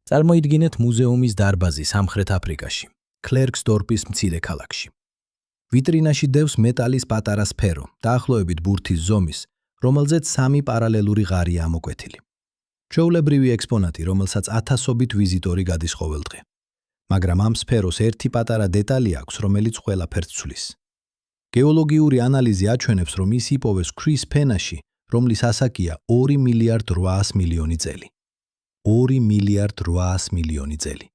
წარმოიდგინეთ მუზეუმის დარბაზი სამხრეთ აფრიკაში, კლერკსდორპის მცირე ქალაქში. ვიტრინაში დევს მეტალის პატარა სფერო, დაახლოებით ბურთის ზომის, რომელზეც 3 პარალელური ღარია ამოკვეთილი. ჩვეულებრივი ექსპონატი, რომელსაც ათასობით ვიზიტორი გადის ყოველდღე. მაგრამ ამ სფეროს ერთი პატარა დეტალი აქვს, რომელიც ყველაფერს ცვლის. გეოლოგიური ანალიზი აჩვენებს, რომ ის იპოვეს ქვის ფენაში, რომლის ასაკია 2 მილიარდ 800 მილიონი წელი. 2 მილიარდ 800 მილიონი წელი.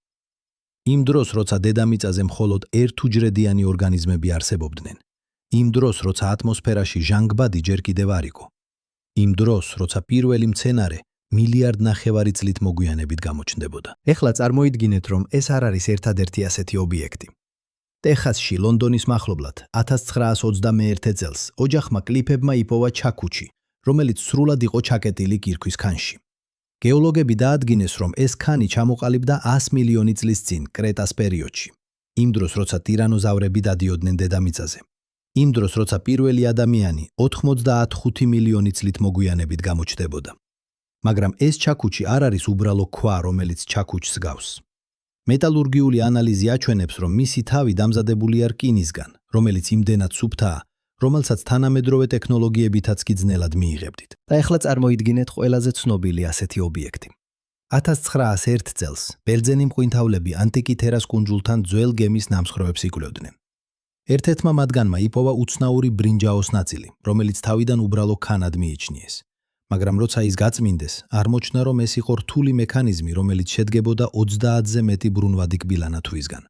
იმ დროს, როცა დედამიწაზე მხოლოდ ერთუჯრედიანი ორგანიზმები არსებობდნენ. იმ დროს, როცა ატმოსფეროში ჟანგბადი ჯერ კიდევ არ იყო. იმ დროს, როცა პირველი მცენარე მილიარდ ნახევარი წლით მოგვიანებით გამოჩნდებოდა. ეხლა წარმოიდგინეთ, რომ ეს არ არის ერთადერთი ასეთი ობიექტი. ტეხასში, ლონდონის მახლობლად, 1921 წელს ოჯახმა კლიფებმა იპოვა ჩაქუჩი, რომელიც სრულად იყო ჩაკეტილი კირქვის ქანში. გეოლოგები დაადგინეს, რომ ეს ქანი ჩამოყალიბდა 100 მილიონი წლის წინ, კრეტას პერიოდში. იმ დროს, როცა ტირანოზავრები დადიოდნენ დედამიწაზე. იმ დროს, როცა პირველი ადამიანი 95 მილიონი წლით მოგვიანებით გამოჩნდებოდა. მაგრამ ეს ჩაქუჩი არ არის უბრალო ქვა, რომელიც ჩაქუჩს გავს. მეტალურგიული ანალიზი აჩვენებს, რომ მისი თავი დამზადებულია რკინისგან, რომელიც იმდენად სუფთაა, რომელსაც თანამედროვე ტექნოლოგიებითაც კი ძნელად მიიღებდით. და ეხლა წარმოიდგინეთ ყველაზე ცნობილი ასეთი ობიექტი. 1901 წელს ბერძენი მღვინთავლები ანტიკითერას კუნძულთან ძველ გემის ნამსხვრევებს იკვლევდნენ. ერთ-ერთმა მათგანმა იპოვა უცნაური ბრინჯაოს ნაწილი, რომელიც თავიდან უბრალო ქანად მიიჩნიეს. მაგრამ როცა ის გაწმინდეს, აღმოჩნდა, რომ ეს იყო რთული მექანიზმი, რომელიც შედგებოდა 30-ზე მეტი ბრუნვადი კბილანათვისგან.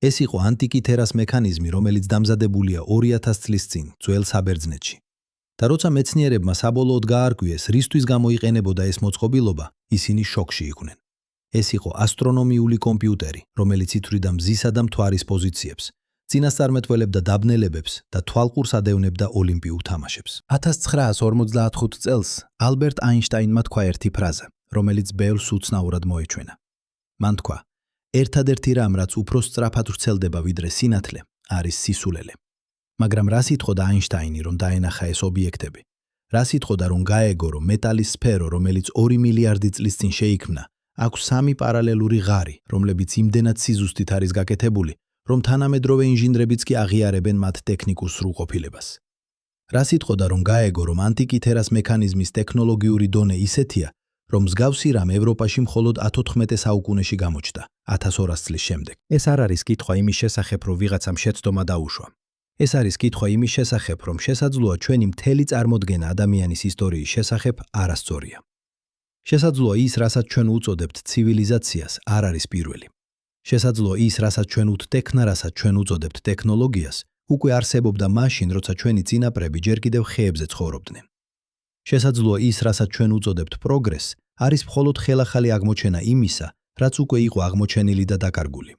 ეს იყო ანტიკითერას მექანიზმი, რომელიც დამზადებულია 2000 წლის წინ, ძველ საბერძნეთში. და როცა მეცნიერებმა საბოლოოდ გაარკვიეს, რისთვის გამოიყენებოდა ეს მოწყობილობა, ისინი შოკში იყვნენ. ეს იყო ასტრონომიული კომპიუტერი, რომელიც ითვლიდა მზისა და მთვარის პოზიციებს, წინასწარმეტყველებდა დაბნელებებს და თვალყურს ადევნებდა ოლიმპიურ თამაშებს. 1954 წელს ალბერტ აინშტაინმა თქვა ერთი ფრაზა, რომელიც ბევრს უცნაურად მოეჩვენა. მან თქვა: ერთადერთი რამ, რაც უფრო სწრაფად ვრცელდება ვიდრე სინათლე, არის სისულელე. მაგრამ რა სიტყოდა აინშტაინი, რომ დაენახა ეს ობიექტები? რა სიტყოდა, რომ გაეგო, რომ მეტალის სფერო, რომელიც 2 მილიარდი წლის წინ შეიქმნა, აქვს 3 პარალელური ღარი, რომლებიც იმდენად სიზუსტით არის გაკეთებული, რომ თანამედროვე ინჟინრებიც კი აღიარებენ მათ ტექნიკურ სრულყოფილებას. რა სიტყოდა, რომ გაეგო, რომ ანტიკითერას მექანიზმის ტექნოლოგიური დონე ისეთია, რომ მსგავსი რამ ევროპაში მხოლოდ 14 საუკუნეში გამოჩნდა, 1200 წლის შემდეგ. ეს არ არის კითხვა იმის შესახებ, რომ ვიღაცამ შეცდომა დაუშვა. ეს არის კითხვა იმის შესახებ, რომ შესაძლოა ჩვენი მთელი წარმოდგენა ადამიანის ისტორიის შესახებ არასწორია. შესაძლოა ის, რასაც ჩვენ უწოდებთ ცივილიზაციას, არ არის პირველი. შესაძლოა ის, რასაც ჩვენ უთქნა, რასაც ჩვენ უწოდებთ ტექნოლოგიას, უკვე არსებობდა მაშინ, როცა ჩვენი წინაპრები ჯერ კიდევ ხეებზე ცხოვრობდნენ. შესაძლოა ის, რასაც ჩვენ უწოდებთ პროგრესს, არის მხოლოდ ხელახალი აღმოჩენა იმისა, რაც უკვე იყო აღმოჩენილი და დაკარგული.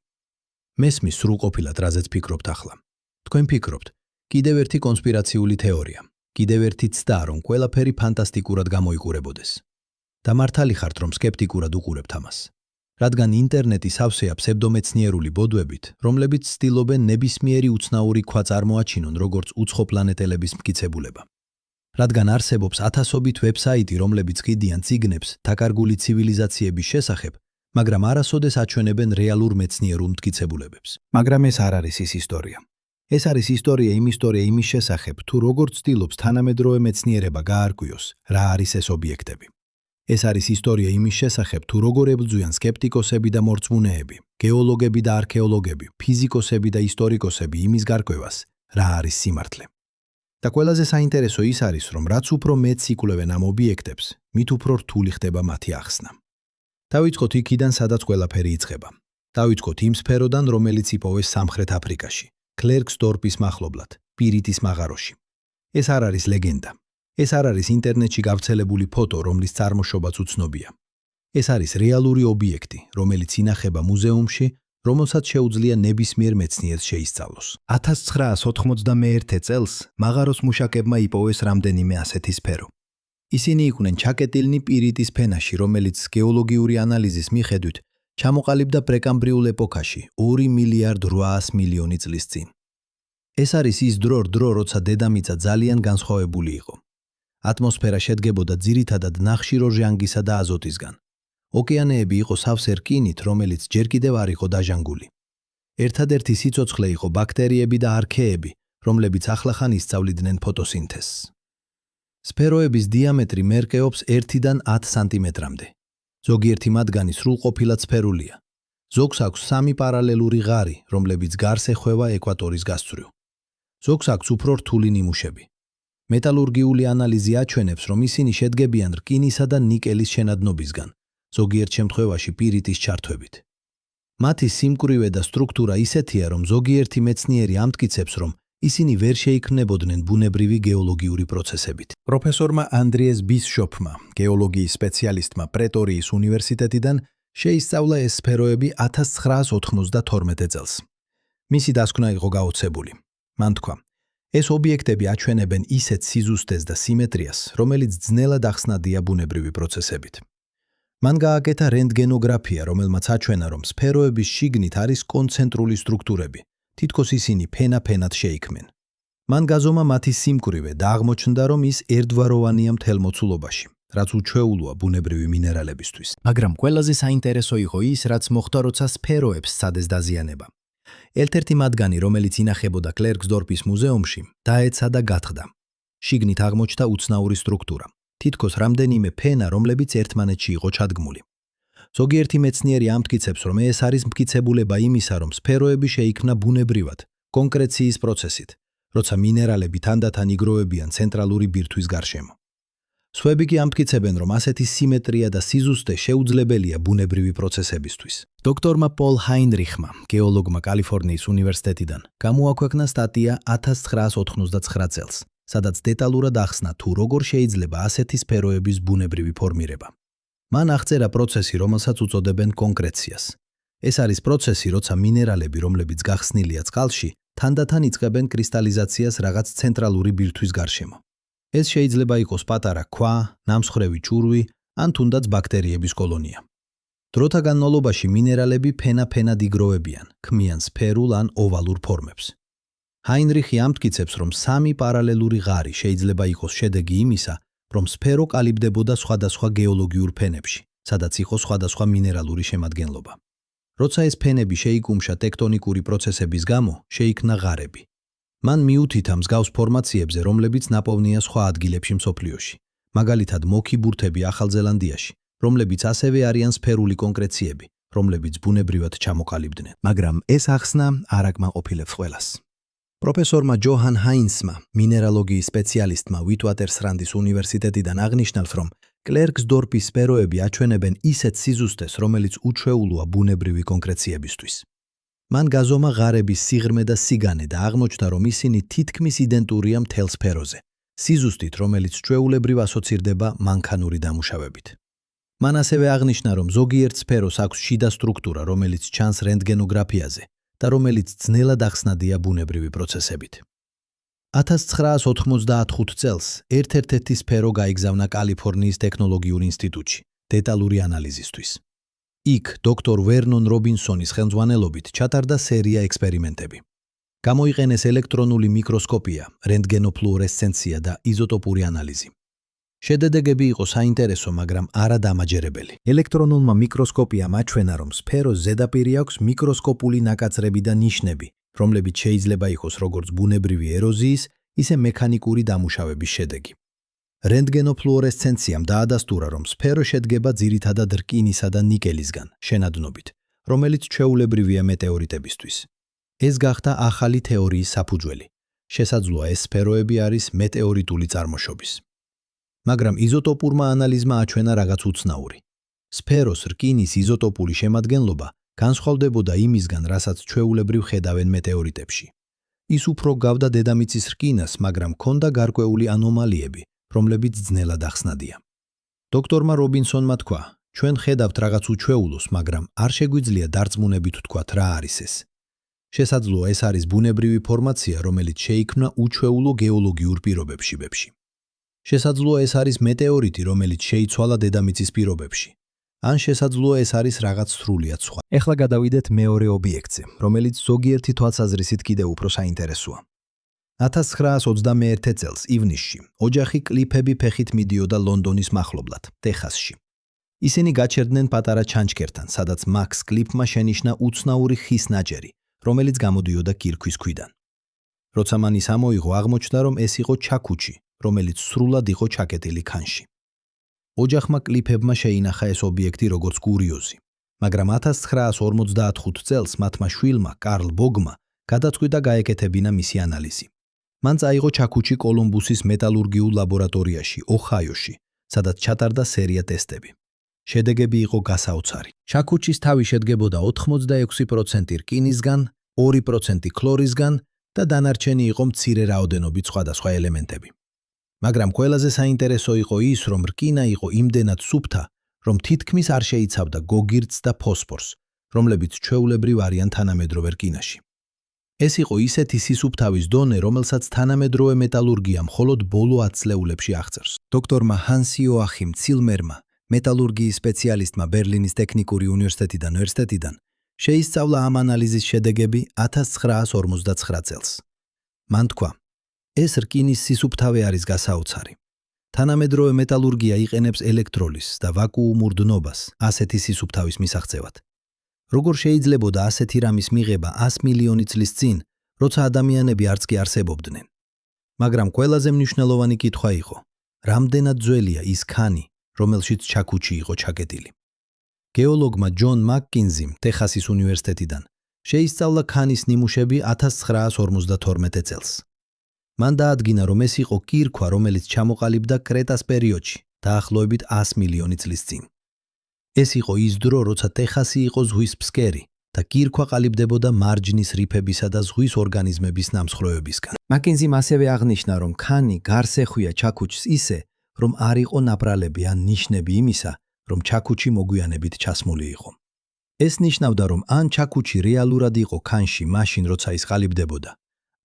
მესმის სრულყოფილად, რაზეც ფიქრობთ ახლა. თქვენ ფიქრობთ, კიდევ ერთი კონსპირაციული თეორია, კიდევ ერთი ცდა, რომ ყველაფერი ფანტასტიკურად გამოიყურებოდეს. და მართალი ხართ, რომ სკეპტიკურად უყურებთ ამას. რადგან ინტერნეტი სავსეა ფსევდომეცნიერული ბოდვებით, რომლებიც ცდილობენ ნებისმიერი უცნაური ქვა წარმოაჩინონ, როგორც უცხოპლანეტელების მტკიცებულება. რადგან არსებობს ათასობით ვებსაიტი, რომლებიც ყიდიან წიგნებს დაკარგული ცივილიზაციების შესახებ, მაგრამ არასოდეს აჩვენებენ რეალურ მეცნიერულ მტკიცებულებებს. მაგრამ ეს არ არის ის ისტორია. ეს არის ისტორია იმის შესახებ, თუ როგორ ცდილობს თანამედროვე მეცნიერება გაარკვიოს, რა არის ეს ობიექტები. ეს არის ისტორია იმის შესახებ, თუ როგორ ებრძვიან სკეპტიკოსები და მორწმუნეები, გეოლოგები და არქეოლოგები, ფიზიკოსები და ისტორიკოსები იმის გარკვევას, რა არის სიმართლე. და ყველაზე საინტერესო ის არის, რომ რაც უფრო მეტს იკვლევენ ამ ობიექტებს, მით უფრო რთული ხდება მათი ახსნა. დავიწყოთ იქიდან, სადაც ყველაფერი იწყება. დავიწყოთ იმ სფეროდან, რომელიც იპოვეს სამხრეთ აფრიკაში, კლერკსდორპის მახლობლად, პირიტის მაღაროში. ეს არ არის ლეგენდა. ეს არ არის ინტერნეტში გავრცელებული ფოტო, რომლის წარმოშობაც უცნობია. ეს არის რეალური ობიექტი, რომელიც ინახება მუზეუმში, რომელსაც შეუძლია ნებისმიერ მეცნიერს შეისწავლოს. 1991 წელს მაღაროს მუშაკებმა იპოვეს რამდენიმე ასეთი სფერო. ისინი იყვნენ ჩაკეტილნი პირიტის ფენაში, რომელიც გეოლოგიური ანალიზის მიხედვით ჩამოყალიბდა პრეკამბრიულ ეპოქაში 2 მილიარდ 800 მილიონი წლის წინ. ეს არის ის დრო, როცა დედამიწა ძალიან განსხვავებული იყო. ატმოსფერა შედგებოდა ძირითადად ნახშირორჟანგისა და აზოტისგან. ოკეანეები იყო სავსე რკინით, რომელიც ჯერ კიდევ არ იყო დაჟანგული. ერთადერთი სიცოცხლე იყო ბაქტერიები და არქეები, რომლებიც ახლახან ისწავლიდნენ ფოტოსინთეზს. სფეროების დიამეტრი მერყეობს 1-დან 10 სანტიმეტრამდე. ზოგიერთი მათგანი სრულყოფილად სფერულია. ზოგს აქვს 3 პარალელური ღარი, რომლებიც გარს ეხვევა ეკვატორის გასწვრივ. ზოგს აქვს უფრო რთული ნიმუშები. მეტალურგიული ანალიზი აჩვენებს, რომ ისინი შედგებიან რკინისა და ნიკელის შენადნობისგან, ზოგიერთ შემთხვევაში პირიტის ჩართვებით. მათი სიმკვრივე და სტრუქტურა ისეთია, რომ ზოგიერთი მეცნიერი ამტკიცებს, რომ ისინი ვერ შეიქმნებოდნენ ბუნებრივი გეოლოგიური პროცესებით. პროფესორმა ანდრიეს ბისშოფმა, გეოლოგიის სპეციალისტმა პრეტორიის უნივერსიტეტიდან შეისწავლა ეს სფეროები 1992 წელს. მისი დასკვნა იყო გაოცებული. მან თქვა, ეს ობიექტები აჩვენებენ ისეთ სიზუსტეს და სიმეტრიას, რომელიც ძნელად ახსნადია ბუნებრივი პროცესებით. მან გააკეთა რენტგენოგრაფია, რომელმაც აჩვენა, რომ სფეროების შიგნით არის კონცენტრული სტრუქტურები, თითქოს ისინი ფენა-ფენად შეიქმნენ. მან გაზომა მათი სიმკვრივე და აღმოჩნდა, რომ ის ერთგვაროვანია მთელ მოცულობაში, რაც უჩვეულოა ბუნებრივი მინერალებისთვის. მაგრამ ყველაზე საინტერესო იყო ის, რაც მოხდა, როცა სფეროებს სცადეს დაზიანება. ერთ-ერთი მათგანი, რომელიც ინახებოდა კლერკსდორპის მუზეუმში, დაეცა და გათხდა. შიგნით აღმოჩნდა უცნაური სტრუქტურა, თითქოს რამდენიმე ფენა, რომლებიც ერთმანეთში იყო ჩადგმული. ზოგიერთი მეცნიერი ამტკიცებს, რომ ეს არის მტკიცებულება იმისა, რომ სფეროები შეიქმნა ბუნებრივად, კონკრეციის პროცესით, როცა მინერალები თანდათან იგროვებიან ცენტრალური ბირთვის გარშემო. სხვები კი ამტკიცებენ, რომ ასეთი სიმეტრია და სიზუსტე შეუძლებელია ბუნებრივი პროცესებისთვის. დოქტორმა პოლ ჰაინრიხმა, გეოლოგმა კალიფორნიის უნივერსიტეტიდან, გამოაქვეყნა სტატია 1999 წელს, სადაც დეტალურად ახსნა თუ როგორ შეიძლება ასეთი სფეროების ბუნებრივი ფორმირება. მან აღწერა პროცესი, რომელსაც უწოდებენ კონკრეციას. ეს არის პროცესი, როცა მინერალები, რომლებიც გახსნილია წყალში, თანდათან იწყებენ კრისტალიზაციას რაღაც ცენტრალური ბირთვის გარშემო. ეს შეიძლება იყოს პატარა ქვა, ნამსხვრევი ჭურვი, ან თუნდაც ბაქტერიების კოლონია. დროთა განმავლობაში მინერალები ფენა-ფენად იგროვებიან, ქმნიან სფერულ ან ოვალურ ფორმებს. ჰაინრიხი ამტკიცებს, რომ 3 პარალელური ღარი შეიძლება იყოს შედეგი იმისა, რომ სფერო კალიბდებოდა სხვადასხვა გეოლოგიურ ფენებში, სადაც იყო სხვადასხვა მინერალური შემადგენლობა. როცა ეს ფენები შეიკუმშა ტექტონიკური პროცესების გამო, შეიქმნა ღარები. მან მიუთითა მსგავს ფორმაციებზე, რომლებიც ნაპოვნია სხვა ადგილებში მსოფლიოში, მაგალითად მოქი ბურთები ახალ ზელანდიაში, რომლებიც ასევე არიან სფერული კონკრეციები, რომლებიც ბუნებრივად ჩამოყალიბდნენ. მაგრამ ეს ახსნა არ აკმაყოფილებს ყველას. პროფესორმა ჯოჰან ჰაინსმა, მინერალოგიის სპეციალისტმა ვიტვატერსრანდის უნივერსიტეტიდან აღნიშნავს, რომ კლერკსდორპის სფეროები აჩვენებენ ისეთ სიზუსტეს, რომელიც უჩვეულოა ბუნებრივი კონკრეციებისთვის. მან გაზომა ღარების სიღრმე და სიგანე და აღმოჩნდა, რომ ისინი თითქმის იდენტურია მთელ სფეროზე, სიზუსტით, რომელიც ჩვეულებრივ ასოცირდება მანქანური დამუშავებით. მან ასევე აღნიშნა, რომ ზოგიერთ სფეროს აქვს შიდა სტრუქტურა, რომელიც ჩანს რენტგენოგრაფიაზე და რომელიც ძნელად ახსნადია ბუნებრივი პროცესებით. 1995 წელს ერთ-ერთი სფერო გაიგზავნა კალიფორნიის ტექნოლოგიურ ინსტიტუტში დეტალური ანალიზისთვის. იქ დოქტორ ვერნონ რობინსონის ხელმძღვანელობით ჩატარდა სერია ექსპერიმენტები. გამოიყენეს ელექტრონული მიკროსკოპია, რენტგენოფლუორესცენცია და იზოტოპური ანალიზი. შედეგები იყო საინტერესო, მაგრამ არა დამაჯერებელი. ელექტრონულმა მიკროსკოპიამ აჩვენა, რომ სფეროს ზედაპირი აქვს მიკროსკოპული ნაკაცრები და ნიშნები, რომლებიც შეიძლება იყოს როგორც ბუნებრივი ეროზიის, ისე მექანიკური დამუშავების შედეგი. რენტგენოფლუორესცენციამ დაადასტურა, რომ სფერო შედგება ძირითადად რკინისა და ნიკელისგან, შენადნობით, რომელიც ჩვეულებრივია მეტეორიტებისთვის. ეს გახდა ახალი თეორიის საფუძველი. შესაძლოა ეს სფეროები არის მეტეორიტული წარმოშობის. მაგრამ იზოტოპურმა ანალიზმა აჩვენა რაღაც უცნაური. სფეროს რკინის იზოტოპური შემადგენლობა განსხვავდებოდა იმისგან, რასაც ჩვეულებრივ ხედავენ მეტეორიტებში. ის უფრო გავდა დედამიწის რკინას, მაგრამ ჰქონდა გარკვეული ანომალიები, რომლებიც ძნელად ახსნადია. დოქტორმა რობინსონმა თქვა, ჩვენ ხედავთ რაღაც უჩვეულოს, მაგრამ არ შეგვიძლია დარწმუნებით ვთქვათ რა არის ეს. შესაძლოა ეს არის ბუნებრივი ფორმაცია, რომელიც შეიქმნა უჩვეულო გეოლოგიურ პირობებში. შესაძლოა ეს არის მეტეორიტი, რომელიც შეიცვალა დედამიწის პირობებში. ან შესაძლოა ეს არის რაღაც სრულიად სხვა. ეხლა გადავიდეთ მეორე ობიექტზე, რომელიც ზოგიერთი თვალსაზრისით კიდევ უფრო საინტერესოა. 1921 წელს ივნისში ოჯახი კლიფები ფეხით მიდიოდა ლონდონის მახლობლად, ტეხასში. ისინი გაჩერდნენ პატარა ჩანჩქერთან, სადაც მაქს კლიფმა შენიშნა უცნაური ხის ნაჭერი, რომელიც გამოდიოდა კირქვის ქვიდან. როცა მან ის ამოიღო, აღმოჩნდა, რომ ეს იყო ჩაქუჩი, რომელიც სრულად იყო ჩაკეტილი ქანში. ოჯახმა კლიფებმა შეინახა ეს ობიექტი როგორც კურიოზი, მაგრამ 1955 წელს მათმა შვილმა, კარლ ბოგმა, გადაწყვიტა გაეკეთებინა მისი ანალიზი. მან წაიღო ჩაქუჩი კოლუმბუსის მეტალურგიულ ლაბორატორიაში, ოჰაიოში, სადაც ჩატარდა სერია ტესტები. შედეგები იყო გასაოცარი. ჩაქუჩის თავი შედგებოდა 86% რკინისგან, 2% ქლორისგან და დანარჩენი იყო მცირე რაოდენობით სხვადასხვა ელემენტები. მაგრამ ყველაზე საინტერესო იყო ის, რომ რკინა იყო იმდენად სუფთა, რომ თითქმის არ შეიცავდა გოგირდს და ფოსფორს, რომლებიც ჩვეულებრივ არიან თანამედროვე რკინაში. ეს იყო ისეთი სისუფთავის დონე, რომელსაც თანამედროვე მეტალურგია მხოლოდ ბოლო 10 წლეულებში აღწევს. დოქტორმა ჰანს იოახიმ ცილმერმა, მეტალურგიის სპეციალისტმა ბერლინის ტექნიკური უნივერსიტეტიდან შეისწავლა ამ ანალიზის შედეგები 1959 წელს. მან თქვა, ეს რკინის სისუფთავე არის გასაოცარი. თანამედროვე მეტალურგია იყენებს ელექტროლიზს და ვაკუუმურ დნობას ასეთი სისუფთავის მისაღწევად. როგორ შეიძლებოდა ასეთი რამის მიღება 100 მილიონი წლის წინ, როცა ადამიანები არც კი არსებობდნენ. მაგრამ ყველაზე მნიშვნელოვანი კითხვა იყო, რამდენად ძველია ის ქანი, რომელშიც ჩაქუჩი იყო ჩაკეტილი. გეოლოგმა ჯონ მაკკინზიმ ტეხასის უნივერსიტეტიდან შეისწავლა ქანის ნიმუშები 1952 წელს. მან დაადგინა, რომ ეს იყო კირქვა, რომელიც ჩამოყალიბდა კრეტას პერიოდში, დაახლოებით 100 მილიონი წლის წინ. ეს იყო ის დრო, როცა ტეხასი იყო ზღვის ფსკერი და კირქვა ყალიბდებოდა მარჯნის რიფებისა და ზღვის ორგანიზმების ნამსხვრევებისგან. მაკინზიმ ასევე აღნიშნა, რომ ქანი გარს ეხვია ჩაქუჩს ისე, რომ არ იყო ნაპრალები ან ნიშნები იმისა, რომ ჩაქუჩი მოგვიანებით ჩასმული იყო. ეს ნიშნავდა, რომ ან ჩაქუჩი რეალურად იყო ქანში მაშინ, როცა ის ყალიბდებოდა,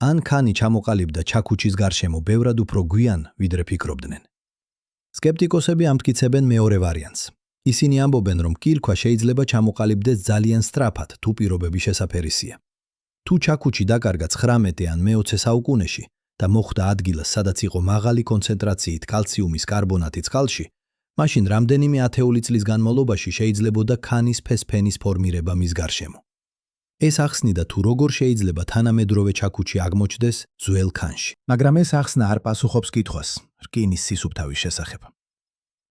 ან ქანი ჩამოყალიბდა ჩაქუჩის გარშემო ბევრად უფრო გვიან, ვიდრე ფიქრობდნენ. სკეპტიკოსები ამტკიცებენ მეორე ვარიანტს. ისინი ამბობენ, რომ კირქვა შეიძლება ჩამოყალიბდეს ძალიან სწრაფად, თუ პირობები შესაფერისია. თუ ჩაქუჩი დაკარგა 19 ან მე-20 საუკუნეში და მოხვდა ადგილას, სადაც იყო მაღალი კონცენტრაციით კალციუმის კარბონატი წყალში, მაშინ რამდენიმე ათეული წლის განმავლობაში შეიძლებოდა ქანის ფესფენის ფორმირება მის გარშემო. ეს ახსნიდა, თუ როგორ შეიძლება თანამედროვე ჩაქუჩი აღმოჩნდეს ძველ ქანში. მაგრამ ეს ახსნა არ პასუხობს კითხვას რკინის სისუფთავის შესახებ.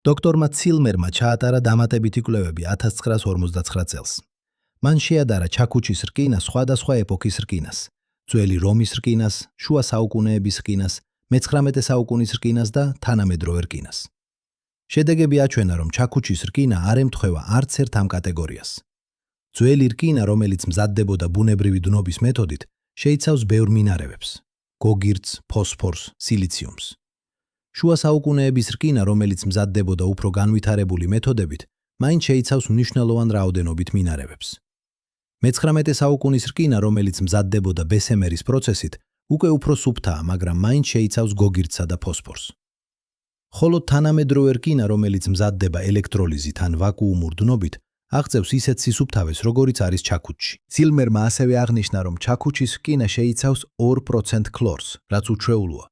დოქტორმა ცილმერმა ჩაატარა დამატებითი კვლევები 1959 წელს. მან შეადარა ჩაქუჩის რკინას სხვადასხვა ეპოქის რკინას, ძველი რომის რკინას, შუა საუკუნეების რკინას, მე-19 საუკუნის რკინას და თანამედროვე რკინას. შედეგები აჩვენა, რომ ჩაქუჩის რკინა არ ემთხვევა არც ერთ ამ კატეგორიას. ძველი რკინა, რომელიც მზადდებოდა ბუნებრივი დნობის მეთოდით, შეიცავს ბევრ მინარევებს: გოგირდს, ფოსფორს, სილიციუმს. შუა საუკუნეების რკინა, რომელიც მზადდებოდა უფრო განვითარებული მეთოდებით, მაინც შეიცავს მნიშვნელოვან რაოდენობით მინარევებს. მე-19 საუკუნის რკინა, რომელიც მზადდებოდა ბესემერის პროცესით, უკვე უფრო სუფთაა, მაგრამ მაინც შეიცავს გოგირდსა და ფოსფორს. ხოლო თანამედროვე რკინა, რომელიც მზადდება ელექტროლიზით ან ვაკუუმურ დნობით, აღწევს ისეთ სისუფთავეს, როგორიც არის ჩაქუჩში. ცილმერმა ასევე აღნიშნა, რომ ჩაქუჩის რკინა შეიცავს 2% ქლორს, რაც უჩვეულოა.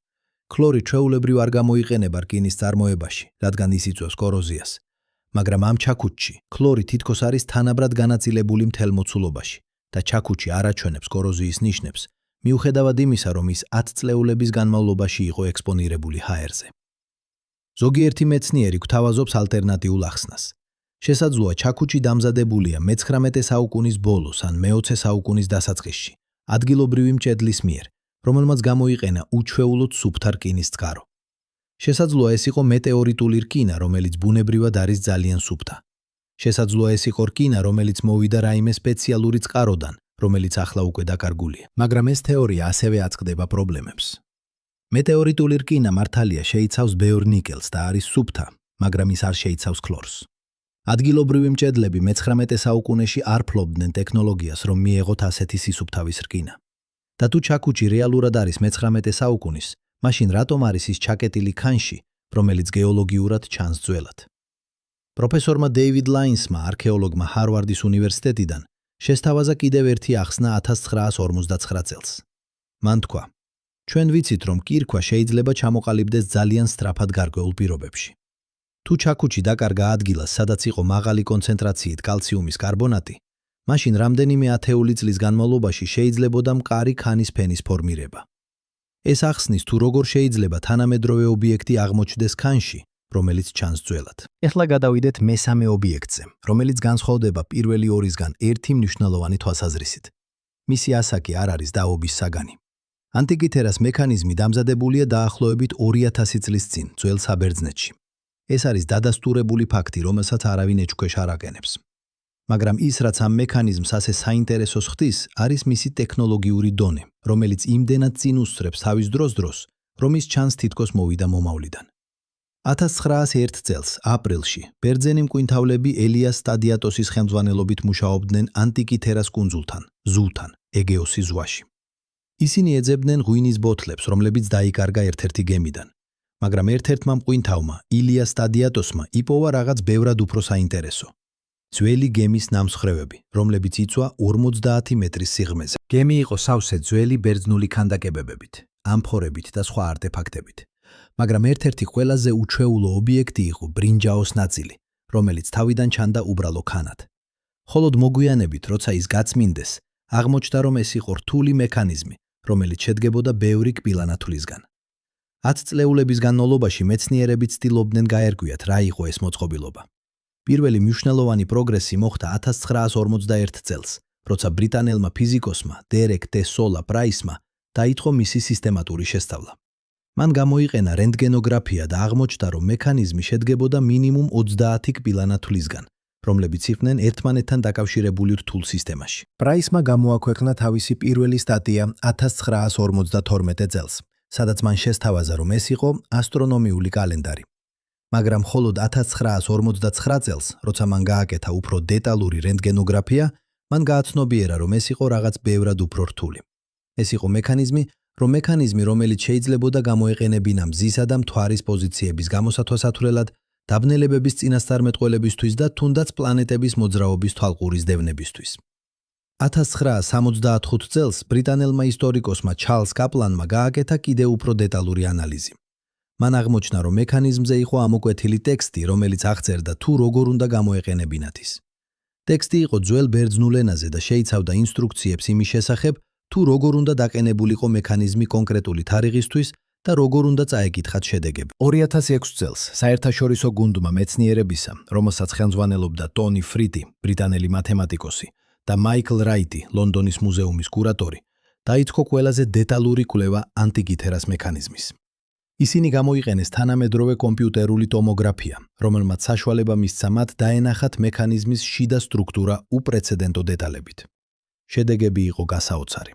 ქლორი ჩვეულებრივ არ გამოიყენება რკინის წარმოებაში, რადგან ის იწვევს კოროზიას. მაგრამ ამ ჩაქუჩში ქლორი თითქოს არის თანაბრად განაწილებული მთელ მოცულობაში და ჩაქუჩი არ აჩვენებს კოროზიის ნიშნებს, მიუხედავად იმისა, რომ ის 10 წლეულების განმავლობაში იყო ექსპონირებული ჰაერზე. ზოგიერთი მეცნიერი გვთავაზობს ალტერნატიულ ახსნას. შესაძლოა ჩაქუჩი დამზადებულია მე-19 საუკუნის ბოლოს ან მე-20 საუკუნის დასაწყისში, ადგილობრივი მჭედლის მიერ, რომელმაც გამოიყენა უჩვეულოდ სუფთა რკინის წყარო. შესაძლოა ეს იყო მეტეორიტული რკინა, რომელიც ბუნებრივად არის ძალიან სუფთა. შესაძლოა ეს იყო რკინა, რომელიც მოვიდა რაიმე სპეციალური წყაროდან, რომელიც ახლა უკვე დაკარგულია. მაგრამ ეს თეორია ასევე აწყდება პრობლემებს. მეტეორიტული რკინა მართალია შეიცავს ბევრ ნიკელს და არის სუფთა, მაგრამ ის არ შეიცავს ქლორს. ადგილობრივი მჭედლები მე-19 საუკუნეში არ ფლობდნენ ტექნოლოგიას, რომ მიეღოთ ასეთი სისუფთავის რკინა. და თუ ჩაქუჩი რეალურად არის მე-19 საუკუნის, მაშინ რატომ არის ის ჩაკეტილი ქანში, რომელიც გეოლოგიურად ჩანს ძველად? პროფესორმა დეივიდ ლაინსმა, არქეოლოგმა ჰარვარდის უნივერსიტეტიდან, შესთავაზა კიდევ ერთი ახსნა 1959 წელს. მან თქვა, ჩვენ ვიცით, რომ კირქვა შეიძლება ჩამოყალიბდეს ძალიან სწრაფად გარკვეულ პირობებში. თუ ჩაქუჩი დაკარგა ადგილას, სადაც იყო მაღალი კონცენტრაციით კალციუმის კარბონატი, მაშინ რამდენიმე ათეული წლის განმავლობაში შეიძლებოდა მყარი ქანის ფენის ფორმირება. ეს ახსნის თუ როგორ შეიძლება თანამედროვე ობიექტი აღმოჩნდეს ქანში, რომელიც ჩანს ძველად. ეხლა გადავიდეთ მესამე ობიექტზე, რომელიც განსხვავდება პირველი ორისგან ერთი მნიშვნელოვანი თვალსაზრისით. მისი ასაკი არ არის დაობის საგანი. ანტიკითერას მექანიზმი დამზადებულია დაახლოებით 2000 წლის წინ, ძველ საბერძნეთში. ეს არის დადასტურებული ფაქტი, რომელსაც არავინ ეჭქვეშ არ აყენებს. მაგრამ ის, რაც ამ მექანიზმს ასე საინტერესოს ხდის, არის მისი ტექნოლოგიური დონე, რომელიც იმდენად წინ უსწრებს თავის დროს, რომ ის ჩანს თითქოს მოვიდა მომავლიდან. 1901 წელს, აპრილში, ბერძენი მკვინთავლები ელიას სტადიატოსის ხელმძღვანელობით მუშაობდნენ ანტიკითერას კუნძულთან, ზუთან, ეგეოსის ზღვაში. ისინი ეძებდნენ ღვინის ბოთლებს, რომლებიც დაიკარგა ერთ-ერთი გემიდან. მაგრამ ერთ-ერთმა მკვინთავმა, ილიას სტადიატოსმა, იპოვა რაღაც ბევრად უფრო საინტერესო. ძველი გემის ნამსხვრევები, რომლებიც იწვა 50 მეტრის სიღრმეზე. გემი იყო სავსე ძველი ბერძნული ქანდაკებებით, ამფორებით და სხვა არტეფაქტებით. მაგრამ ერთ-ერთი ყველაზე უჩვეულო ობიექტი იყო ბრინჯაოს ნაწილი, რომელიც თავიდან ჩანდა უბრალო ქანად. ხოლოდ მოგვიანებით, როცა ის გაწმინდეს, აღმოჩნდა, რომ ეს იყო რთული მექანიზმი, რომელიც შედგებოდა ბევრი კბილანათვლისგან. 10 წლეულების განმავლობაში მეცნიერები ცდილობდნენ გაერკვიათ, რა იყო ეს მოწყობილობა. პირველი მნიშვნელოვანი პროგრესი მოხდა 1951 წელს, როცა ბრიტანელმა ფიზიკოსმა დერეკ დე სოლა პრაისმა დაიწყო მისი სისტემატური შესწავლა. მან გამოიყენა რენტგენოგრაფია და აღმოჩნდა, რომ მექანიზმი შედგებოდა მინიმუმ 30 კბილანათვლისგან, რომლებიც იყვნენ ერთმანეთთან დაკავშირებული რთულ სისტემაში. პრაისმა გამოაქვეყნა თავისი პირველი სტატია 1952 წელს, სადაც მან შესთავაზა, რომ ეს იყო ასტრონომიული კალენდარი. მაგრამ მხოლოდ 1959 წელს, როცა მან გააკეთა უფრო დეტალური რენტგენოგრაფია, მან გააცნობიერა, რომ ეს იყო რაღაც ბევრად უფრო რთული. ეს იყო მექანიზმი, რომელიც შეიძლებოდა გამოეყენებინა მზისა და მთვარის პოზიციების გამოსათვალსათვრელად, დაბნელებების წინასწარმეტყველებისთვის და თუნდაც პლანეტების მოძრაობის თვალყურის დევნებისთვის. 1965 წელს ბრიტანელმა ისტორიკოსმა ჩარლზ კაპლანმა გააკეთა კიდევ უფრო დეტალური ანალიზი. მან აღმოჩნდა, რომ მექანიზმზე იყო ამოკვეთილი ტექსტი, რომელიც აღწერდა თუ როგორ უნდა გამოეყენებინათ ის. ტექსტი იყო ძველ ბერძნულ ენაზე და შეიცავდა ინსტრუქციებს იმის შესახებ, თუ როგორ უნდა დაყენებულიყო მექანიზმი კონკრეტული თარიღისთვის და როგორ უნდა წაეკითხათ შედეგები. 2006 წელს საერთაშორისო გუნდმა მეცნიერებისა, რომელსაც ხელმძღვანელობდა ტონი ფრიტი, ბრიტანელი მათემატიკოსი და მაიკლ რაიტი, ლონდონის მუზეუმის კურატორი, დაიწყო ყველაზე დეტალური კვლევა ანტიკითერას მექანიზმის. ისინი გამოიყენეს თანამედროვე კომპიუტერული ტომოგრაფია, რომელმაც საშუალება მისცა მათ დაენახათ მექანიზმის შიდა სტრუქტურა უპრეცედენტო დეტალებით. შედეგები იყო გასაოცარი.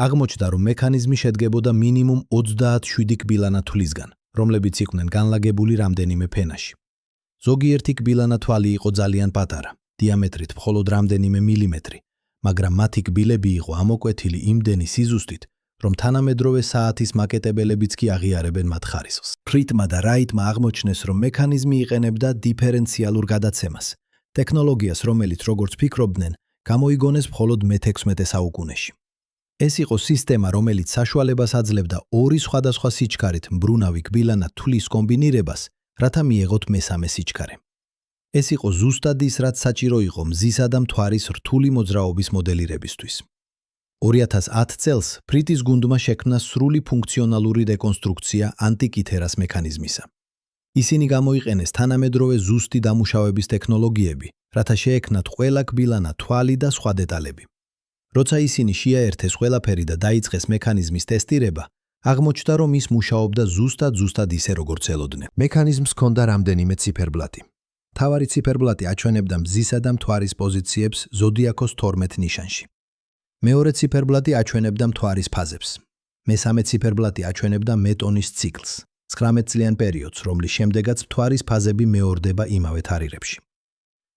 აღმოჩნდა, რომ მექანიზმი შედგებოდა მინიმუმ 27 კბილანათვლისგან, რომლებიც იყვნენ განლაგებული რამდენიმე ფენაში. ზოგიერთი კბილანათვალი იყო ძალიან პატარა, დიამეტრით მხოლოდ რამდენიმე მილიმეტრი, მაგრამ მათი კბილები იყო ამოკვეთილი იმდენი სიზუსტით, რომ თანამედროვე საათის მაკეტებელებიც კი აღიარებენ მათ ხარისხს. ფრიტმა და რაიტმა აღმოჩნეს, რომ მექანიზმი იყენებდა დიფერენციალურ გადაცემას, ტექნოლოგიას, რომელიც, როგორც ფიქრობდნენ, გამოიგონეს მხოლოდ მე-16 საუკუნეში. ეს იყო სისტემა, რომელიც საშუალებას აძლევდა ორი სხვადასხვა სიჩქარით მბრუნავი კბილანათვლის კომბინირებას, რათა მიეღოთ მესამე სიჩქარე. ეს იყო ზუსტად ის, რაც საჭირო იყო მზისა და მთვარის რთული მოძრაობის მოდელირებისთვის. 2010 წელს ფრიტის გუნდმა შექმნა სრული ფუნქციონალური რეკონსტრუქცია ანტიკითერას მექანიზმისა. ისინი გამოიყენეს თანამედროვე ზუსტი დამუშავების ტექნოლოგიები, რათა შეექმნათ ყველა კბილანა თვალი და სხვა დეტალები. როცა ისინი შეაერთეს ყველაფერი და დაიწყეს მექანიზმის ტესტირება, აღმოჩნდა, რომ ის მუშაობდა ზუსტად ისე, როგორც ელოდნენ. მექანიზმს ჰქონდა რამდენიმე ციფერბლატი. მთავარი ციფერბლატი აჩვენებდა მზისა და მთვარის პოზიციებს ზოდიაქოს 12 ნიშანში. მეორე ციფერბლატი აჩვენებდა მთვარის ფაზებს. მესამე ციფერბლატი აჩვენებდა მეტონის ციკლს, 19 წლიან პერიოდს, რომლის შემდეგაც მთვარის ფაზები მეორდება იმავე თარიღებში.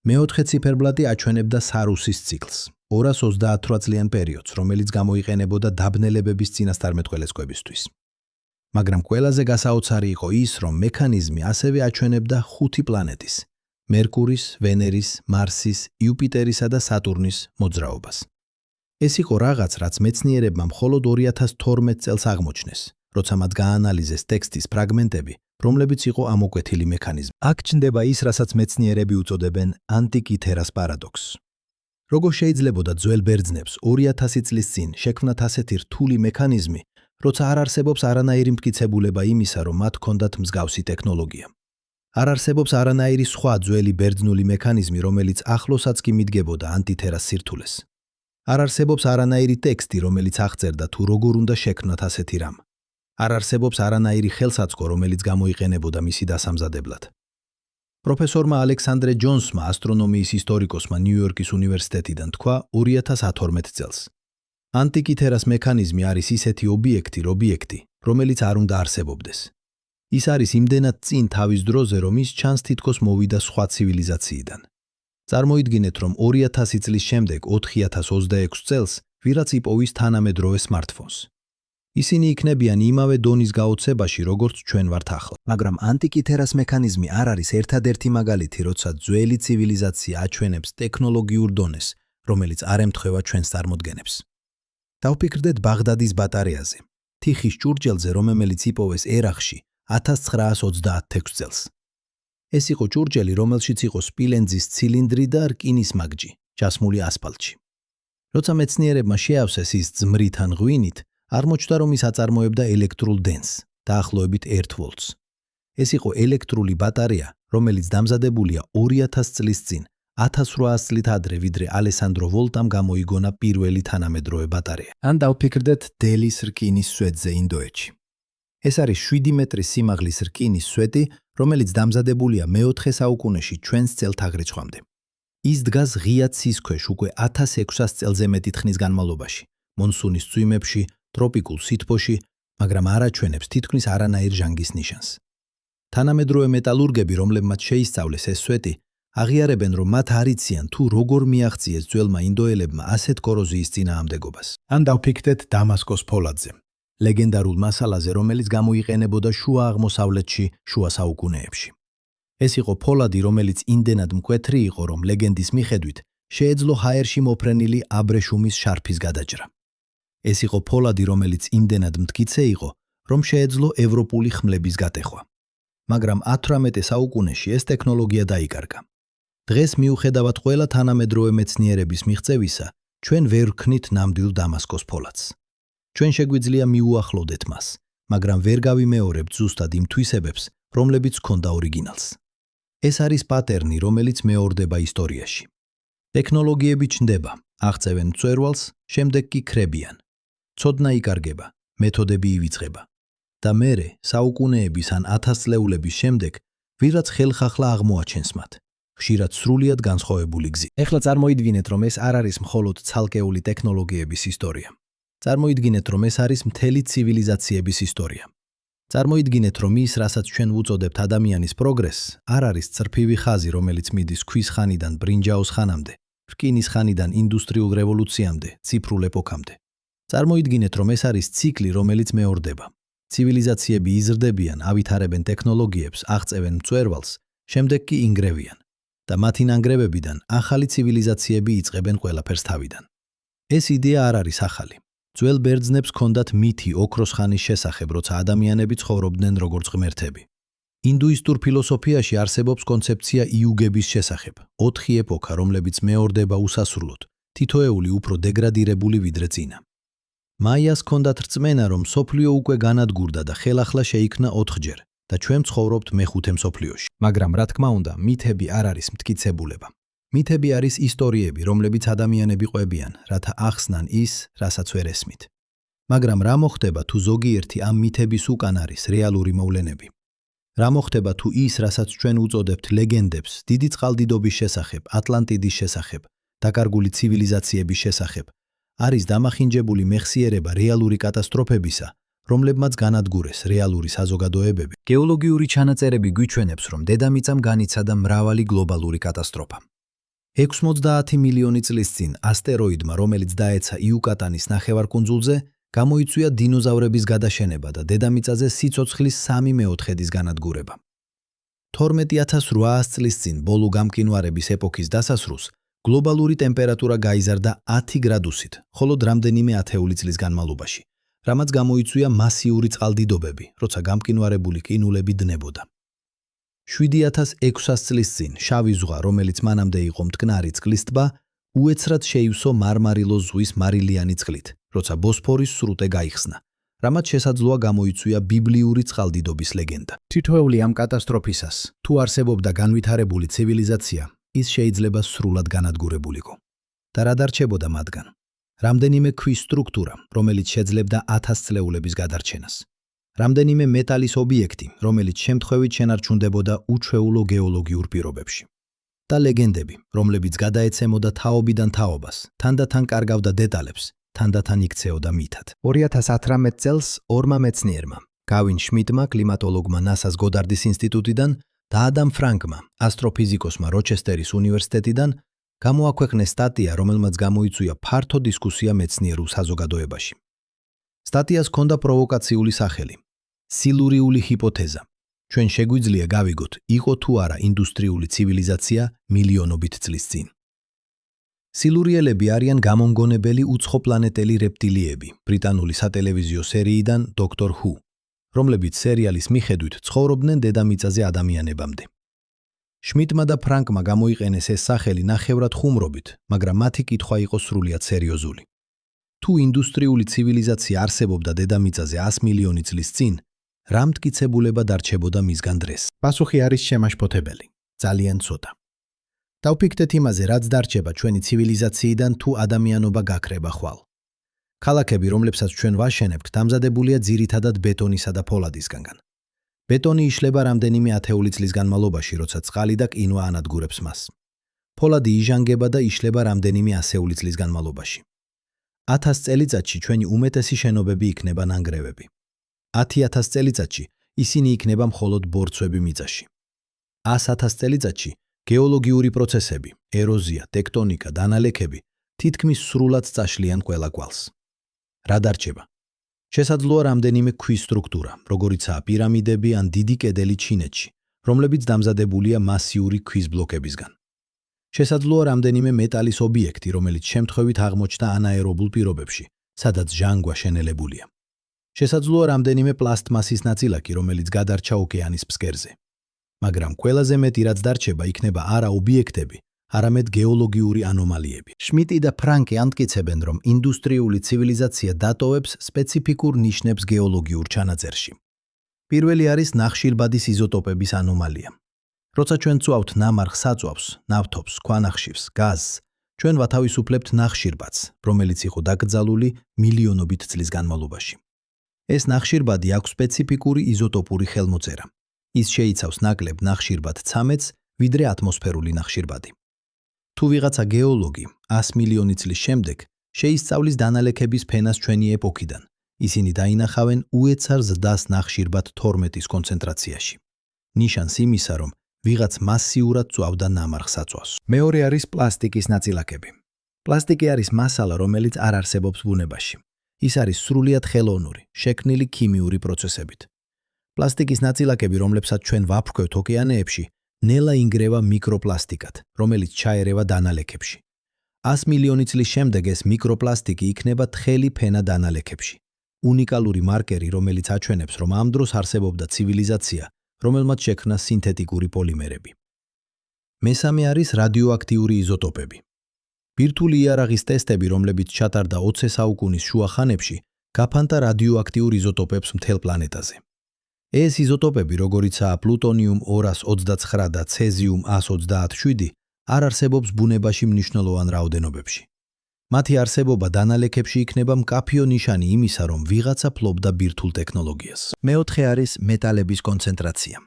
მეოთხე ციფერბლატი აჩვენებდა სარუსის ციკლს, 228 წლიან პერიოდს, რომელიც გამოიყენებოდა დაბნელებების წინასწარმეტყველებისთვის. მაგრამ ყველაზე გასაოცარი იყო ის, რომ მექანიზმი ასევე აჩვენებდა 5 პლანეტის: მერკურის, ვენერის, მარსის, იუპიტერისა და სატურნის მოძრაობას. ეს იყო რაღაც, რაც მეცნიერებმა მხოლოდ 2012 წელს აღმოჩნეს, როცა მათ გაანალიზეს ტექსტის ფრაგმენტები, რომლებიც იყო ამოკვეთილი მექანიზმი. აქ ჩნდება ის, რასაც მეცნიერები უწოდებენ ანტიკითერას პარადოქსს. როგორ შეიძლებოდა ძველ ბერძნებს 2000 წლის წინ შექმნათ ასეთი რთული მექანიზმი, როცა არ არსებობს არანაირი მტკიცებულება იმისა, რომ მათ ჰქონდათ მსგავსი ტექნოლოგია. არ არსებობს არანაირი სხვა ძველი ბერძნული მექანიზმი, რომელიც ახლოსაც კი მიდგებოდა ანტითერას სირთულეს. არ არსებობს არანაირი ტექსტი, რომელიც აღწერდა თუ როგორ უნდა შექმნათ ასეთი რამ. არ არსებობს არანაირი ხელსაწყო, რომელიც გამოიყენებოდა მისი დასამზადებლად. პროფესორმა ალექსანდრე ჯონსმა, ასტრონომიის ისტორიკოსმა ნიუ-იორკის უნივერსიტეტიდან თქვა 2012 წელს. ანტიკითერას მექანიზმი არის ისეთი ობიექტი, რომელიც არ უნდა არსებობდეს. ის არის იმდენად წინ თავის დროზე, რომ ის ჩანს თითქოს მოვიდა სხვა ცივილიზაციიდან. წარმოიდგინეთ, რომ 2000 წლის შემდეგ 4026 წელს ვიღაც იპოვის თანამედროვე smartphones. ისინი იქნებიან იმავე დონის გაოცებაში, როგორც ჩვენ ვართ ახლა. მაგრამ ანტიკითერას მექანიზმი არ არის ერთადერთი მაგალითი, როცა ძველი ცივილიზაცია აჩვენებს ტექნოლოგიურ დონეს, რომელიც არ ემთხვევა ჩვენს წარმოდგენებს. დავფიქრდეთ ბაღდადის ბატარეაზე, თიხის ჭურჭელზე, რომელიც იპოვეს ერახში 1926 წელს. ეს იყო ჭურჭელი, რომელშიც იყო სპილენძის ცილინდრი და რკინის მაგჯი, ჩასმული ასფალტში. როცა მეცნიერებმა შეავსეს ის ძმრით ან ღვინით, აღმოჩნდა, რომ ის აწარმოებდა ელექტრულ დენს, დაახლოებით 1 ვოლტს. ეს იყო ელექტრული ბატარეა, რომელიც დამზადებულია 2000 წლის წინ, 1800 წლით ადრე, ვიდრე ალესანდრო ვოლტამ გამოიგონა პირველი თანამედროვე ბატარეა. ან დავფიქრდეთ დელის რკინის სვეტზე ინდოეთში. ეს არის 7 მეტრის სიმაღლის რკინის სვეტი, რომელიც დამზადებულია მე-4 საუკუნეში ჩვენს წელთაღრიცხვამდე. ის დგას ღია ცის ქვეშ უკვე 1600 წელზე მეტი ხნის განმავლობაში, მონსუნის წვიმებში, ტროპიკულ სითბოში, მაგრამ არ აჩვენებს თითქმის არანაირ ჟანგის ნიშანს. თანამედროვე მეტალურგები, რომლებმაც შეისწავლეს ეს სვეტი, აღიარებენ, რომ მათ არ იციან თუ როგორ მიაღწიეს ძველმა ინდოელებმა ასეთ კოროზიის წინააღმდეგობას. ან დავფიქრდეთ დამასკოს ფოლადზე, ლეგენდარულ მასალაზე, რომელიც გამოიყენებოდა შუა აღმოსავლეთში, შუა საუკუნეებში. ეს იყო ფოლადი, რომელიც იმდენად მკვეთრი იყო, რომ ლეგენდის მიხედვით შეეძლო ჰაერში მოფრენილი აბრეშუმის შარფის გადაჭრა. ეს იყო ფოლადი, რომელიც იმდენად მტკიცე იყო, რომ შეეძლო ევროპული ხმლების გატეხვა. მაგრამ 18 საუკუნეში ეს ტექნოლოგია დაიკარგა. დღეს მიუხედავად ყველა თანამედროვე მეცნიერების მიღწევისა, ჩვენ ვერ ვქნით ნამდვილ დამასკოს ფოლადს. ჩვენ შეგვიძლია მიუახლოვდეთ მას, მაგრამ ვერ გავიმეორებთ ზუსტად იმ თვისებებს, რომლებიც ჰქონდა ორიგინალს. ეს არის პატერნი, რომელიც მეორდება ისტორიაში. ტექნოლოგიები ჩნდება, აღწევენ მწვერვალს, შემდეგ კი ქრებიან. ცოდნა იკარგება, მეთოდები ივიწყება. და მერე, საუკუნეების ან 1000 წლეულების შემდეგ, ვიღაც ხელხახლა აღმოაჩენს მათ. ხშირად სრულიად განსხვავებული გზით. ეხლა წარმოიდგინეთ, რომ ეს არ არის მხოლოდ ცალკეული ტექნოლოგიების ისტორია. წარმოიდგინეთ, რომ ეს არის მთელი ცივილიზაციების ისტორია. წარმოიდგინეთ, რომ ის, რასაც ჩვენ ვუწოდებთ ადამიანის პროგრესს, არ არის წრფივი ხაზი, რომელიც მიდის ქვის ხანიდან ბრინჯაოს ხანამდე, რკინის ხანიდან ინდუსტრიულ რევოლუციამდე, ციფრულ ეპოქამდე. წარმოიდგინეთ, რომ ეს არის ციკლი, რომელიც მეორდება. ცივილიზაციები იზრდებიან, ავითარებენ ტექნოლოგიებს, აღწევენ მწვერვალს, შემდეგ კი ინგრევიან. და მათი ნანგრევებიდან ახალი ცივილიზაციები იწყებენ ყველაფერს თავიდან. ეს იდეა არ არის ახალი. ძველ ბერძნებს ჰქონდათ მითი ოქროს ხანის შესახებ, როცა ადამიანები ცხოვრობდნენ როგორც ღმერთები. ინდუისტურ ფილოსოფიაში არსებობს კონცეფცია იუგების შესახებ, 4 ეპოქა, რომლებიც მეორდება უსასრულოდ, თითოეული უფრო დეგრადირებული ვიდრე წინა. მაიას ჰქონდათ რწმენა, რომ მსოფლიო უკვე განადგურდა და ხელახლა შეიქმნა 4-ჯერ და ჩვენ ცხოვრობთ მე-5 მსოფლიოში. მაგრამ რა თქმა უნდა, მითები არ არის მტკიცებულება. მითები არის ისტორიები, რომლებიც ადამიანები ყვებიან, რათა ახსნან ის, რასაც ვერ ესმით. მაგრამ რა მოხდება თუ ზოგიერთი ამ მითების უკან არის რეალური მოვლენები? რა მოხდება თუ ის, რასაც ჩვენ უწოდებთ ლეგენდებს, დიდი წყალდიდობის შესახებ, ატლანტიდის შესახებ, დაკარგული ცივილიზაციების შესახებ, არის დამახინჯებული მეხსიერება რეალური კატასტროფებისა, რომლებმაც განადგურეს რეალური საზოგადოებები? გეოლოგიური ჩანაწერები გვიჩვენებს, რომ დედამიწამ განიცადა მრავალი გლობალური კატასტროფა. 90 მილიონი წლის წინ ასტეროიდმა, რომელიც დაეცა იუკატანის ნახევარკუნძულზე, გამოიწვია დინოზავრების გადაშენება და დედამიწაზე სიცოცხლის 3/4-ის განადგურება. 12800 წლის წინ ბოლო გამყინვარების ეპოქის დასასრულს გლობალური ტემპერატურა გაიზარდა 10 გრადუსით, მხოლოდ რამდენიმე ათეული წლის განმავლობაში, რამაც გამოიწვია მასიური წყალდიდობები, როცა გამყინვარებული ყინულები დნებოდა. 7600 წლის წინ შავი ზღვა, რომელიც მანამდე იყო მტკნარი წყლის ტბა, უეცრად შეივსო მარმარილოს ზღვის მარილიანი წყლით, როცა ბოსფორის სრუტე გაიხსნა, რამაც შესაძლოა გამოიწვია ბიბლიური წყალდიდობის ლეგენდა. თითოეული ამ კატასტროფისას, თუ არსებობდა განვითარებული ცივილიზაცია, ის შეიძლება სრულად განადგურებულიყო. და რა დარჩებოდა მათგან? რამდენიმე ქვის სტრუქტურა, რომელიც შეძლებდა 1000 წლეულების გადარჩენას. რამდენიმე მეტალის ობიექტი, რომელიც შემთხვევით შენარჩუნდებოდა უჩვეულო გეოლოგიურ პირობებში. და ლეგენდები, რომლებიც გადაეცემოდა თაობიდან თაობას, თანდათან კარგავდა დეტალებს, თანდათან იქცეოდა მითად. 2018 წელს ორმა მეცნიერმა, გავინ შმიდტმა, კლიმატოლოგმა NASA-ს გოდარდის ინსტიტუტიდან და ადამ ფრანკმა, ასტროფიზიკოსმა როჩესტერის უნივერსიტეტიდან გამოაქვეყნეს სტატია, რომელმაც გამოიწვია ფართო დისკუსია მეცნიერულ საზოგადოებაში. სტატიას ჰქონდა პროვოკაციული სახელი. სილურიული ჰიპოთეზა. ჩვენ შეგვიძლია გავიგოთ, იყო თუ არა ინდუსტრიული ცივილიზაცია მილიონობით წლის წინ. სილურიელები არიან გამომგონებელი უცხოპლანეტელი რეპტილიები, ბრიტანული სატელევიზიო სერიიდან Doctor Who, რომლებიც სერიალის მიხედვით ცხოვრობდნენ დედამიწაზე ადამიანებამდე. შმიდტმა და ფრანკმა გამოიყენეს ეს სახელი ნახევრად ხუმრობით, მაგრამ მათი კითხვა იყო სრულიად სერიოზული. თუ ინდუსტრიული ცივილიზაცია არსებობდა დედამიწაზე 100 მილიონი წლის წინ, რა მტკიცებულება დარჩებოდა მისგან დღეს? პასუხი არის შემაშფოთებელი, ძალიან ცოტა. დავფიქრდეთ იმაზე, რაც დარჩება ჩვენი ცივილიზაციიდან თუ ადამიანობა გაქრება ხვალ. ქალაქები, რომლებსაც ჩვენ ვაშენებთ, დამზადებულია ძირითადად ბეტონისა და ფოლადისგან. ბეტონი იშლება რამდენიმე ათეული წლის განმავლობაში, როცა წყალი და ყინვა ანადგურებს მას. ფოლადი იჟანგება და იშლება რამდენიმე ასეული წლის განმავლობაში. 1000 წელიწადში ჩვენი უმეტესი შენობები იქნება ნანგრევები. 10,000 წელიწადში ისინი იქნება მხოლოდ ბორცვები მიწაში. 100,000 წელიწადში გეოლოგიური პროცესები, ეროზია, ტექტონიკა, დანალექები თითქმის სრულად წაშლიან ყველა კვალს. რა დარჩება? შესაძლოა რამდენიმე ქვის სტრუქტურა, როგორიცაა პირამიდები ან დიდი კედელი ჩინეთში, რომლებიც დამზადებულია მასიური ქვის ბლოკებისგან. შესაძლოა რამდენიმე მეტალის ობიექტი, რომელიც შემთხვევით აღმოჩნდა ანაერობულ პირობებში, სადაც ჟანგვა შენელებულია. შესაძლოა რამდენიმე პლასტმასის ნაწილაკი, რომელიც გადარჩა ოკეანის ფსკერზე. მაგრამ ყველაზე მეტი რაც დარჩება იქნება არა ობიექტები, არამედ გეოლოგიური ანომალიები. შმიდტი და ფრანკი ამტკიცებენ, რომ ინდუსტრიული ცივილიზაცია დატოვებს სპეციფიკურ ნიშნებს გეოლოგიურ ჩანაწერში. პირველი არის ნახშირბადის იზოტოპების ანომალია. როცა ჩვენ წვავთ ნამარხ საწვავს, ნავთობს, ქვანახშირს, გაზს, ჩვენ ვათავისუფლებთ ნახშირბადს, რომელიც იყო დაკრძალული მილიონობით წლის განმავლობაში. ეს ნახშირბადი აქვს სპეციფიკური იზოტოპური ხელმოწერა. ის შეიცავს ნაკლებ ნახშირბად ცამეტს, ვიდრე ატმოსფერული ნახშირბადი. თუ ვიღაცა გეოლოგი 100 მილიონი წლის შემდეგ შეისწავლის დანალექების ფენას ჩვენი ეპოქიდან, ისინი დაინახავენ უეცარ ზრდას ნახშირბად 12-ის კონცენტრაციაში. ნიშანს იმისა, რომ ვიღაც მასიურად წვავდა ნამარხ საწვავს. მეორე არის პლასტიკის ნაწილაკები. პლასტიკი არის მასალა, რომელიც არ არსებობს ბუნებაში. ის არის სრულიად ხელოვნური, შექმნილი ქიმიური პროცესებით. პლასტიკის ნაწილაკები, რომლებსაც ჩვენ ვაფრქვევთ ოკეანეებში, ნელა ინგრევა მიკროპლასტიკად, რომელიც ჩაერევა დანალექებში. 100 მილიონი წლის შემდეგ ეს მიკროპლასტიკი იქნება თხელი ფენა დანალექებში. უნიკალური მარკერი, რომელიც აჩვენებს, რომ ამ დროს არსებობდა ცივილიზაცია, რომელმაც შექმნა სინთეტიკური პოლიმერები. მესამე არის რადიოაქტიური იზოტოპები. ბირთვული იარაღის ტესტები, რომლებიც ჩატარდა 20 საუკუნის შუა ხანებში, გაფანტა რადიოაქტიურ იზოტოპებს მთელ პლანეტაზე. ეს იზოტოპები, როგორიცაა პლუტონიუმ 229 და ცეზიუმ 137, არ არსებობს ბუნებაში მნიშვნელოვან რაოდენობებში. მათი არსებობა დანალექებში იქნება მკაფიო ნიშანი იმისა, რომ ვიღაცა ფლობდა ბირთვულ ტექნოლოგიას. მეოთხე არის მეტალების კონცენტრაცია.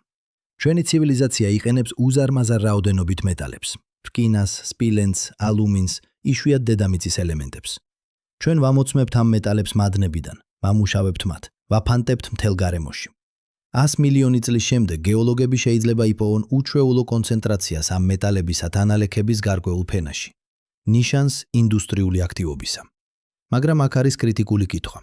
ჩვენი ცივილიზაცია იყენებს უზარმაზარ რაოდენობით მეტალებს: რკინას, სპილენძს, ალუმინს, იშვიათ დედამიწის ელემენტებს. ჩვენ ვამოწმებთ ამ მეტალებს მადნებიდან, ვამუშავებთ მათ, ვაფანტებთ მთელ გარემოში. 100 მილიონი წლის შემდეგ გეოლოგები შეიძლება იპოვონ უჩვეულო კონცენტრაციას ამ მეტალებისა დანალექების გარკვეულ ფენაში. ნიშანს ინდუსტრიული აქტივობისა. მაგრამ აქ არის კრიტიკული კითხვა.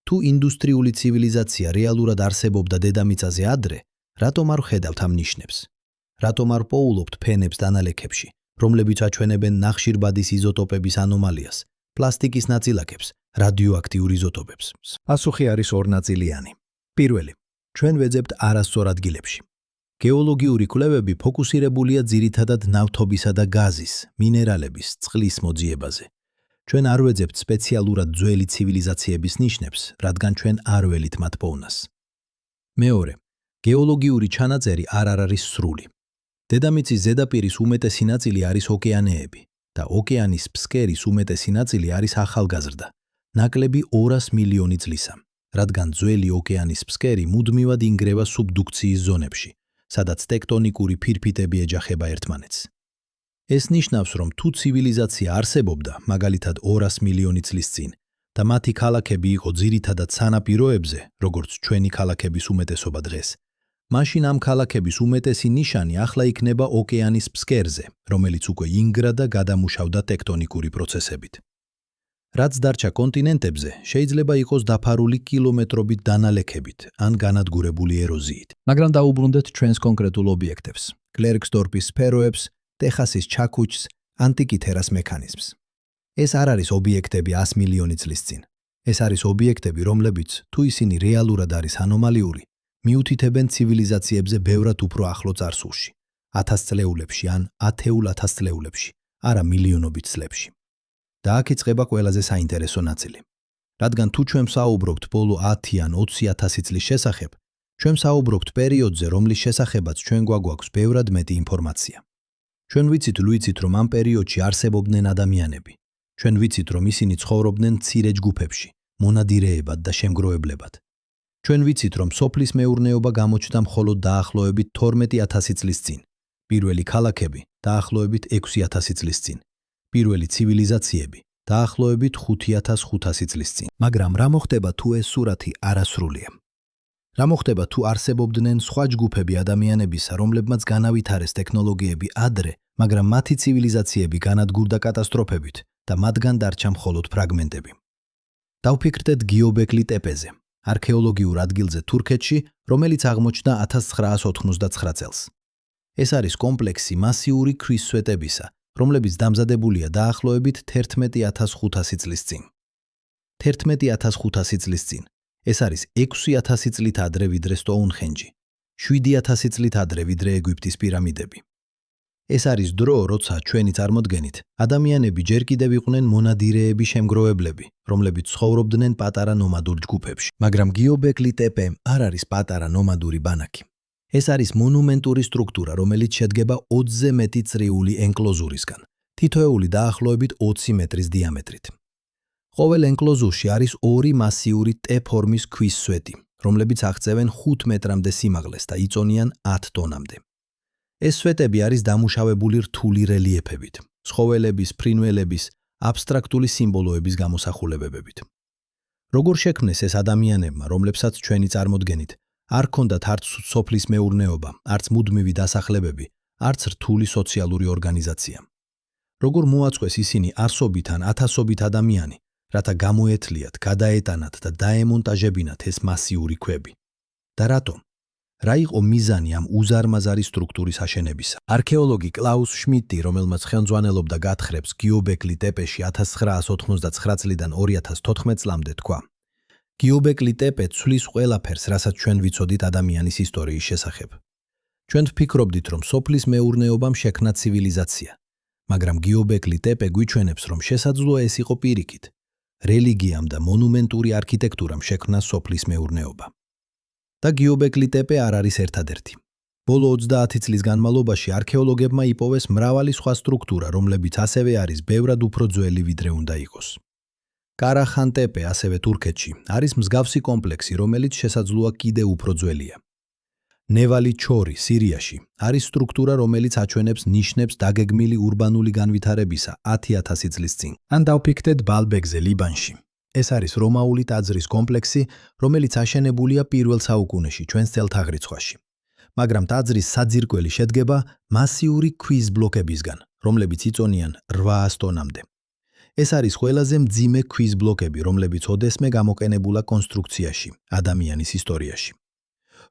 თუ ინდუსტრიული ცივილიზაცია რეალურად არსებობდა დედამიწაზე ადრე, რატომ არ ვხედავთ ამ ნიშნებს? რატომ არ პოულობთ ფენებს დანალექებში, რომლებიც აჩვენებენ ნახშირბადის იზოტოპების ანომალიას, პლასტიკის ნაწილაკებს რადიოაქტიურ იზოტოპებს. პასუხი არის ორნაწილიანი. პირველი, ჩვენ ვეძებთ არასწორ ადგილებში. გეოლოგიური კვლევები ფოკუსირებულია ძირითადად ნავთობისა და გაზის, მინერალების, წყლის მოძიებაზე. ჩვენ არ ვეძებთ სპეციალურად ძველი ცივილიზაციების ნიშნებს, რადგან ჩვენ არ ველით მათ პოვნას. მეორე, გეოლოგიური ჩანაწერი არ არის სრული. დედამიწის ზედაპირის უმეტესი ნაწილი არის ოკეანეები და ოკეანის ფსკერის უმეტესი ნაწილი არის ახალგაზრდა, ნაკლები 200 მილიონი წლისა, რადგან ძველი ოკეანის ფსკერი მუდმივად ინგრევა სუბდუქციის ზონებში, სადაც ტექტონიკური ფირფიტები ეჯახება ერთმანეთს. ეს ნიშნავს, რომ თუ ცივილიზაცია არსებობდა, მაგალითად 200 მილიონი წლის წინ, და მათი ქალაქები იყო ძირითადად სანაპიროებზე, როგორც ჩვენი ქალაქების უმეტესობა დღეს, მაშინ ამ ქალაქების უმეტესი ნიშანი ახლა იქნება ოკეანის ფსკერზე, რომელიც უკვე ინგრა და გადამუშავდა ტექტონიკური პროცესებით. რაც დარჩა კონტინენტებზე, შეიძლება იყოს დაფარული კილომეტრობით დანალექებით ან განადგურებული ეროზიით. მაგრამ დაუბრუნდეთ ჩვენს კონკრეტულ ობიექტებს, კლერკსდორპის სფეროებს, ტეხასის ჩაქუჩს, ანტიკითერას მექანიზმს. ეს არ არის ობიექტები 100 მილიონი წლის წინ. ეს არის ობიექტები, რომლებიც, თუ ისინი რეალურად არის ანომალიური, მიუთითებენ ცივილიზაციებზე ბევრად უფრო ახლო წარსულში, 1000 წლეულებში ან 10,000 წლეულებში, არა მილიონობით წლებში. და აქ იწყება ყველაზე საინტერესო ნაწილი. რადგან თუ ჩვენ ვსაუბრობთ ბოლო 10 ან 20,000 წლის შესახებ, ჩვენ ვსაუბრობთ პერიოდზე, რომლის შესახებაც ჩვენ გვაქვს ბევრად მეტი ინფორმაცია. ჩვენ ვიცით, რომ ამ პერიოდში არსებობდნენ ადამიანები. ჩვენ ვიცით, რომ ისინი ცხოვრობდნენ მცირე ჯგუფებში, მონადირეებად და შემგროვებლებად. ჩვენ ვიცით, რომ სოფლის მეურნეობა გამოჩნდა მხოლოდ დაახლოებით 12,000 წლის წინ, პირველი ქალაქები დაახლოებით 6,000 წლის წინ, პირველი ცივილიზაციები დაახლოებით 5,500 წლის წინ. მაგრამ რა მოხდება თუ ეს სურათი არასრულია? რა მოხდება თუ არსებობდნენ სხვა ჯგუფები ადამიანებისა, რომლებმაც განავითარეს ტექნოლოგიები ადრე, მაგრამ მათი ცივილიზაციები განადგურდა კატასტროფებით და მათგან დარჩა მხოლოდ ფრაგმენტები? დავფიქრდეთ გიობეკლი ტეპეზე, არქეოლოგიურ ადგილზე თურქეთში, რომელიც აღმოჩნდა 1999 წელს. ეს არის კომპლექსი მასიური ქვის სვეტებისა, რომლებიც დამზადებულია დაახლოებით 11,500 წლის წინ. 11,500 წლის წინ. ეს არის 6,000 წლით ადრე ვიდრე სტოუნჰენჯი, 7,000 წლით ადრე ვიდრე ეგვიპტის პირამიდები. ეს არის დრო, როცა ჩვენი წარმოდგენით, ადამიანები ჯერ კიდევ იყვნენ მონადირეები შემგროვებლები, რომლებიც ცხოვრობდნენ პატარა ნომადურ ჯგუფებში. მაგრამ გიობეკლი ტეპე არ არის პატარა ნომადური ბანაკი. ეს არის მონუმენტური სტრუქტურა, რომელიც შედგება 20-ზე მეტი წრიული ენკლოზურისგან, თითოეული დაახლოებით 20 მეტრის დიამეტრით. ყოველ ენკლოზურში არის ორი მასიური T-ფორმის ქვის სვეტი, რომლებიც აღწევენ 5 მეტრამდე სიმაღლეს და იწონიან 10 ტონამდე. ეს სვეტები არის დამუშავებული რთული რელიეფებით, ცხოველების, ფრინველების, აბსტრაქტული სიმბოლოების გამოსახულებებით. როგორ შექმნეს ეს ადამიანებმა, რომლებსაც ჩვენი წარმოდგენით არ ქონდათ არც სოფლის მეურნეობა, არც მუდმივი დასახლებები, არც რთული სოციალური ორგანიზაცია? როგორ მოაწყვეს ისინი არსობით ან ათასობით ადამიანი, რათა გამოეთლიათ, გადაეტანათ და დაემონტაჟებინათ ეს მასიური ქვები? და რატომ? რა იყო მიზანი ამ უზარმაზარი სტრუქტურის აშენებისა? არქეოლოგი კლაუს შმიდტი, რომელმაც ხელმძღვანელობდა გათხრებს გიობეკლი ტეპეში 1999 წლიდან 2014 წლამდე თქვა: გიობეკლი ტეპე ცვლის ყველაფერს, რასაც ჩვენ ვიცოდით ადამიანის ისტორიის შესახებ. ჩვენ ვფიქრობდით, რომ სოფლის მეურნეობამ შექმნა ცივილიზაცია, მაგრამ გიობეკლი ტეპე გვიჩვენებს, რომ შესაძლოა ეს იყო პირიქით. რელიგიამ და მონუმენტური არქიტექტურამ შექმნა სოფლის მეურნეობა. და გიობეკლი ტეპე არ არის ერთადერთი. ბოლო 30 წლის განმავლობაში არქეოლოგებმა იპოვეს მრავალი სხვა სტრუქტურა, რომლებიც ასევე არის ბევრად უფრო ძველი ვიდრე უნდა იყოს. კარახან ტეპე, ასევე თურქეთში, არის მსგავსი კომპლექსი, რომელიც შესაძლოა კიდევ უფრო ძველია. ნევალი ჩორი, სირიაში, არის სტრუქტურა, რომელიც აჩვენებს ნიშნებს დაგეგმილი ურბანული განვითარებისა 10,000 წლის წინ. ან დავფიქრდეთ ბალბეგზე, ლიბანში. ეს არის რომაული ტაძრის კომპლექსი, რომელიც აშენებულია პირველ საუკუნეში ჩვენს წელთაღრიცხვაში. მაგრამ ტაძრის საძირკველი შედგება მასიური ქვის ბლოკებისგან, რომლებიც იწონიან 800 ტონამდე. ეს არის ყველაზე მძიმე ქვის ბლოკები, რომლებიც ოდესმე გამოყენებულა კონსტრუქციაში, ადამიანის ისტორიაში.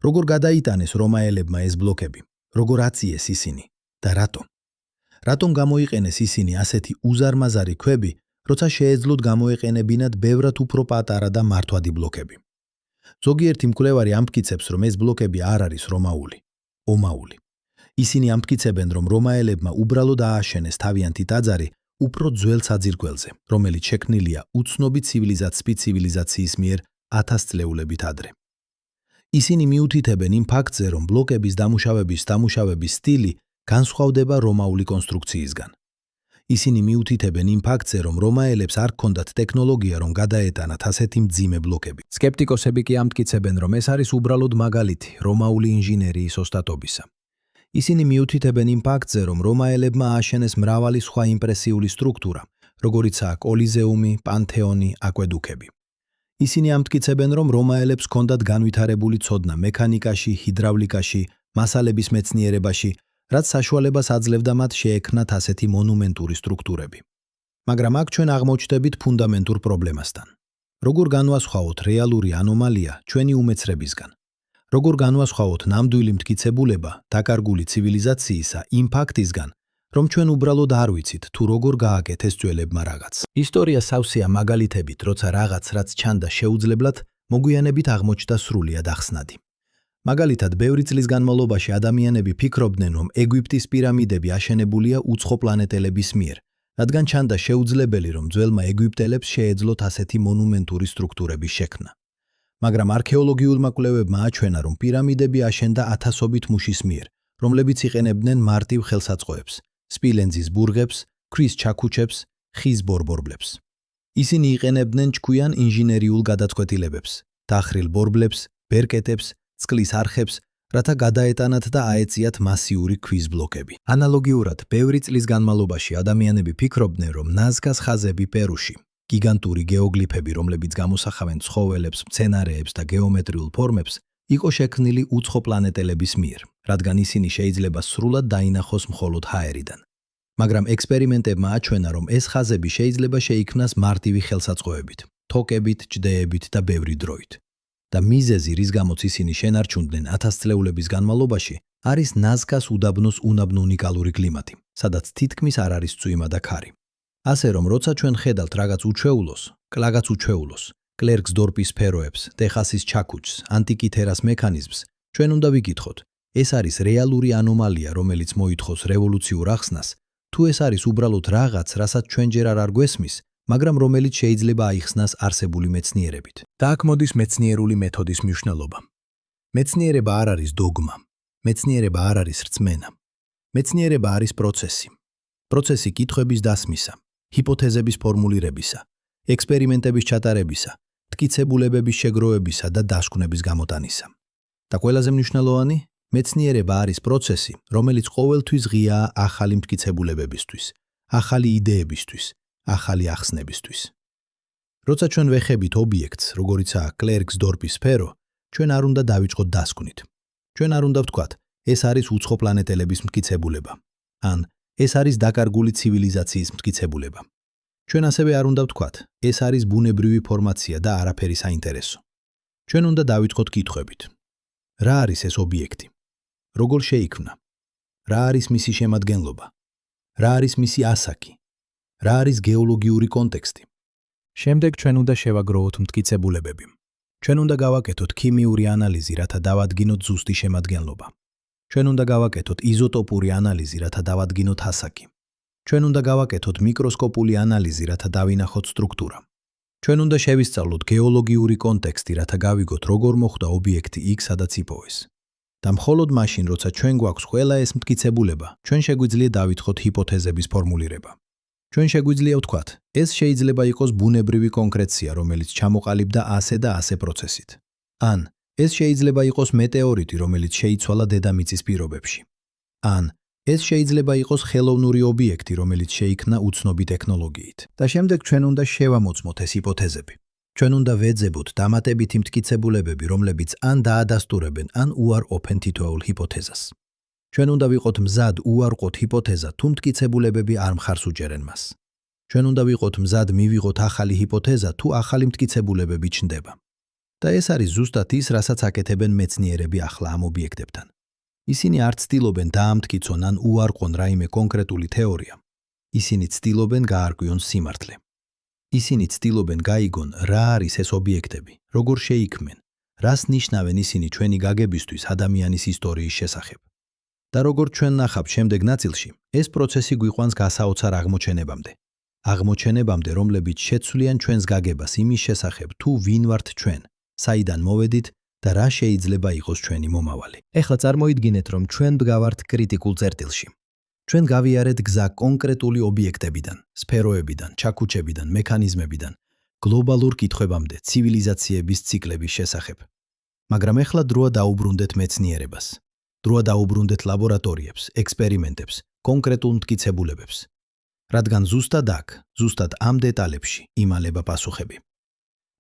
როგორ გადაიტანეს რომაელებმა ეს ბლოკები? როგორ აციეს ისინი? და რატომ? რატომ გამოიყენეს ისინი ასეთი უზარმაზარი ქვები, როცა შეეძლოთ გამოეყენებინათ ბევრად უფრო პატარა და მართვადი ბლოკები. ზოგიერთი მკვლევარი ამტკიცებს, რომ ეს ბლოკები არ არის ომაული. ისინი ამტკიცებენ, რომ რომაელებმა უბრალოდ ააშენეს თავიანთი ტაძარი უფრო ძველ საძირკველზე, რომელიც შექმნილია უცნობი ცივილიზაციის მიერ 1000 წლეულებით ადრე. ისინი მიუთითებენ იმ ფაქტზე, რომ ბლოკების დამუშავების სტილი განსხვავდება რომაული კონსტრუქციისგან. ისინი მიუთითებენ იმ ფაქტზე, რომ რომაელებს არ ჰქონდათ ტექნოლოგია, რომ გადაეტანათ ასეთი მძიმე ბლოკები. სკეპტიკოსები კი ამტკიცებენ, რომ ეს არის უბრალოდ მაგალითი რომაული ინჟინერიის ოსტატობისა. ისინი მიუთითებენ იმ ფაქტზე, რომ რომაელებმა ააშენეს მრავალი სხვა იმპრესიული სტრუქტურა, როგორიცაა კოლიზეუმი, პანთეონი, აკვედუკები. ისინი ამტკიცებენ, რომ რომაელებს ჰქონდათ განვითარებული ცოდნა მექანიკაში, ჰიდრავლიკაში, მასალების მეცნიერებაში, რაც საშუალებას აძლევდა მათ შეექმნათ ასეთი მონუმენტური სტრუქტურები. მაგრამ აქ ჩვენ აღმოჩნდებით ფუნდამენტურ პრობლემასთან. როგორ განვასხვაოთ რეალური ანომალია ჩვენი უმეცრებისგან? როგორ განვასხვაოთ ნამდვილი მტკიცებულება დაკარგული ცივილიზაციისა იმ ფაქტისგან, რომ ჩვენ უბრალოდ არ ვიცით თუ როგორ გააკეთეს ძველებმა რაღაც. ისტორია სავსეა მაგალითებით, როცა რაღაც რაც ჩანდა შეუძლებლად, მოგვიანებით აღმოჩნდა სრულიად ახსნადი. მაგალითად, ბევრი წლის განმავლობაში ადამიანები ფიქრობდნენ, რომ ეგვიპტის პირამიდები აშენებულია უცხო პლანეტელების მიერ, რადგან ჩანდა შეუძლებელი, რომ ძველმა ეგვიპტელებს შეეძლოთ ასეთი მონუმენტური სტრუქტურების შექმნა. მაგრამ არქეოლოგიურმა კვლევებმა აჩვენა, რომ პირამიდები აშენდა ათასობით მუშის მიერ, რომლებიც იყენებდნენ მარტივ ხელსაწყოებს, სპილენძის ბურღებს, ქვის ჩაქუჩებს, ხის ბორბლებს. ისინი იყენებდნენ ჭკვიან ინჟინერიულ გადაწყვეტილებებს, დახრილ ბორბლებს, ბერკეტებს, წყლის არხებს, რათა გადაეტანათ და აეწიათ მასიური ქვის ბლოკები. ანალოგიურად, ბევრი წლის განმავლობაში ადამიანები ფიქრობდნენ, რომ ნაზკას ხაზები პერუში, გიგანტური გეოგლიფები, რომლებიც გამოსახავენ ცხოველებს, მცენარეებს და გეომეტრიულ ფორმებს, იყო შექმნილი უცხო პლანეტელების მიერ, რადგან ისინი შეიძლება სრულად დაინახოს მხოლოდ ჰაერიდან. მაგრამ ექსპერიმენტებმა აჩვენა, რომ ეს ხაზები შეიძლება შეიქმნას მარტივი ხელსაწყოებით, თოკებით, ჭდეებით და ბევრი დროით. და მიზეზი, რის გამოც ისინი შენარჩუნდნენ 1000 წლეულების განმავლობაში, არის ნაზკას უდაბნოს უნაბნო უნიკალური კლიმატი, სადაც თითქმის არ არის წვიმა და ქარი. ასე რომ, როცა ჩვენ ხედავთ რაღაც უჩვეულოს, კლერკსდორპის სფეროებს, ტეხასის ჩაქუჩს, ანტიკითერას მექანიზმს, ჩვენ უნდა ვიკითხოთ, ეს არის რეალური ანომალია, რომელიც მოითხოვს რევოლუციურ ახსნას, თუ ეს არის უბრალოდ რაღაც, რასაც ჩვენ ჯერ არ გვესმის, მაგრამ რომელიც შეიძლება აიხსნას არსებული მეცნიერებით. და აქ მოდის მეცნიერული მეთოდის მნიშვნელობა. მეცნიერება არ არის დოგმა, მეცნიერება არ არის რწმენა. მეცნიერება არის პროცესი. პროცესი კითხვების დასმისა, ჰიპოთეზების ფორმულირებისა, ექსპერიმენტების ჩატარებისა, მტკიცებულებების შეგროვებისა და დასკვნების გამოტანისა. და ყველაზე მნიშვნელოვანი, მეცნიერება არის პროცესი, რომელიც ყოველთვის ღიაა ახალი მტკიცებულებებისთვის, ახალი იდეებისთვის, ახალი ახსნებისთვის. როცა ჩვენ ვეხებით ობიექტს, როგორიცაა კლერკსდორპის სფერო, ჩვენ არ უნდა დავიწყოთ დასკვნით. ჩვენ არ უნდა ვთქვათ, ეს არის უცხო პლანეტელების მტკიცებულება, ან ეს არის დაკარგული ცივილიზაციის მტკიცებულება. ჩვენ ასევე არ უნდა ვთქვათ, ეს არის ბუნებრივი ფორმაცია და არაფერი საინტერესო. ჩვენ უნდა დავიწყოთ კითხვებით. რა არის ეს ობიექტი? როგორ შეიქმნა? რა არის მისი შემადგენლობა? რა არის მისი ასაკი? რა არის გეოლოგიური კონტექსტი? შემდეგ ჩვენ უნდა შევაგროვოთ მტკიცებულებები. ჩვენ უნდა გავაკეთოთ ქიმიური ანალიზი, რათა დავადგინოთ ზუსტი შემადგენლობა. ჩვენ უნდა გავაკეთოთ იზოტოპური ანალიზი, რათა დავადგინოთ ასაკი. ჩვენ უნდა გავაკეთოთ მიკროსკოპული ანალიზი, რათა დავინახოთ სტრუქტურა. ჩვენ უნდა შევისწავლოთ გეოლოგიური კონტექსტი, რათა გავიგოთ როგორ მოხდა ობიექტი იქ, სადაც იპოვეს. და მხოლოდ მაშინ, როცა ჩვენ გვაქვს ყველა ეს მტკიცებულება, ჩვენ შეგვიძლია დავითხოთ ჰიპოთეზების ფორმულირება. ჩვენ შეგვიძლია ვთქვათ, ეს შეიძლება იყოს ბუნებრივი კონკრეცია, რომელიც ჩამოყალიბდა ასე და ასე პროცესით. ან ეს შეიძლება იყოს მეტეორიტი, რომელიც შეიცვალა დედამიწის პირობებში. ან ეს შეიძლება იყოს ხელოვნური ობიექტი, რომელიც შეიქმნა უცნობი ტექნოლოგიით. და შემდეგ ჩვენ უნდა შევამოწმოთ ეს ჰიპოთეზები. ჩვენ უნდა ვეძებოთ დამატებითი მტკიცებულებები, რომლებიც ან დაადასტურებენ, ან უარყოფენ თითოეულ ჰიპოთეზას. ჩვენ უნდა ვიყოთ მზად უარყოთ ჰიპოთეზა, თუ მტკიცებულებები არ მხარს უჭერენ მას. ჩვენ უნდა ვიყოთ მზად მივიღოთ ახალი ჰიპოთეზა, თუ ახალი მტკიცებულებები ჩნდება. და ეს არის ზუსტად ის, რასაც აკეთებენ მეცნიერები ახლა ამ ობიექტებთან. ისინი არ ცდილობენ დაამტკიცონ ან უარყონ რაიმე კონკრეტული თეორია. ისინი ცდილობენ გაარკვიონ სიმართლე. ისინი ცდილობენ გაიგონ, რა არის ეს ობიექტები, როგორ შეიქმნენ, რას ნიშნავენ ისინი ჩვენი გაგებისთვის ადამიანის ისტორიის შესახებ. და როგორც ჩვენ ნახავთ შემდეგ ნაწილში, ეს პროცესი გვიყვანს გასაოცარ აღმოჩენებამდე. აღმოჩენებამდე, რომლებიც შეცვლიან ჩვენს გაგებას იმის შესახებ, თუ ვინ ვართ ჩვენ, საიდან მოვედით და რა შეიძლება იყოს ჩვენი მომავალი. ეხლა წარმოიდგინეთ, რომ ჩვენ ვდგავართ კრიტიკულ წერტილში. ჩვენ გავიარეთ გზა კონკრეტული ობიექტებიდან, სფეროებიდან, ჩაქუჩებიდან, მექანიზმებიდან, გლობალურ კითხვებამდე, ცივილიზაციების ციკლების შესახებ. მაგრამ ეხლა დროა დაუბრუნდეთ მეცნიერებას. დროა დაუბრუნდეთ ლაბორატორიებს, ექსპერიმენტებს, კონკრეტულ მტკიცებულებებს. რადგან ზუსტად აქ, ზუსტად ამ დეტალებში იმალება პასუხები.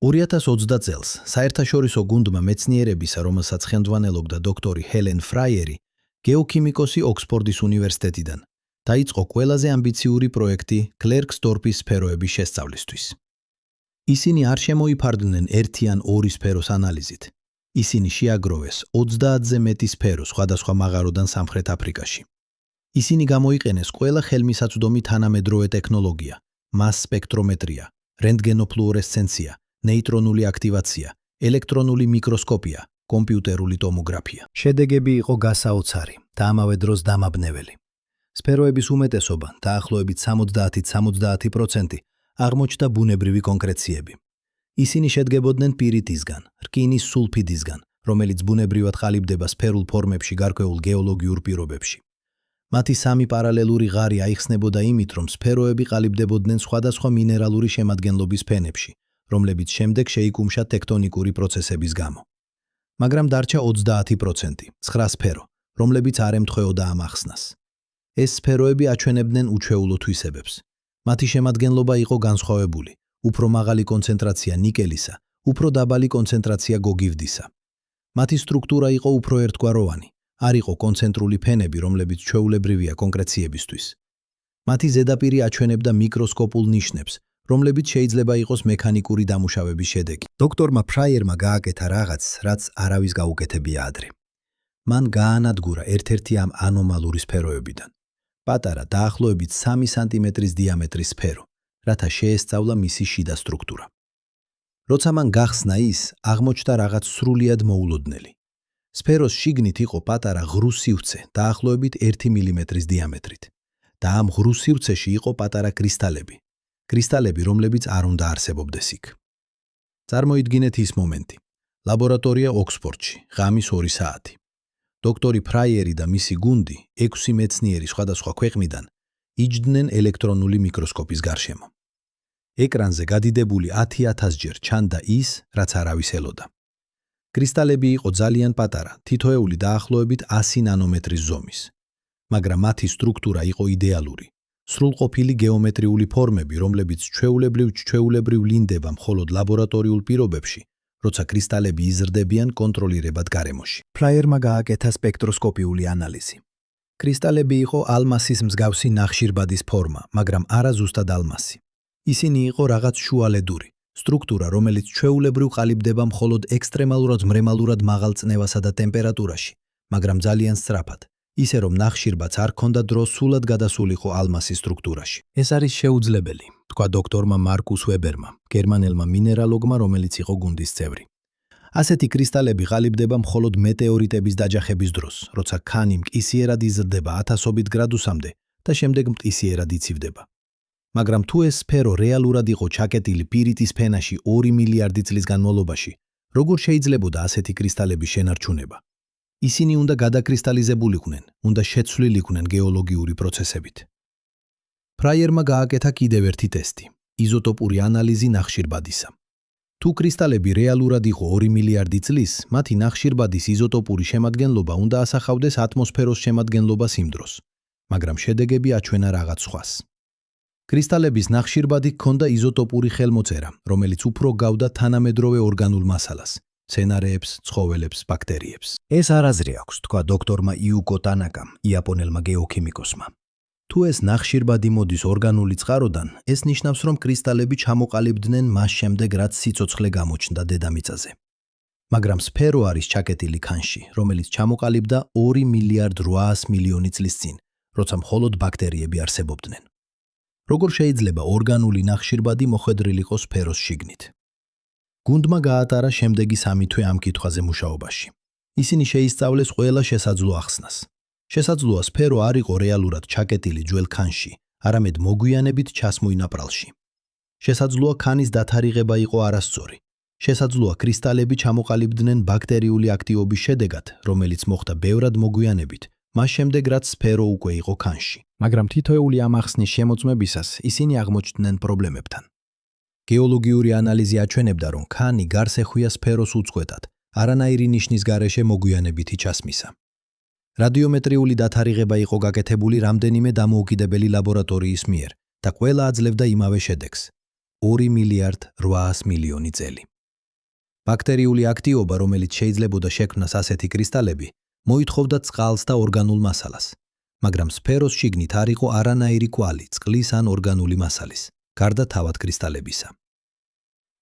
2020 წელს საერთაშორისო გუნდმა მეცნიერებისა, რომელსაც ხელმძღვანელობდა დოქტორი ჰელენ ფრაიერი, გეოქიმიკოსი ოქსფორდის უნივერსიტეტიდან, დაიწყო ყველაზე ამბიციური პროექტი კლერკსდორპის სფეროების შესწავლისთვის. ისინი არ შემოიფარდნენ ერთი ან ორი სფეროს ანალიზით. ისინი შეაგროვეს 30-ზე მეტი სფერო სხვადასხვა მაღაროდან სამხრეთ აფრიკაში. ისინი გამოიყენეს ყველა ხელმისაწვდომი თანამედროვე ტექნოლოგია, მას სპექტრომეტრია, რენტგენოფლუორესცენცია, ნეიტრონული აქტივაცია, ელექტრონული მიკროსკოპია, კომპიუტერული ტომოგრაფია. შედეგები იყო გასაოცარი და ამავე დროს დამაბნეველი. სფეროების უმეტესობა, დაახლოებით 70-70% აღმოჩნდა ბუნებრივი კონკრეციები. ისინი შედგებოდნენ პირიტისგან, რკინის სულფიდისგან, რომელიც ბუნებრივად ყალიბდება სფერულ ფორმებში გარკვეულ გეოლოგიურ პირობებში. მათი სამი პარალელური ღარი აიხსნებოდა იმით, რომ სფეროები ყალიბდებოდნენ სხვადასხვა მინერალური შემადგენლობის ფენებში, რომლებიც შემდეგ შეიკუმშა ტექტონიკური პროცესების გამო. მაგრამ დარჩა 30%, 9 სფერო, რომლებიც არ ემთხვეოდა ამ ახსნას. ეს სფეროები აჩვენებდნენ უჩვეულო თვისებებს. მათი შემადგენლობა იყო განსხვავებული, უფრო მაღალი კონცენტრაცია ნიკელისა, უფრო დაბალი კონცენტრაცია გოგივდისა. მათი სტრუქტურა იყო უფრო ერთგვაროვანი, არ იყო კონცენტრული ფენები, რომლებიც ჩვეულებრივია კონკრეციებისთვის. მათი ზედაპირი აჩვენებდა მიკროსკოპულ ნიშნებს, რომლებიც შეიძლება იყოს მექანიკური დამუშავების შედეგი. დოქტორმა ფრაიერმა გააკეთა რაღაც, რაც არავის გაუკეთებია ადრე. მან გაანადგურა ერთ-ერთი ამ ანომალური სფეროებიდან. პატარა, დაახლოებით 3 სანტიმეტრის დიამეტრის სფერო, რათა შეესწავლა მისი შიდა სტრუქტურა. როცა მან გახსნა ის, აღმოჩნდა რაღაც სრულიად მოულოდნელი. სფეროს შიგნით იყო პატარა ღრუ სივრცე, დაახლოებით 1 მილიმეტრის დიამეტრით. და ამ ღრუ სივრცეში იყო პატარა კრისტალები. კრისტალები, რომლებიც არ უნდა არსებობდეს იქ. წარმოიდგინეთ ის მომენტი. ლაბორატორია ოქსფორდში, ღამის 2 საათი. დოქტორი ფრაიერი და მისი გუნდი, 6 მეცნიერი სხვადასხვა ქვეყნიდან, იჯდნენ ელექტრონული მიკროსკოპის გარშემო. ეკრანზე გადიდებული 10,000 ჯერ ჩანდა ის, რაც არავის ელოდა. კრისტალები იყო ძალიან პატარა, თითოეული დაახლოებით 100 ნანომეტრის ზომის. მაგრამ მათი სტრუქტურა იყო იდეალური. სრულყოფილი გეომეტრიული ფორმები, რომლებიც ჩვეულებრივ ლინდება მხოლოდ ლაბორატორიულ პირობებში, როცა კრისტალები იზრდებიან კონტროლირებად გარემოში. ფრაიერმა გააკეთა სპექტროსკოპიული ანალიზი. კრისტალები იყო ალმასის მსგავსი ნახშირბადის ფორმა, მაგრამ არა ზუსტად ალმასი. ისინი იყო რაღაც შუალედური, სტრუქტურა, რომელიც ჩვეულებრივ ყალიბდება მხოლოდ ექსტრემალურად მრემალურად მაღალ წნევასა და ტემპერატურაში, მაგრამ ძალიან სწრაფად. ისე რომ ნახშირბადს არ ჰქონდა დრო სულად გადასულიყო ალმასის სტრუქტურაში. ეს არის შეუძლებელი, თქვა დოქტორმა მარკუს ვებერმა, გერმანელმა მინერალოგმა, რომელიც იყო გუნდის წევრი. ასეთი კრისტალები ყალიბდება მხოლოდ მეტეორიტების დაჯახების დროს, როცა ქანი მყისიერად იზრდება 1000 გრადუსამდე და შემდეგ მყისიერად იცივდება. მაგრამ თუ ეს სფერო რეალურად იყო ჩაკეტილი პირიტის ფენაში 2 მილიარდი წლის განმავლობაში, როგორ შეიძლებოდა ასეთი კრისტალების შენარჩუნება? ისინი უნდა გადაკრისტალიზებულიყვნენ, უნდა შეცვლილიყვნენ გეოლოგიური პროცესებით. ფრაიერმა გააკეთა კიდევ ერთი ტესტი, იზოტოპური ანალიზი ნახშირბადისა. თუ კრისტალები რეალურად იყო 2 მილიარდი წლის, მათი ნახშირბადის იზოტოპური შემადგენლობა უნდა ასახავდეს ატმოსფეროს შემადგენლობას იმ დროს, მაგრამ შედეგები აჩვენა რაღაც სხვას. კრისტალების ნახშირბადი ჰქონდა იზოტოპური ხელმოწერა, რომელიც უფრო გავდა თანამედროვე ორგანულ მასალას, მცენარეებს, ცხოველებს, ბაქტერიებს. ეს არაზრი აქვს, თქვა დოქტორმა იუკო ტანაკამ, იაპონელმა გეოქიმიკოსმა. თუ ეს ნახშირბადი მოდის ორგანული წყაროდან, ეს ნიშნავს, რომ კრისტალები ჩამოყალიბდნენ მას შემდეგ, რაც სიცოცხლე გამოჩნდა დედამიწაზე. მაგრამ სფერო არის ჩაკეტილი ქანში, რომელიც ჩამოყალიბდა 2 მილიარდ 800 მილიონი წლის წინ, როცა მხოლოდ ბაქტერიები არსებობდნენ. როგორ შეიძლება ორგანული ნახშირბადი მოხვედრილი იყოს სფეროს შიგნით. გუნდმა გაატარა შემდეგი 3 თვე ამ კითხვაზე მუშაობაში. ისინი შეისწავლეს ყველა შესაძლო ახსნას. შესაძლოა სფერო არ იყო რეალურად ჩაკეტილი ძველ ქანში, არამედ მოგვიანებით ჩასმოინა პრალში. შესაძლოა ქანის დათარიღება იყო არასწორი. შესაძლოა კრისტალები ჩამოყალიბდნენ ბაქტერიული აქტივობის შედეგად, რომელიც მოხდა ბევრად მოგვიანებით, მას შემდეგ რაც სფერო უკვე იყო ქანში. მაგრამ თითოეული ამ ახსნის შემოწმებისას ისინი აღმოჩნდნენ პრობლემებთან. გეოლოგიური ანალიზი აჩვენებდა, რომ ქანი გარს ეხვია სფეროს უწყვეტად, არანაირი ნიშნის გარეშე მოგვიანებითი ჩასმისა. რადიომეტრიული დათარიღება იყო გაკეთებული რამდენიმე დამოუკიდებელი ლაბორატორიის მიერ და ყველა აძლევდა იმავე შედეგს: 2 მილიარდ 800 მილიონი წელი. ბაქტერიული აქტივობა, რომელიც შეიძლებოდა შექმნას ასეთი კრისტალები, მოითხოვდა წყალს და ორგანულ მასალას, მაგრამ სფეროს შიგნით არ იყო არანაირი კვალი, წყლის ან ორგანული მასალის, გარდა თავად კრისტალებისა.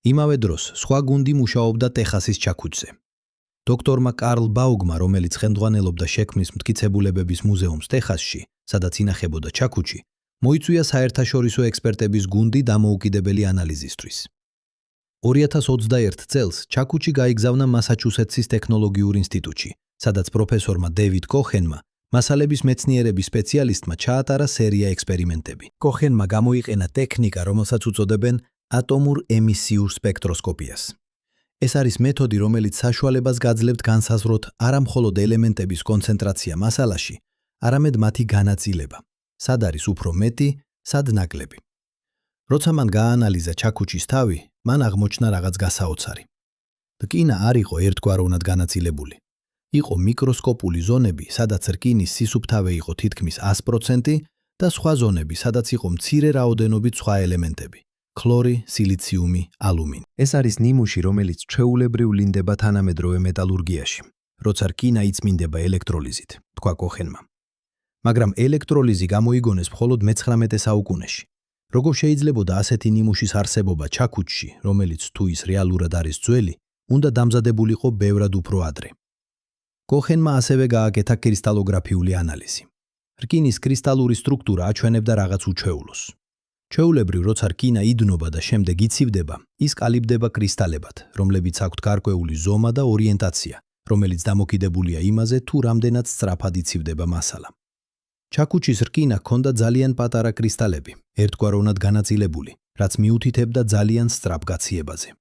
იმავე დროს, სხვა გუნდი მუშაობდა ტეხასის ჩაქუჩზე. დოქტორმა კარლ ბაუგმა, რომელიც ხელმძღვანელობდა შექმნის მტკიცებულებების მუზეუმს ტეხასში, სადაც ინახებოდა ჩაქუჩი, მოიწვია საერთაშორისო ექსპერტების გუნდი დამოუკიდებელი ანალიზისთვის. 2021 წელს ჩაქუჩი გაიგზავნა მასაჩუსეტსის ტექნოლოგიურ ინსტიტუტში, სადაც პროფესორმა დევიდ კოხენმა, მასალების მეცნიერების სპეციალისტმა ჩაატარა სერია ექსპერიმენტები. კოხენმა გამოიყენა ტექნიკა, რომელსაც უწოდებენ ატომურ ემისიურ სპექტროსკოპიას. ეს არის მეთოდი, რომელიც საშუალებას გაძლევთ განსაზღვროთ არა მხოლოდ ელემენტების კონცენტრაცია მასალაში, არამედ მათი განაწილება, სად არის უფრო მეტი, სად ნაკლები. როცა მან გაანალიზა ჩაქუჩის თავი, მან აღმოჩნდა რაღაც გასაოცარი. რკინა არ იყო ერთგვაროვნად განაწილებული. იყო მიკროსკოპული ზონები, სადაც რკინის სისუფთავე იყო თითქმის 100% და სხვა ზონები, სადაც იყო მცირე რაოდენობით სხვა ელემენტები: ქლორი, სილიციუმი, ალუმინი. ეს არის ნიმუში, რომელიც ჩვეულებრივ ლინდება თანამედროვე მეტალურგიაში, როცა რკინა იწმინდება ელექტროლიზით, თქვა კოხენმა. მაგრამ ელექტროლიზი გამოიგონეს მხოლოდ მე-19 საუკუნეში. როგორ შეიძლებოდა ასეთი ნიმუშის არსებობა ჩაქუჩში, რომელიც თუ ის რეალურად არის ძველი, უნდა დამზადებულიყო ბევრად უფრო ადრე. კოხენმა ასევე გააკეთა კრისტალოგრაფიული ანალიზი. რკინის კრისტალური სტრუქტურა აჩვენებდა რაღაც უჩვეულოს. ჩვეულებრივ, როცა რკინა იდნობა და შემდეგ იცივდება, ის კალიბდება კრისტალებად, რომლებიც აქვთ გარკვეული ზომა და ორიენტაცია, რომელიც დამოკიდებულია იმაზე, თუ რამდენად სწრაფად იცივდება მასალა. ჩაქუჩის რკინა ჰქონდა ძალიან პატარა კრისტალები, ერთგვაროვნად განაწილებული, რაც მიუთითებდა ძალიან სწრაფ გაციებაზე.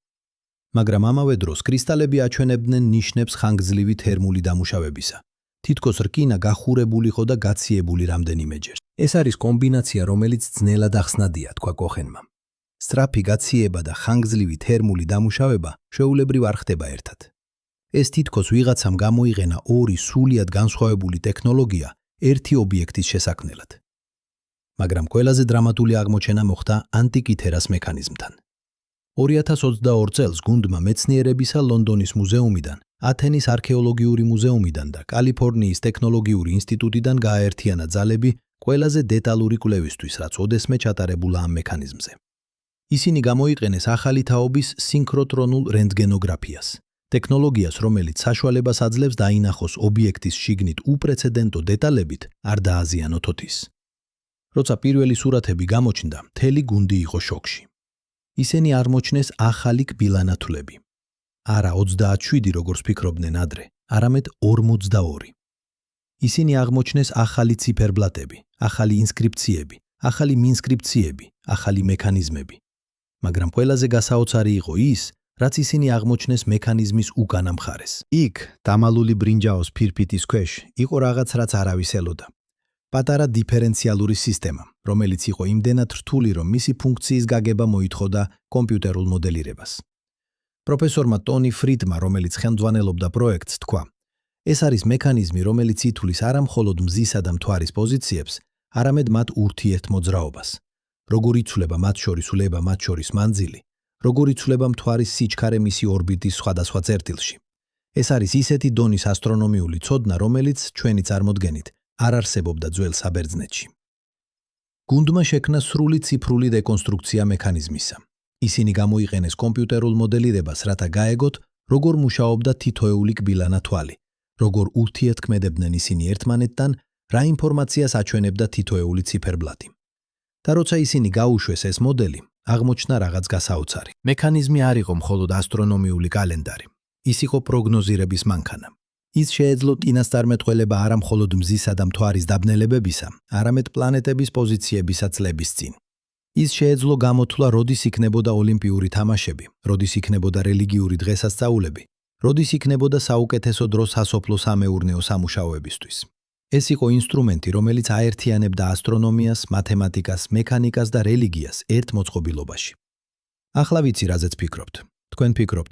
მაგრამ ამავე დროს კრისტალები აჩვენებდნენ ნიშნებს ხანგრძლივი თერმული დამუშავებისა. თითქოს რკინა გახურებული იყო და გაციებული რამდენიმეჯერ. ეს არის კომბინაცია, რომელიც ძნელად ახსნადია, თქვა კოხენმა. სწრაფი გაციება და ხანგრძლივი თერმული დამუშავება შეუულებრივ არ ხდება ერთად. ეს თითქოს ვიღაცამ გამოიყენა 2 სრულიად განსხვავებული ტექნოლოგია ერთი ობიექტის შესაქმნელად. მაგრამ ყველაზე დრამატული აღმოჩენა მოხდა ანტიკითერას მექანიზმთან. 2022 წელს გუნდმა მეცნიერებისა ლონდონის მუზეუმიდან, ათენის არქეოლოგიური მუზეუმიდან და კალიფორნიის ტექნოლოგიური ინსტიტუტიდან გააერთიანა ძალები ყველაზე დეტალური კვლევისთვის, რაც ოდესმე ჩატარებულა ამ მექანიზმზე. ისინი გამოიყენეს ახალი თაობის სინქროტრონულ რენტგენოგრაფიას, ტექნოლოგიას, რომელიც საშუალებას აძლევს დაინახოს ობიექტის შიგნით უპრეცედენტო დეტალებით, არ დააზიანოთ ოთის. როცა პირველი სურათები გამოჩნდა, მთელი გუნდი იყო შოკში. ისინი აღმოჩნეს ახალი კბილანათლები. არა 27, როგორც ფიქრობდნენ ადრე, არამედ 42. ისინი აღმოჩნეს ახალი ციფერბლატები, ახალი ინსკრიფციები, ახალი მინსკრიფციები, ახალი მექანიზმები. მაგრამ ყველაზე გასაოცარი იყო ის, რაც ისინი აღმოჩნეს მექანიზმის უკანა მხარეს. იქ, დამალული ბრინჯაოს ფირფიტის ქვეშ, იყო რაღაც, რაც არავის ელოდა. პატარა დიფერენციალური სისტემა, რომელიც იყო იმდენად რთული, რომ მისი ფუნქციის გაგება მოითხოვდა კომპიუტერულ მოდელირებას. პროფესორმა ტონი ფრიდმა, რომელიც ხელმძღვანელობდა პროექტს, თქვა: ეს არის მექანიზმი, რომელიც ითვლის არა მხოლოდ მზისა და მთვარის პოზიციებს, არამედ მათ ურთიერთმოძრაობას. როგორ იცვლება მათ შორის ვლება, მათ შორის მანძილი, როგორ იცვლება მთვარის სიჩქარე მისი ორბიტის სხვადასხვა წერტილში. ეს არის ისეთი დონის ასტრონომიული ცოდნა, რომელიც ჩვენი წარმოდგენით არ არსებობდა ძველ საბერძნეთში. გუნდმა შექმნა სრული ციფრული რეკონსტრუქცია მექანიზმისა. ისინი გამოიყენეს კომპიუტერულ მოდელირებას, რათა გაეგოთ, როგორ მუშაობდა თითოეული კბილანა თვალი, როგორ ურთიერთქმედებდნენ ისინი ერთმანეთთან, რა ინფორმაციას აჩვენებდა თითოეული ციფერბლატი. და როცა ისინი გაუშვეს ეს მოდელი, აღმოჩნდა რაღაც გასაოცარი. მექანიზმი არ იყო მხოლოდ ასტრონომიული კალენდარი. ის იყო პროგნოზირების მანქანა. ის შეეძლო წინასწარმეტყველება არა მხოლოდ მზისა და მთვარის დაბნელებებისა, არამედ პლანეტების პოზიციებისა წლების წინ. ის შეეძლო გამოთვლა, როდის იქნებოდა ოლიმპიური თამაშები, როდის იქნებოდა რელიგიური დღესასწაულები, როდის იქნებოდა საუკეთესო დრო სასოფლო-სამეურნეო სამუშაოებისთვის. ეს იყო ინსტრუმენტი, რომელიც აერთიანებდა ასტრონომიას, მათემატიკას, მექანიკას და რელიგიას ერთ მოწყობილობაში. ახლა ვიცი, რაზეც ფიქრობთ. თქვენ ფიქრობთ,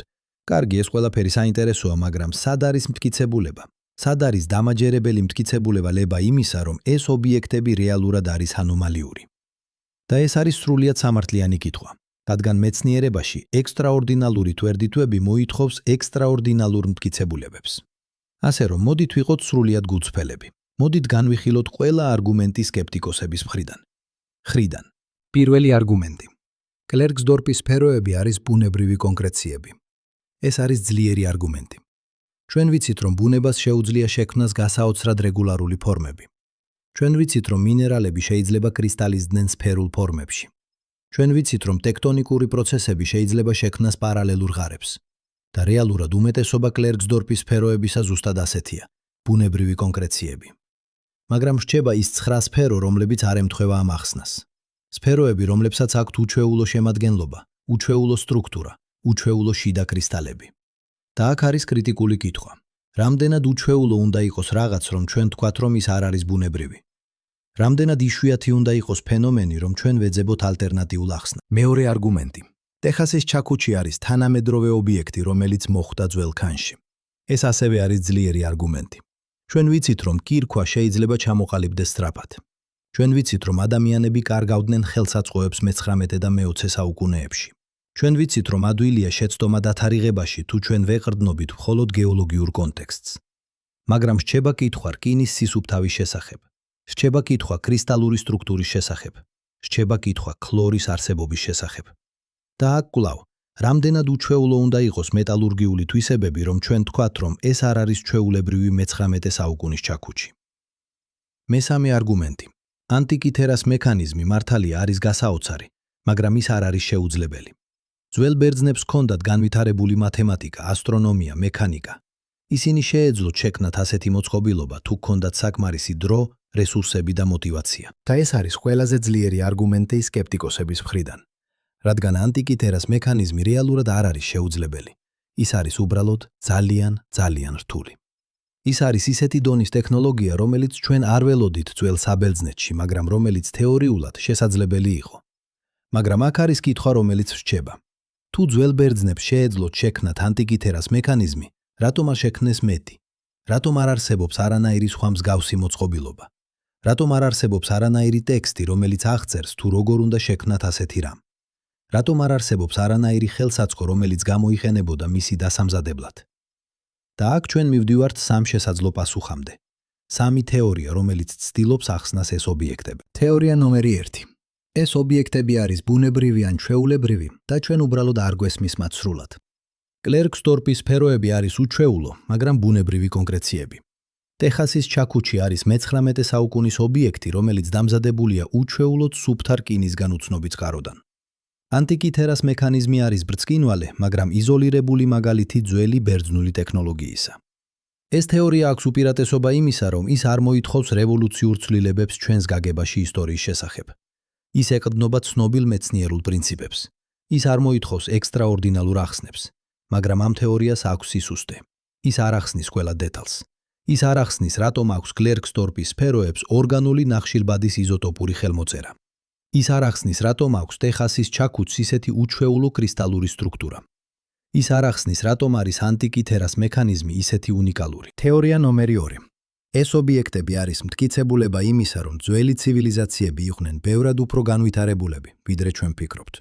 კარგი, ეს ყველაფერი საინტერესოა, მაგრამ სად არის მტკიცებულება? სად არის დამაჯერებელი მტკიცებულება ლება იმისა, რომ ეს ობიექტები რეალურად არის ანომალიური? და ეს არის სრულიად სამართლიანი კითხვა, რადგან მეცნიერებაში ექსტრაორდინალური თვერდითვები მოითხოვს ექსტრაორდინალურ მტკიცებულებებს. ასე რომ, მოდით ვიყოთ სრულიად გულწრფელები. მოდით განვიხილოთ ყველა არგუმენტი სკეპტიკოსების მხრიდან. პირველი არგუმენტი. კლერკსდორპის სფეროები არის ბუნებრივი კონკრეციები. ეს არის ძლიერი არგუმენტი. ჩვენ ვიცით, რომ ბუნებას შეუძლია შექმნას გასაოცრად რეგულარული ფორმები. ჩვენ ვიცით, რომ მინერალები შეიძლება კრისტალიზდნენ სფერულ ფორმებში. ჩვენ ვიცით, რომ ტექტონიკური პროცესები შეიძლება შექმნას პარალელურ ღარებს. და რეალურად უმეტესობა კლერკსდორპის სფეროებისა ზუსტად ასეთია, ბუნებრივი კონკრეციები. მაგრამ რჩება ის 9 სფერო, რომლებიც არ ემთხვევა ამ ახსნას. სფეროები, რომლებსაც აქვთ უჩვეულო შემადგენლობა, უჩვეულო სტრუქტურა, უჩვეულო შიდა კრისტალები. და აქ არის კრიტიკული კითხვა. რამდენად უჩვეულო უნდა იყოს რაღაც, რომ ჩვენ თქვათ, რომ ის არ არის ბუნებრივი? რამდენად იშვიათი უნდა იყოს ფენომენი, რომ ჩვენ ვეძებოთ ალტერნატიულ ახსნას? მეორე არგუმენტი. ტეხასის ჩაქუჩი არის თანამედროვე ობიექტი, რომელიც მოხვდა ძველ ქანში. ეს ასევე არის ძლიერი არგუმენტი. ჩვენ ვიცით, რომ კირქვა შეიძლება ჩამოყალიბდეს სწრაფად. ჩვენ ვიცით, რომ ადამიანები კარგავდნენ ხელსაწყოებს მე-19 და მე-20 საუკუნეებში. ჩვენ ვიცით, რომ ადვილია შეცდომა დათარიღებაში, თუ ჩვენ ვეყრდნობით მხოლოდ გეოლოგიურ კონტექსტს. მაგრამ რჩება კითხვა რკინის სისუფთავის შესახებ. რჩება კითხვა კრისტალური სტრუქტურის შესახებ. რჩება კითხვა ქლორის არსებობის შესახებ. და აქ კვლავ, რამდენად უჩვეულო უნდა იყოს მეტალურგიული თვისებები, რომ ჩვენ თქვათ, რომ ეს არ არის ჩვეულებრივი მე-19 საუკუნის ჩაქუჩი. მესამე არგუმენტი. ანტიკითერას მექანიზმი მართალია არის გასაოცარი, მაგრამ ის არ არის შეუძლებელი. ძველ ბერძნებს ჰქონდათ განვითარებული მათემატიკა, ასტრონომია, მექანიკა. ისინი შეეძლოთ შექმნათ ასეთი მოწყობილობა, თუ ჰქონდათ საკმარისი დრო, რესურსები და мотивация. და ეს არის ყველაზე ძლიერი არგუმენტი სკეპტიკოსების მხრიდან. რადგან ანტიკითერას მექანიზმი რეალურად არ არის შეუძლებელი. ის არის უბრალოდ ძალიან რთული. ის არის ისეთი დონის ტექნოლოგია, რომელიც ჩვენ არ ველოდით ძველ საბერძნეთში, მაგრამ რომელიც თეორიულად შესაძლებელი იყო. მაგრამ აქ არის კითხვა, რომელიც რჩება. თუ ძველ ბერძნებს შეეძლოთ შექმნათ ანტიკითერას მექანიზმი, რატომ არ შექმნეს მეტი? რატომ არ არსებობს არანაირი სხვა მსგავსი მოწყობილობა? რატომ არ არსებობს არანაირი ტექსტი, რომელიც აღწერს, თუ როგორ უნდა შექმნათ ასეთი რამ? რატომ არ არსებობს არანაირი ხელსაწყო, რომელიც გამოიყენებოდა მისი დასამზადებლად? და აქ ჩვენ მივდივართ სამ შესაძლო პასუხამდე. სამი თეორია, რომელიც ცდილობს ახსნას ეს ობიექტები. თეორია ნომერი 1. ეს ობიექტები არის ბუნებრივი ან ჩვეულებრივი და ჩვენ უბრალოდ არ გვესმის მათ სრულად. კლერკსდორპის სფეროები არის უჩვეულო, მაგრამ ბუნებრივი კონკრეციები. ტეხასის ჩაქუჩი არის მე-19 საუკუნის ობიექტი, რომელიც დამზადებულია უჩვეულოდ სუფთა რკინისგან უცნობი წყაროდან. ანტიკითერას მექანიზმი არის ბრწყინვალე, მაგრამ იზოლირებული მაგალითი ძველი ბერძნული ტექნოლოგიისა. ეს თეორია აქვს უპირატესობა იმისა, რომ ის არ მოითხოვს რევოლუციურ ცვლილებებს ჩვენს გაგებაში ისტორიის შესახებ. ის ეყრდნობა ცნობილ მეცნიერულ პრინციპებს. ის არ მოითხოვს ექსტრაორდინალურ ახსნებს, მაგრამ ამ თეორიას აქვს სისუსტე. ის არ ახსნის ყველა დეტალს. ის არ ახსნის, რატომ აქვს კლერკსდორპის სფეროებს ორგანული ნახშირბადის იზოტოპური ხელმოწერა. ის არ ახსნის, რატომ აქვს ტეხასის ჩაქუჩს ისეთი უჩვეულო კრისტალური სტრუქტურა. ის არ ახსნის, რატომ არის ანტიკითერას მექანიზმი ისეთი უნიკალური. თეორია ნომერი 2. ეს ობიექტები არის მტკიცებულება იმისა, რომ ძველი ცივილიზაციები იყვნენ ბევრად უფრო განვითარებულები, ვიდრე ჩვენ ვფიქრობთ.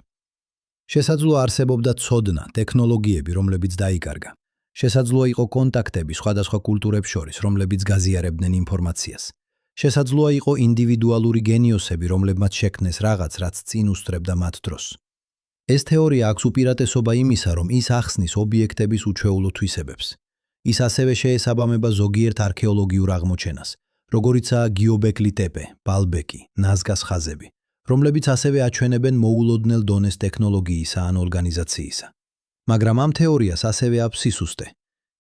შესაძლოა არსებობდა ცოდნა, ტექნოლოგიები, რომლებიც დაიკარგა. შესაძლოა იყო კონტაქტები სხვადასხვა კულტურებს შორის, რომლებიც გაზიარებდნენ ინფორმაციას. შესაძლოა იყო ინდივიდუალური გენიოსები, რომლებმაც შექმნეს რაღაც, რაც წინ უსწრებდა მათ დროს. ეს თეორია აქვს უპირატესობა იმისა, რომ ის ახსნის ობიექტების უჩვეულო თვისებებს. ის ასევე შეესაბამება ზოგიერთ არქეოლოგიურ აღმოჩენას, როგორიცაა გიობეკლი ტეპე, ბალბეკი, ნაზგას ხაზები, რომლებიც ასევე აჩვენებენ მოულოდნელ დონეს ტექნოლოგიისა ან ორგანიზაციისა. მაგრამ ამ თეორიას ასევე აქვს სისუსტე.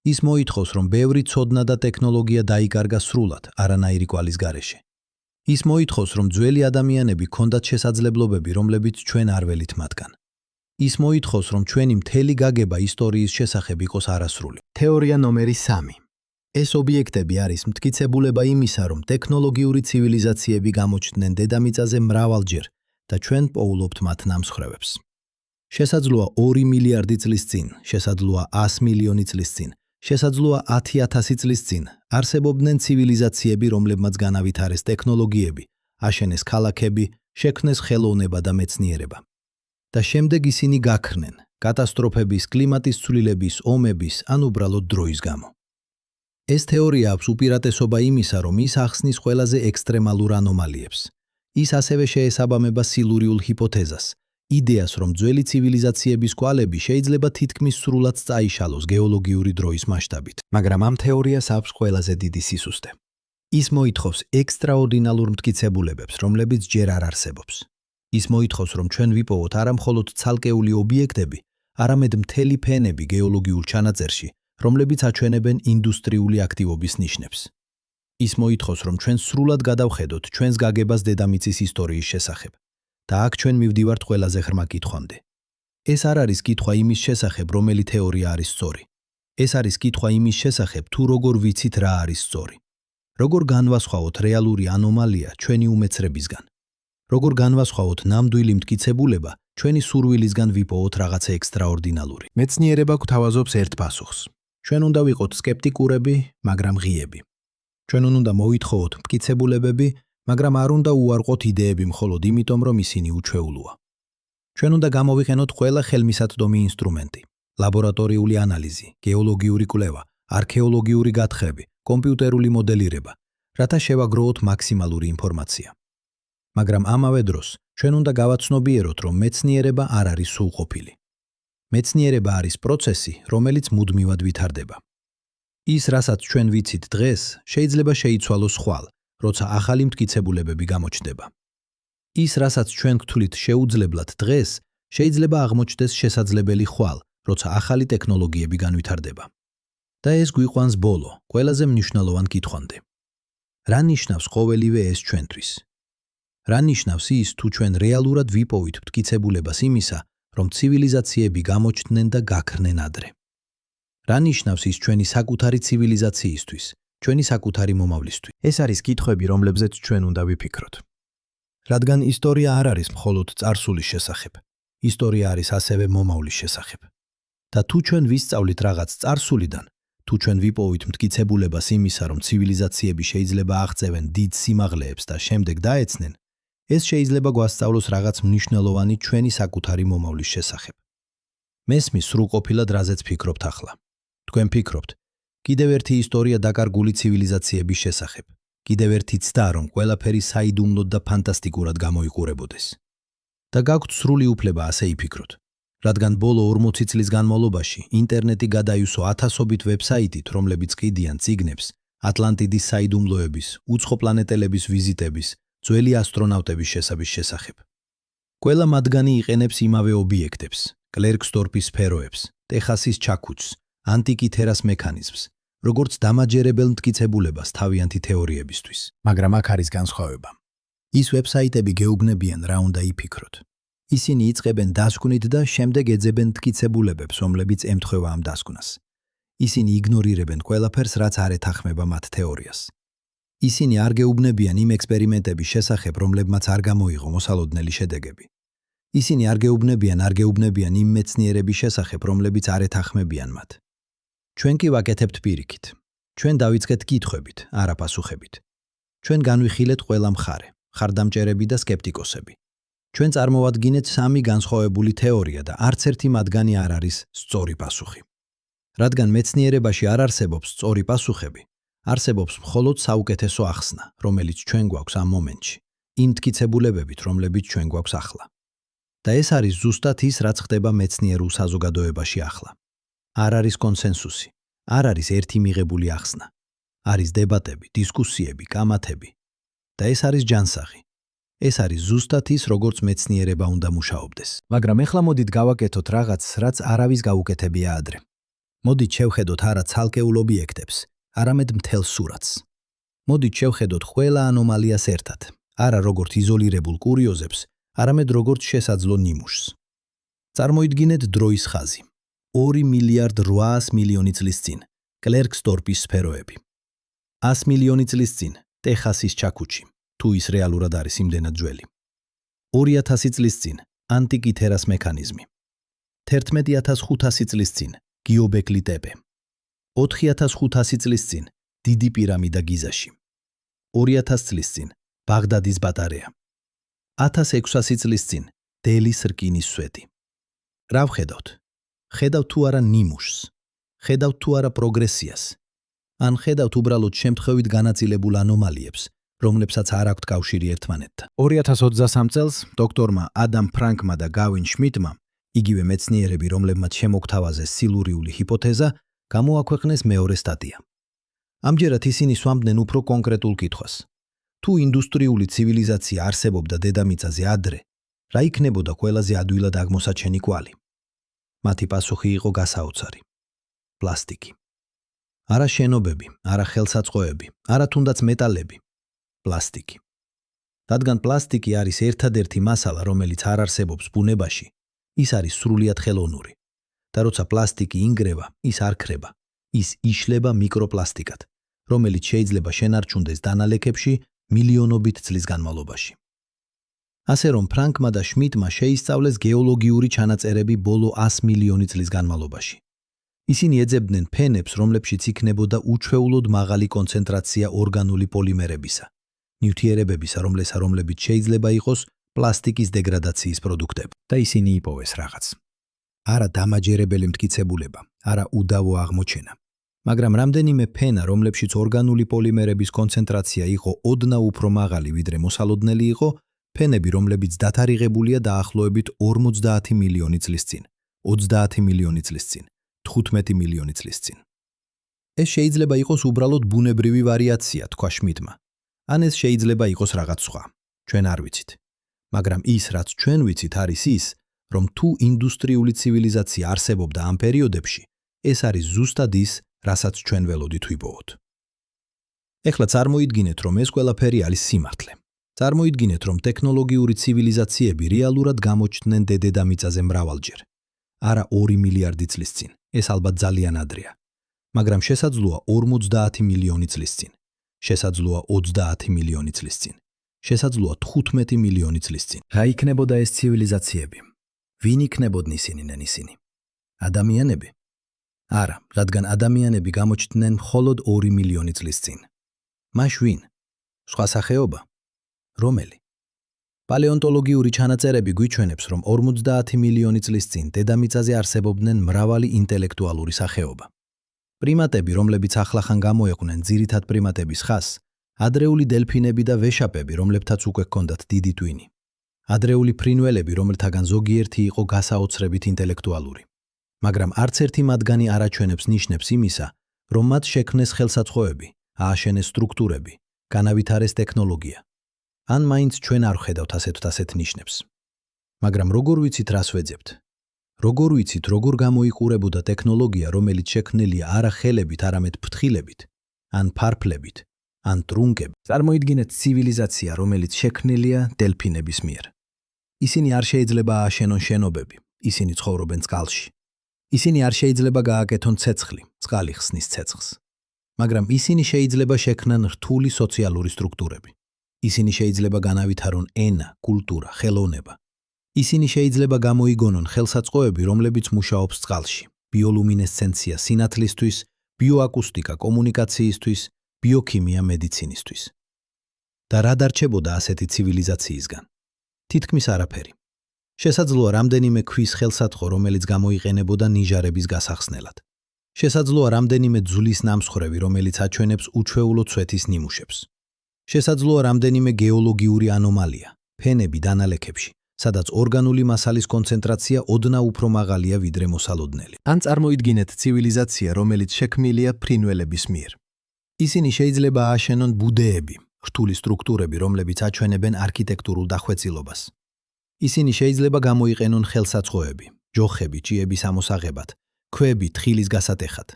ის მოითხოვს, რომ ბევრი ცოდნა და ტექნოლოგია დაიკარგა სრულად, არანაირი კვალის გარეშე. ის მოითხოვს, რომ ძველი ადამიანები ჰქონდათ შესაძლებლობები, რომლებიც ჩვენ არ ველით მათგან. ის მოითხოვს, რომ ჩვენი მთელი გაგება ისტორიის შესახებ იყოს არასრული. თეორია ნომერი 3. ეს ობიექტები არის მტკიცებულება იმისა, რომ ტექნოლოგიური ცივილიზაციები გამოჩნდნენ დედამიწაზე მრავალჯერ და ჩვენ პოულობთ მათ ნამსხვრევებს. შესაძლოა 2 მილიარდი წლის წინ, შესაძლოა 100 მილიონი წლის წინ, შესაძლოა 10,000 წლის წინ არსებობდნენ ცივილიზაციები, რომლებმაც განავითარეს ტექნოლოგიები, აშენეს ქალაქები, შექმნეს ხელოვნება და მეცნიერება. და შემდეგ ისინი გაქრნენ კატასტროფების, კლიმატის ცვლილების, ომების ან უბრალოდ დროის გამო. ეს თეორია აქვს უპირატესობა იმისა, რომ ის ახსნის ყველაზე ექსტრემალურ ანომალიებს. ის ასევე შეესაბამება სილურიულ ჰიპოთეზას, იდეას, რომ ძველი ცივილიზაციების კვალები შეიძლება თითქმის სრულად წაიშალოს გეოლოგიური დროის მასშტაბით. მაგრამ ამ თეორიას აქვს ყველაზე დიდი სისუსტე. ის მოითხოვს ექსტრაორდინალურ მტკიცებულებებს, რომლებიც ჯერ არ არსებობს. ის მოითხოვს, რომ ჩვენ ვიპოვოთ არა მხოლოდ ცალკეული ობიექტები, არამედ მთელი ფენები გეოლოგიურ ჩანაწერში, რომლებიც აჩვენებენ ინდუსტრიული აქტივობის ნიშნებს. ის მოითხოვს, რომ ჩვენ სრულად გადავხედოთ ჩვენს გაგებას დედამიწის ისტორიის შესახებ. და აქ ჩვენ მივდივართ ყველაზე ღრმა კითხვამდე. ეს არ არის კითხვა იმის შესახებ, რომელი თეორია არის სწორი. ეს არის კითხვა იმის შესახებ, თუ როგორ ვიცით რა არის სწორი. როგორ განვასხვაოთ რეალური ანომალია ჩვენი უმეცრებისგან. როგორ განვასხვაოთ ნამდვილი მტკიცებულება ჩვენი სურვილისგან ვიპოვოთ რაღაცა ექსტრაორდინალური. მეცნიერება გვთავაზობს ერთ პასუხს. ჩვენ უნდა ვიყოთ სკეპტიკურები, მაგრამ ღიები. ჩვენ უნდა მოვითხოვოთ მტკიცებულებები, მაგრამ არ უნდა უარყოთ იდეები მხოლოდ იმიტომ, რომ ისინი უჩვეულოა. ჩვენ უნდა გამოვიყენოთ ყველა ხელმისაწვდომი ინსტრუმენტი, ლაბორატორიული ანალიზი, გეოლოგიური კვლევა, არქეოლოგიური გათხრები, კომპიუტერული მოდელირება, რათა შევაგროვოთ მაქსიმალური ინფორმაცია. მაგრამ ამავე დროს ჩვენ უნდა გავაცნობიეროთ, რომ მეცნიერება არ არის სრულყოფილი. მეცნიერება არის პროცესი, რომელიც მუდმივად ვითარდება. ის, რასაც ჩვენ ვიცით დღეს, შეიძლება შეიცვალოს ხვალ, როცა ახალი მტკიცებულებები გამოჩნდება. ის, რასაც ჩვენ გვთვლით შეუძლებლად დღეს, შეიძლება აღმოჩნდეს შესაძლებელი ხვალ, როცა ახალი ტექნოლოგიები განვითარდება. და ეს გვიყვანს ბოლო, ყველაზე მნიშვნელოვან კითხვამდე. რა ნიშნავს ყოველივე ეს ჩვენთვის? რა ნიშნავს ის, თუ ჩვენ რეალურად ვიპოვით მტკიცებულებას იმისა, რომ ცივილიზაციები გამოჩნდნენ და გაქრნენ ადრე? რა ნიშნავს ის ჩვენი საკუთარი ცივილიზაციისთვის, ჩვენი საკუთარი მომავლისთვის? ეს არის კითხვები, რომლებზეც ჩვენ უნდა ვიფიქროთ. რადგან ისტორია არ არის მხოლოდ წარსულის შესახებ, ისტორია არის ასევე მომავლის შესახებ. და თუ ჩვენ ვისწავლით რაღაც წარსულიდან, თუ ჩვენ ვიპოვით მტკიცებულებას იმისა, რომ ცივილიზაციები შეიძლება აღწევენ დიდ სიმაღლეებს და შემდეგ დაეცნენ, ეს შეიძლება გვასწავლოს რაღაც მნიშვნელოვანი ჩვენი საკუთარი მომავლის შესახებ. მესმის სრულყოფილად რაზეც ფიქრობთ ახლა. თქვენ ფიქრობთ, კიდევ ერთი ისტორია დაკარგული ცივილიზაციების შესახებ. კიდევ ერთი ცდა, რომ ყველაფერი საიდუმლოდ და ფანტასტიკურად გამოიყურებოდეს. და გაქვთ სრული უფლება ასე იფიქროთ. რადგან ბოლო 40 წლის განმავლობაში ინტერნეტი გადაიუსო ათასობით ვებსაიტით, რომლებიც ყიდიან წიგნებს, ატლანტიდის საიდუმლოების, უცხო პლანეტელების ვიზიტების, ძველი ასტრონავტების შესაბის შესახებ. ყველა მათგანი იყენებს იმავე ობიექტებს, კლერკსდორფის სფეროებს, ტეხასის ჩაქუჩს, ანტიკითერას მექანიზმს, როგორც დამაჯერებელ მტკიცებულებას თავიანთი თეორიებისთვის. მაგრამ აქ არის განსხვავება. ის ვებსაიტები გეუბნებიან რა უნდა იფიქროთ. ისინი იწყებენ დასკვნით და შემდეგ ეძებენ მტკიცებულებებს, რომლებიც ემთხვევა ამ დასკვნას. ისინი იგნორირებენ ყველაფერს, რაც არ ეთანხმება მათ თეორიას. ისინი არ გეუბნებიან იმ ექსპერიმენტების შესახებ, რომლებმაც არ გამოიღო მოსალოდნელი შედეგები. ისინი არ გეუბნებიან იმ მეცნიერების შესახებ, რომლებიც არ ეთანხმებიან მათ. ჩვენ კი ვაკეთებთ პირიქით. ჩვენ დავიწყეთ კითხვებით, არა პასუხებით. ჩვენ განვიხილეთ ყველა მხარე, ხარდამჭერები და სკეპტიკოსები. ჩვენ წარმოვადგინეთ 3 განსხვავებული თეორია და არც ერთი მათგანი არ არის სწორი პასუხი. რადგან მეცნიერებაში არ არსებობს სწორი პასუხები, არსებობს მხოლოდ საუკეთესო ახსნა, რომელიც ჩვენ გვაქვს ამ მომენტში, იმ მტკიცებულებებით, რომლებიც ჩვენ გვაქვს ახლა. და ეს არის ზუსტად ის, რაც ხდება მეცნიერულ საზოგადოებაში ახლა. არ არის კონსენსუსი, არ არის ერთი მიღებული ახსნა. არის დებატები, დისკუსიები, კამათები. და ეს არის ჯანსაღი. ეს არის ზუსტად ის, როგორც მეცნიერება უნდა მუშაობდეს. მაგრამ ეხლა მოდით გავაკეთოთ რაღაც, რაც არავის გაუკეთებია ადრე. მოდით შევხედოთ არა ცალკეულ ობიექტებს, არამედ მთელ სურათს. მოდით შევხედოთ ყველა ანომალიას ერთად, არა როგორც იზოლირებულ კურიოზებს, არამედ როგორც შესაძლო ნიმუშს. წარმოიდგინეთ დროის ხაზი. 2.8 მილიონი წლის წინ, კლერკსდორპის სფეროები. 100 მილიონი წლის წინ, ტეხასის ჩაქუჩი, თუ ის რეალურად არის იმდენად ძველი. 2000 წლის წინ, ანტიკი თერას მექანიზმი. 11500 წლის წინ, გიობეკლი ტეპე. 4500 წლის წინ, დიდი პირამიდა გიზაში. 2000 წლის წინ, ბაღდადის ბატარეა. 1600 წლის წინ, დელის რკინის სვეტი. რა ვხედავთ? ხედავთ თუ არა ნიმუშს, ხედავთ თუ არა პროგრესიას, ან ხედავთ უბრალოდ შემთხვევით განაწილებულ ანომალიებს, რომლებსაც არ აქვთ კავშირი ერთმანეთთან. 2023 წელს დოქტორმა ადამ ფრანკმა და გავინ შმიდტმა, იგივე მეცნიერები, რომლებმაც შემოგთავაზეს სილურიული ჰიპოთეზა, გამოაქვეყნეს მეორე სტატია. ამჯერად ისინი სვამდნენ უფრო კონკრეტულ კითხვას. თუ ინდუსტრიული ცივილიზაცია არსებობდა დედამიწაზე ადრე, რა იქნებოდა ყველაზე ადვილად აღმოსაჩენი კვალი? მათი პასუხი იყო გასაოცარი. პლასტიკი. არა შენობები, არა ხელსაწყოები, არა თუნდაც მეტალები. პლასტიკი. რადგან პლასტიკი არის ერთადერთი მასალა, რომელიც არ არსებობს ბუნებაში, ის არის სრულიად ხელოვნური. და როცა პლასტიკი ინგრევა, ის არ ქრება, ის იშლება მიკროპლასტიკად, რომელიც შეიძლება შენარჩუნდეს დანალექებში მილიონობით წლის განმავლობაში. ასე რომ ფრანკმა და შმიდტმა შეისწავლეს გეოლოგიური ჩანაწერები ბოლო 100 მილიონი წლის განმავლობაში. ისინი ეძებდნენ ფენებს, რომლებშიც იქნებოდა უჩვეულოდ მაღალი კონცენტრაცია ორგანული პოლიმერებისა, ნივთიერებებისა, რომლებიც შეიძლება იყოს პლასტიკის დეგრადაციის პროდუქტები. და ისინი იპოვეს რაღაც. არა დამაჯერებელი მტკიცებულება, არა უდავო აღმოჩენა. მაგრამ რამდენიმე ფენა, რომლებშიც ორგანული პოლიმერების კონცენტრაცია იყო ოდნავ უფრო მაღალი, ვიდრე მოსალოდნელი იყო, ფენები, რომლებიც დათარიღებულია დაახლოებით 50 მილიონი წლის წინ, 30 მილიონი წლის წინ, 15 მილიონი წლის წინ. ეს შეიძლება იყოს უბრალოდ ბუნებრივი ვარიაცია, თქვა შმიდტმა. ან ეს შეიძლება იყოს რაღაც სხვა. ჩვენ არ ვიცით. მაგრამ ის, რაც ჩვენ ვიცით, არის ის, რომ თუ ინდუსტრიული ცივილიზაცია არსებობდა ამ პერიოდებში, ეს არის ზუსტად ის, რასაც ჩვენ ველოდით ვიპოვოთ. ეხლა წარმოიდგინეთ, რომ ეს ყველაფერი არის სიმართლე. წარმოიდგინეთ, რომ ტექნოლოგიური ცივილიზაციები რეალურად გამოჩნდნენ დედამიწაზე მრავალჯერ. არა 2 მილიარდი წლის წინ, ეს ალბათ ძალიან ადრეა. მაგრამ შესაძლოა 50 მილიონი წლის წინ, შესაძლოა 30 მილიონი წლის წინ, შესაძლოა 15 მილიონი წლის წინ. რა იქნებოდა ეს ცივილიზაციები? ვინ იქნებოდნენ ისინი? ადამიანები? არა, რადგან ადამიანები გამოჩნდნენ მხოლოდ 2 მილიონი წლის წინ. მაშ ვინ? სხვა სახეობა? რომელი? პალეონტოლოგიური ჩანაწერები გვიჩვენებს, რომ 50 მილიონი წლის წინ დედამიწაზე არსებობდნენ მრავალი ინტელექტუალური სახეობა. პრიმატები, რომლებიც ახლახან გამოეყვნენ ძირითად პრიმატების ხაზს, ადრეული დელფინები და ვეშაპები, რომლებთაც უკვე ჰქონდათ დიდი ტვინი. ადრეული ფრინველები, რომელთაგან ზოგიერთი იყო გასაოცრებით ინტელექტუალური. მაგრამ არც ერთი მათგანი არ აჩვენებს ნიშნებს იმისა, რომ მათ შექმნეს ხელსაწყოები, ააშენეს სტრუქტურები, განავითარეს ტექნოლოგია. ან მაინც ჩვენ არ ვხედავთ ასეთ ნიშნებს. მაგრამ როგორ ვიცით, რას ვეძებთ? როგორ ვიცით, როგორ გამოიყურებოდა ტექნოლოგია, რომელიც შექმნილია არა ხელებით, არამედ ფრთხილებით, ან ფარფლებით, ან ტრუნკებით? წარმოიდგინეთ ცივილიზაცია, რომელიც შექმნილია დელფინების მიერ. ისინი არ შეიძლება ააშენონ შენობები, ისინი ცხოვრობენ წყალში. ისინი არ შეიძლება გააკეთონ ცეცხლი, წყალი ხსნის ცეცხლს. მაგრამ ისინი შეიძლება შექმნან რთული სოციალური სტრუქტურები. ისინი შეიძლება განავითარონ ენა, კულტურა, ხელოვნება. ისინი შეიძლება გამოიგონონ ხელსაწყოები, რომლებიც მუშაობს წყალში, ბიოლუმინესცენცია სინათლისთვის, ბიოაკუსტიკა კომუნიკაციისთვის, ბიოქიმია მედიცინისთვის. და რა დარჩებოდა ასეთი ცივილიზაციისგან? თითქმის არაფერი. შესაძლოა რამდენიმე ქვის ხელსაწყო, რომელიც გამოიყენებოდა ნიჟარების გასახსნელად. შესაძლოა რამდენიმე ძვლის ნამსხვრევი, რომელიც აჩვენებს უჩვეულო ცვეთის ნიმუშებს. შესაძლოა რამდენიმე გეოლოგიური ანომალია, ფენები დანალექებში, სადაც ორგანული მასალის კონცენტრაცია ოდნავ უფრო მაღალია ვიდრე მოსალოდნელი. ან წარმოიდგინეთ ცივილიზაცია, რომელიც შექმნილია ფრინველების მიერ. ისინი შეიძლება ააშენონ ბუდეები, რთული სტრუქტურები, რომლებიც აჩვენებენ არქიტექტურულ დახვეწილობას. ისინი შეიძლება გამოიყენონ ხელსაწყოები, ჯოხები, ჭიების ამოსაღებად, ქვები თხილის გასატეხად.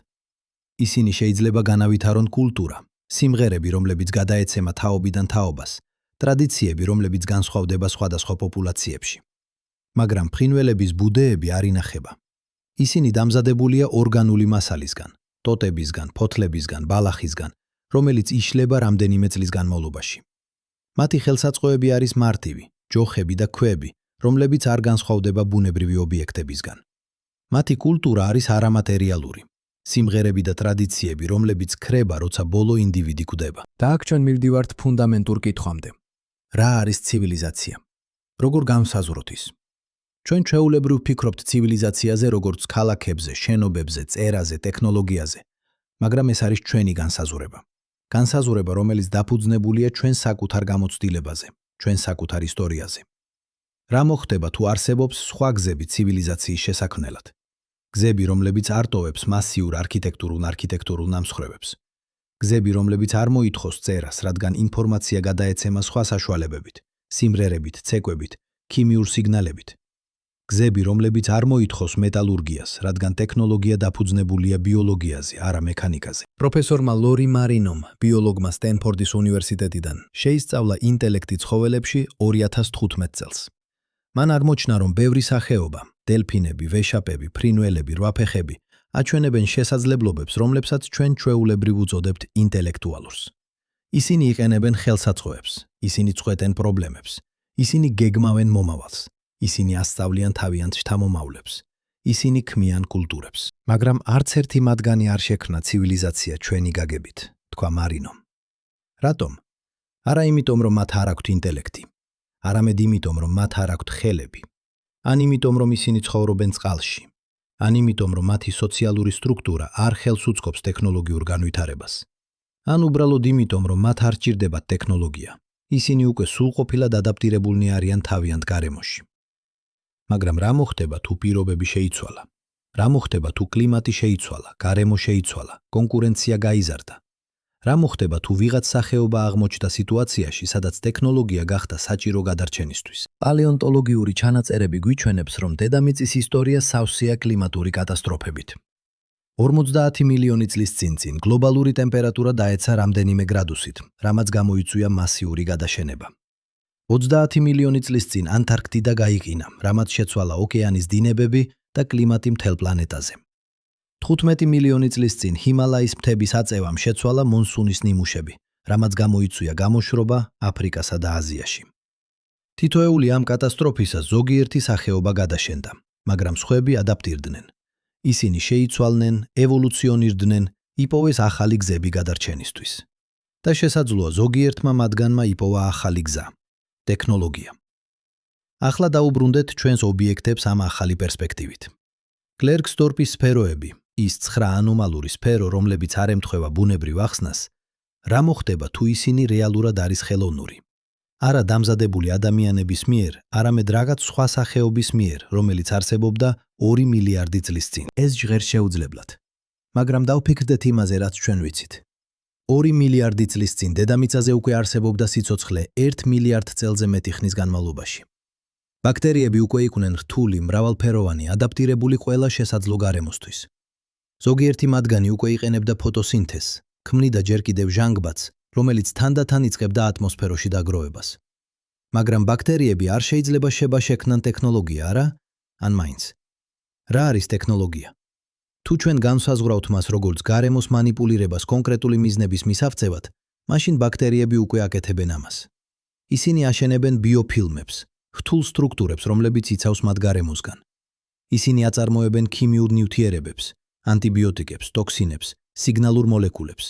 ისინი შეიძლება განავითარონ კულტურა, სიმღერები, რომლებიც გადაეცემა თაობიდან თაობას, ტრადიციები, რომლებიც განსხვავდება სხვადასხვა პოპულაციებში. მაგრამ ფრინველების ბუდეები არ ინახება. ისინი დამზადებულია ორგანული მასალისგან, ტოტებისგან, ფოთლებისგან, ბალახისგან, რომელიც იშლება რამდენიმე წლის განმავლობაში. მათი ხელსაწყოები არის მარტივი, ჯოხები და ქვები, რომლებიც არ განსხვავდება ბუნებრივი ობიექტებისგან. მათი კულტურა არის არამატერიალური. სიმღერები და ტრადიციები, რომლებიც ქრება, როცა ბოლო ინდივიდი გვდება. და აქ ჩვენ მივდივართ ფუნდამენტურ კითხვამდე. რა არის ცივილიზაცია? როგორ განსაზღვროთ ის? ჩვენ ჩვეულებრივ ვფიქრობთ ცივილიზაციაზე როგორც ქალაქებზე, შენობებზე, წერაზე, ტექნოლოგიაზე, მაგრამ ეს არის ჩვენი განსაზღვრება. განსაზღვრება, რომელიც დაფუძნებულია ჩვენ საკუთარ გამოცდილებაზე, ჩვენ საკუთარ ისტორიაზე. რა მოხდება თუ არსებობს სხვა გზები ცივილიზაციის შესაქმნელად? გზები, რომლებიც არ ტოვებს მასიურ არქიტექტურულ ნამსხვრევებს. გზები, რომლებიც არ მოითხოვს წერას, რადგან ინფორმაცია გადაეცემა სხვა საშუალებებით, სიმღერებით, ცეკვებით, ქიმიურ სიგნალებით. გზები, რომლებიც არ მოითხოვს მეტალურგიას, რადგან ტექნოლოგია დაფუძნებულია ბიოლოგიაზე, არა მექანიკაზე. პროფესორმა ლორი მარინომ, ბიოლოგმა სტენფორდის უნივერსიტეტიდან, შეისწავლა ინტელექტი ცხოველებში 2015 წელს. მან აღმოჩნდა, რომ ბევრი სახეობა, დელფინები, ვეშაპები, ფრინველები, რვაფეხები, აჩვენებენ შესაძლებლობებს, რომლებსაც ჩვენ ჩვეულებრივ უწოდებთ ინტელექტუალურს. ისინი იყენებენ ხელსაწყოებს, ისინი წყვეტენ პრობლემებს, ისინი გეგმავენ მომავალს, ისინი ასწავლიან თავიანთ შთამომავლებს, ისინი ქმნიან კულტურებს. მაგრამ არც ერთი მათგანი არ შექმნა ცივილიზაცია ჩვენი გაგებით, თქვა მარინომ. რატომ? არა იმიტომ, რომ მათ არ აქვთ ინტელექტი, არამედ იმიტომ, რომ მათ არ აქვთ ხელები. ან იმიტომ, რომ ისინი ცხოვრობენ წყალში, ან იმიტომ, რომ მათი სოციალური სტრუქტურა არ ხელს უწყობს ტექნოლოგიურ განვითარებას. ან უბრალოდ იმიტომ, რომ მათ არ სჭირდებათ ტექნოლოგია. ისინი უკვე სრულყოფილად ადაპტირებულნი არიან თავიანთ გარემოში. მაგრამ რა მოხდება თუ პირობები შეიცვალა? რა მოხდება თუ კლიმატი შეიცვალა, გარემო შეიცვალა, კონკურენცია გაიზარდა? რა მოხდება თუ ვიღაც სახეობა აღმოჩნდა სიტუაციაში, სადაც ტექნოლოგია გახდა საჭირო გადარჩენისთვის? პალეონტოლოგიური ჩანაწერები გვიჩვენებს, რომ დედამიწის ისტორია სავსეა კლიმატური კატასტროფებით. 50 მილიონი წლის წინ გლობალური ტემპერატურა დაეცა რამდენიმე გრადუსით, რამაც გამოიწვია მასიური გადაშენება. 30 მილიონი წლის წინ ანტარქტიდა გაიყინა, რამაც შეცვალა ოკეანის დინებები და კლიმატი მთელ პლანეტაზე. 15 მილიონი წლის წინ ჰიმალაის მთების აწევამ შეცვალა მონსუნის ნიმუშები, რამაც გამოიწვია გამოშრობა აფრიკასა და აზიაში. თითოეული ამ კატასტროფისას ზოგიერთი სახეობა გადაშენდა, მაგრამ სხვები ადაპტირდნენ. ისინი შეიცვალნენ, ევოლუციონირდნენ, იპოვეს ახალი გზები გადარჩენისთვის. და შესაძლოა ზოგიერთმა მათგანმა იპოვა ახალი გზა, ტექნოლოგია. ახლა დაუბრუნდეთ ჩვენს ობიექტებს ამ ახალი პერსპექტივით. კლერკსდორპის სფეროები, ის 9 ანომალური სფერო, რომლებიც არ ემთხვევა ბუნებრივ ახსნას, რა მოხდება თუ ისინი რეალურად არის ხელოვნური? არა დამზადებული ადამიანების მიერ, არამედ რაღაც სხვა სახეობის მიერ, რომელიც არსებობდა 2 მილიარდი წლის წინ. ეს ჟღერს შეუძლებლად. მაგრამ დავფიქრდეთ იმაზე, რაც ჩვენ ვიცით. 2 მილიარდი წლის წინ დედამიწაზე უკვე არსებობდა სიცოცხლე 1 მილიარდ წელზე მეტი ხნის განმავლობაში. ბაქტერიები უკვე იყვნენ რთული, მრავალფეროვანი, ადაპტირებული ყველა შესაძლო გარემოსთვის. ზოგიერთი მათგანი უკვე იყენებდა ფოტოსინთეზს, ქმნიდა ჯერ კიდევ ჟანგბადს, რომელიც თანდათან იწყებდა ატმოსფეროში დაგროვებას. მაგრამ ბაქტერიები არ შეიძლება შექმნან ტექნოლოგია, არა? ან მაინც. რა არის ტექნოლოგია? თუ ჩვენ განსაზღვრავთ მას როგორც გარემოს მანიპულირებას კონკრეტული მიზნების მისაღწევად, მაშინ ბაქტერიები უკვე აკეთებენ ამას. ისინი აშენებენ ბიოფილმებს, რთულ სტრუქტურებს, რომლებიც იცავს მათ გარემოსგან. ისინი აწარმოებენ ქიმიურ ნივთიერებებს, ანტიბიოტიკებს, ტოქსინებს, სიგნალურ მოლეკულებს.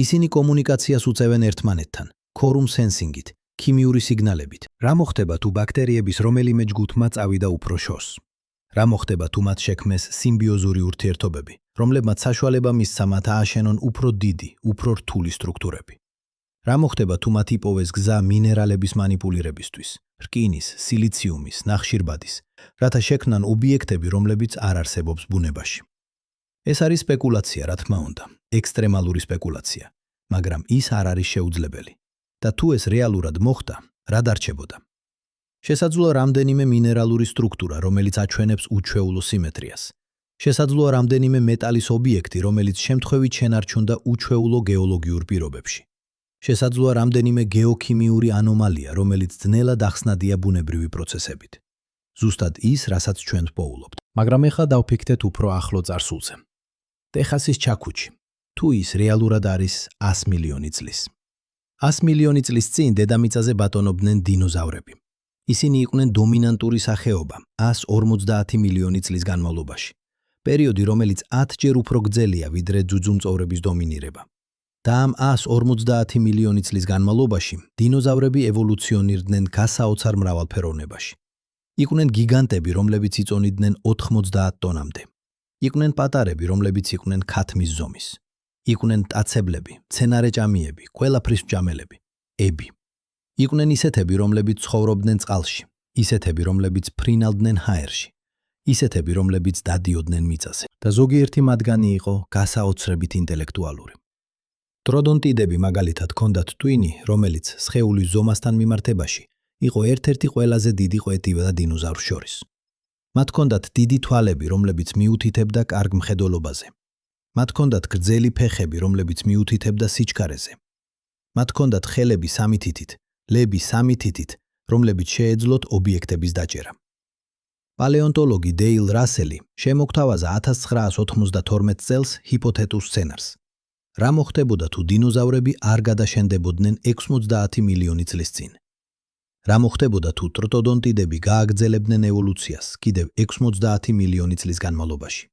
ისინი კომუნიკაციას უწევენ ერთმანეთთან, ქორუმ სენსინგით, ქიმიური სიგნალებით. რა მოხდება თუ ბაქტერიების რომელიმე ჯგუფმა წავიდა უფრო შორს? რა მოხდება თუ მათ შექმნეს სიმბიოზური ურთიერთობები, რომლებმაც საშუალება მისცა მათ ააშენონ უფრო დიდი, უფრო რთული სტრუქტურები? რა მოხდება თუ მათ იპოვეს გზა მინერალების მანიპულირებისთვის, რკინის, სილიციუმის, ნახშირბადის, რათა შექმნან ობიექტები, რომლებიც არ არსებობს ბუნებაში? ეს არის სპეკულაცია, რა თქმა უნდა, ექსტრემალური სპეკულაცია, მაგრამ ის არ არის შეუძლებელი. და თუ ეს რეალურად მოხდა, რა დარჩებოდა? შესაძლოა რამდენიმე მინერალური სტრუქტურა, რომელიც აჩვენებს უჩვეულო სიმეტრიას. შესაძლოა რამდენიმე მეტალის ობიექტი, რომელიც შემთხვევით შენარჩუნდა უჩვეულო გეოლოგიურ პირობებში. შესაძლოა რამდენიმე გეოქიმიური ანომალია, რომელიც ძნელად ახსნადია ბუნებრივი პროცესებით. ზუსტად ის, რასაც ჩვენ პოულობთ. მაგრამ ეხლა დავფიქრდეთ უფრო ახლო წარსულზე. ტეხასის ჩაქუჩი. თუ ის რეალურად არის 100 მილიონი წლის. 100 მილიონი წლის წინ დედამიწაზე ბატონობდნენ დინოზავრები. ისინი იყვნენ დომინანტური სახეობა 150 მილიონი წლის განმავლობაში. პერიოდი, რომელიც 10 ჯერ უფრო გრძელია, ვიდრე ძუძუმწოვრების დომინირება. და ამ 150 მილიონი წლის განმავლობაში დინოზავრები ევოლუციონირდნენ გასაოცარ მრავალფეროვნებაში. იყვნენ გიგანტები, რომლებიც იწონიდნენ 90 ტონამდე. იყვნენ პატარები, რომლებიც იყვნენ ქათმის ზომის. იყვნენ მტაცებლები, მცენარეჭამიები, ყველაფრის მჭამელები, ები. იყვნენ ისეთები, რომლებიც ცხოვრობდნენ წყალში, ისეთები, რომლებიც ფრინავდნენ ჰაერში, ისეთები, რომლებიც დადიოდნენ მიწაზე. და ზოგიერთი მათგანი იყო გასაოცრებით ინტელექტუალური. ტროდონტიდები მაგალითად ჰქონდათ ტვინი, რომელიც სხეულის ზომასთან მიმართებაში იყო ერთ-ერთი ყველაზე დიდი ყვეტივა დინოზავრს შორის. მათ ჰქონდათ დიდი თვალები, რომლებიც მიუთითებდა კარგ მხედველობაზე. მათ ჰქონდათ გრძელი ფეხები, რომლებიც მიუთითებდა სიჩქარეზე. მათ ჰქონდათ ხელები 3 თითით, ლები 3 თითით, რომლებიც შეეძლოთ ობიექტების დაჭერა. პალეონტოლოგი დეილ რასელი შემოგთავაზა 1992 წელს ჰიპოთეტურ სცენარს. რა მოხდებოდა თუ დინოზავრები არ გადაშენდებოდნენ 90 მილიონი წლის წინ? რა მოხდებოდა თუ ტროტოდონტიდები გააგრძელებდნენ ევოლუციას კიდევ 90 მილიონი წლის განმავლობაში?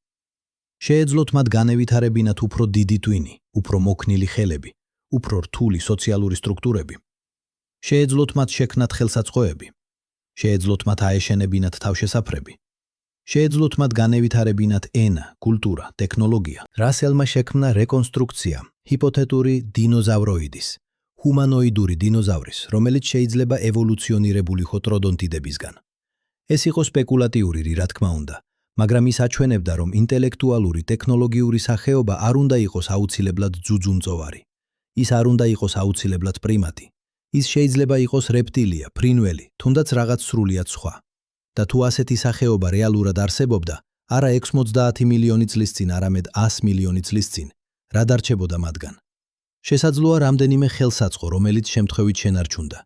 შეეძლოთ მათ განევითარებინათ უფრო დიდი ტვინი, უფრო მოქნილი ხელები, უფრო რთული სოციალური სტრუქტურები. შეეძლოთ მათ შექმნათ ხელსაწყოები. შეეძლოთ მათ აეშენებინათ თავშესაფრები. შეეძლოთ მათ განევითარებინათ ენა, კულტურა, ტექნოლოგია. რასელმა შექმნა რეკონსტრუქცია ჰიპოთეტური დინოზავროიდის, ჰუმანოიდური დინოზავრის, რომელიც შეიძლება ევოლუციონირებული იყო ტროდონტიდებისგან. ეს იყო სპეკულატიური, რა თქმა უნდა, მაგრამ ის აჩვენებდა, რომ ინტელექტუალური ტექნოლოგიური სახეობა არ უნდა იყოს აუცილებლად ძუძუმწოვარი. ის არ უნდა იყოს აუცილებლად პრიმატი. ის შეიძლება იყოს რეპტილია, ფრინველი, თუნდაც რაღაც სრულიად სხვა. და თუ ასეთი სახეობა რეალურად არსებობდა, არა 90 მილიონი წლის წინ, არამედ 100 მილიონი წლის წინ, რა დარჩებოდა მათგან? შესაძლოა რამდენიმე ხელსაწყო, რომელიც შემთხვევით შენარჩუნდა.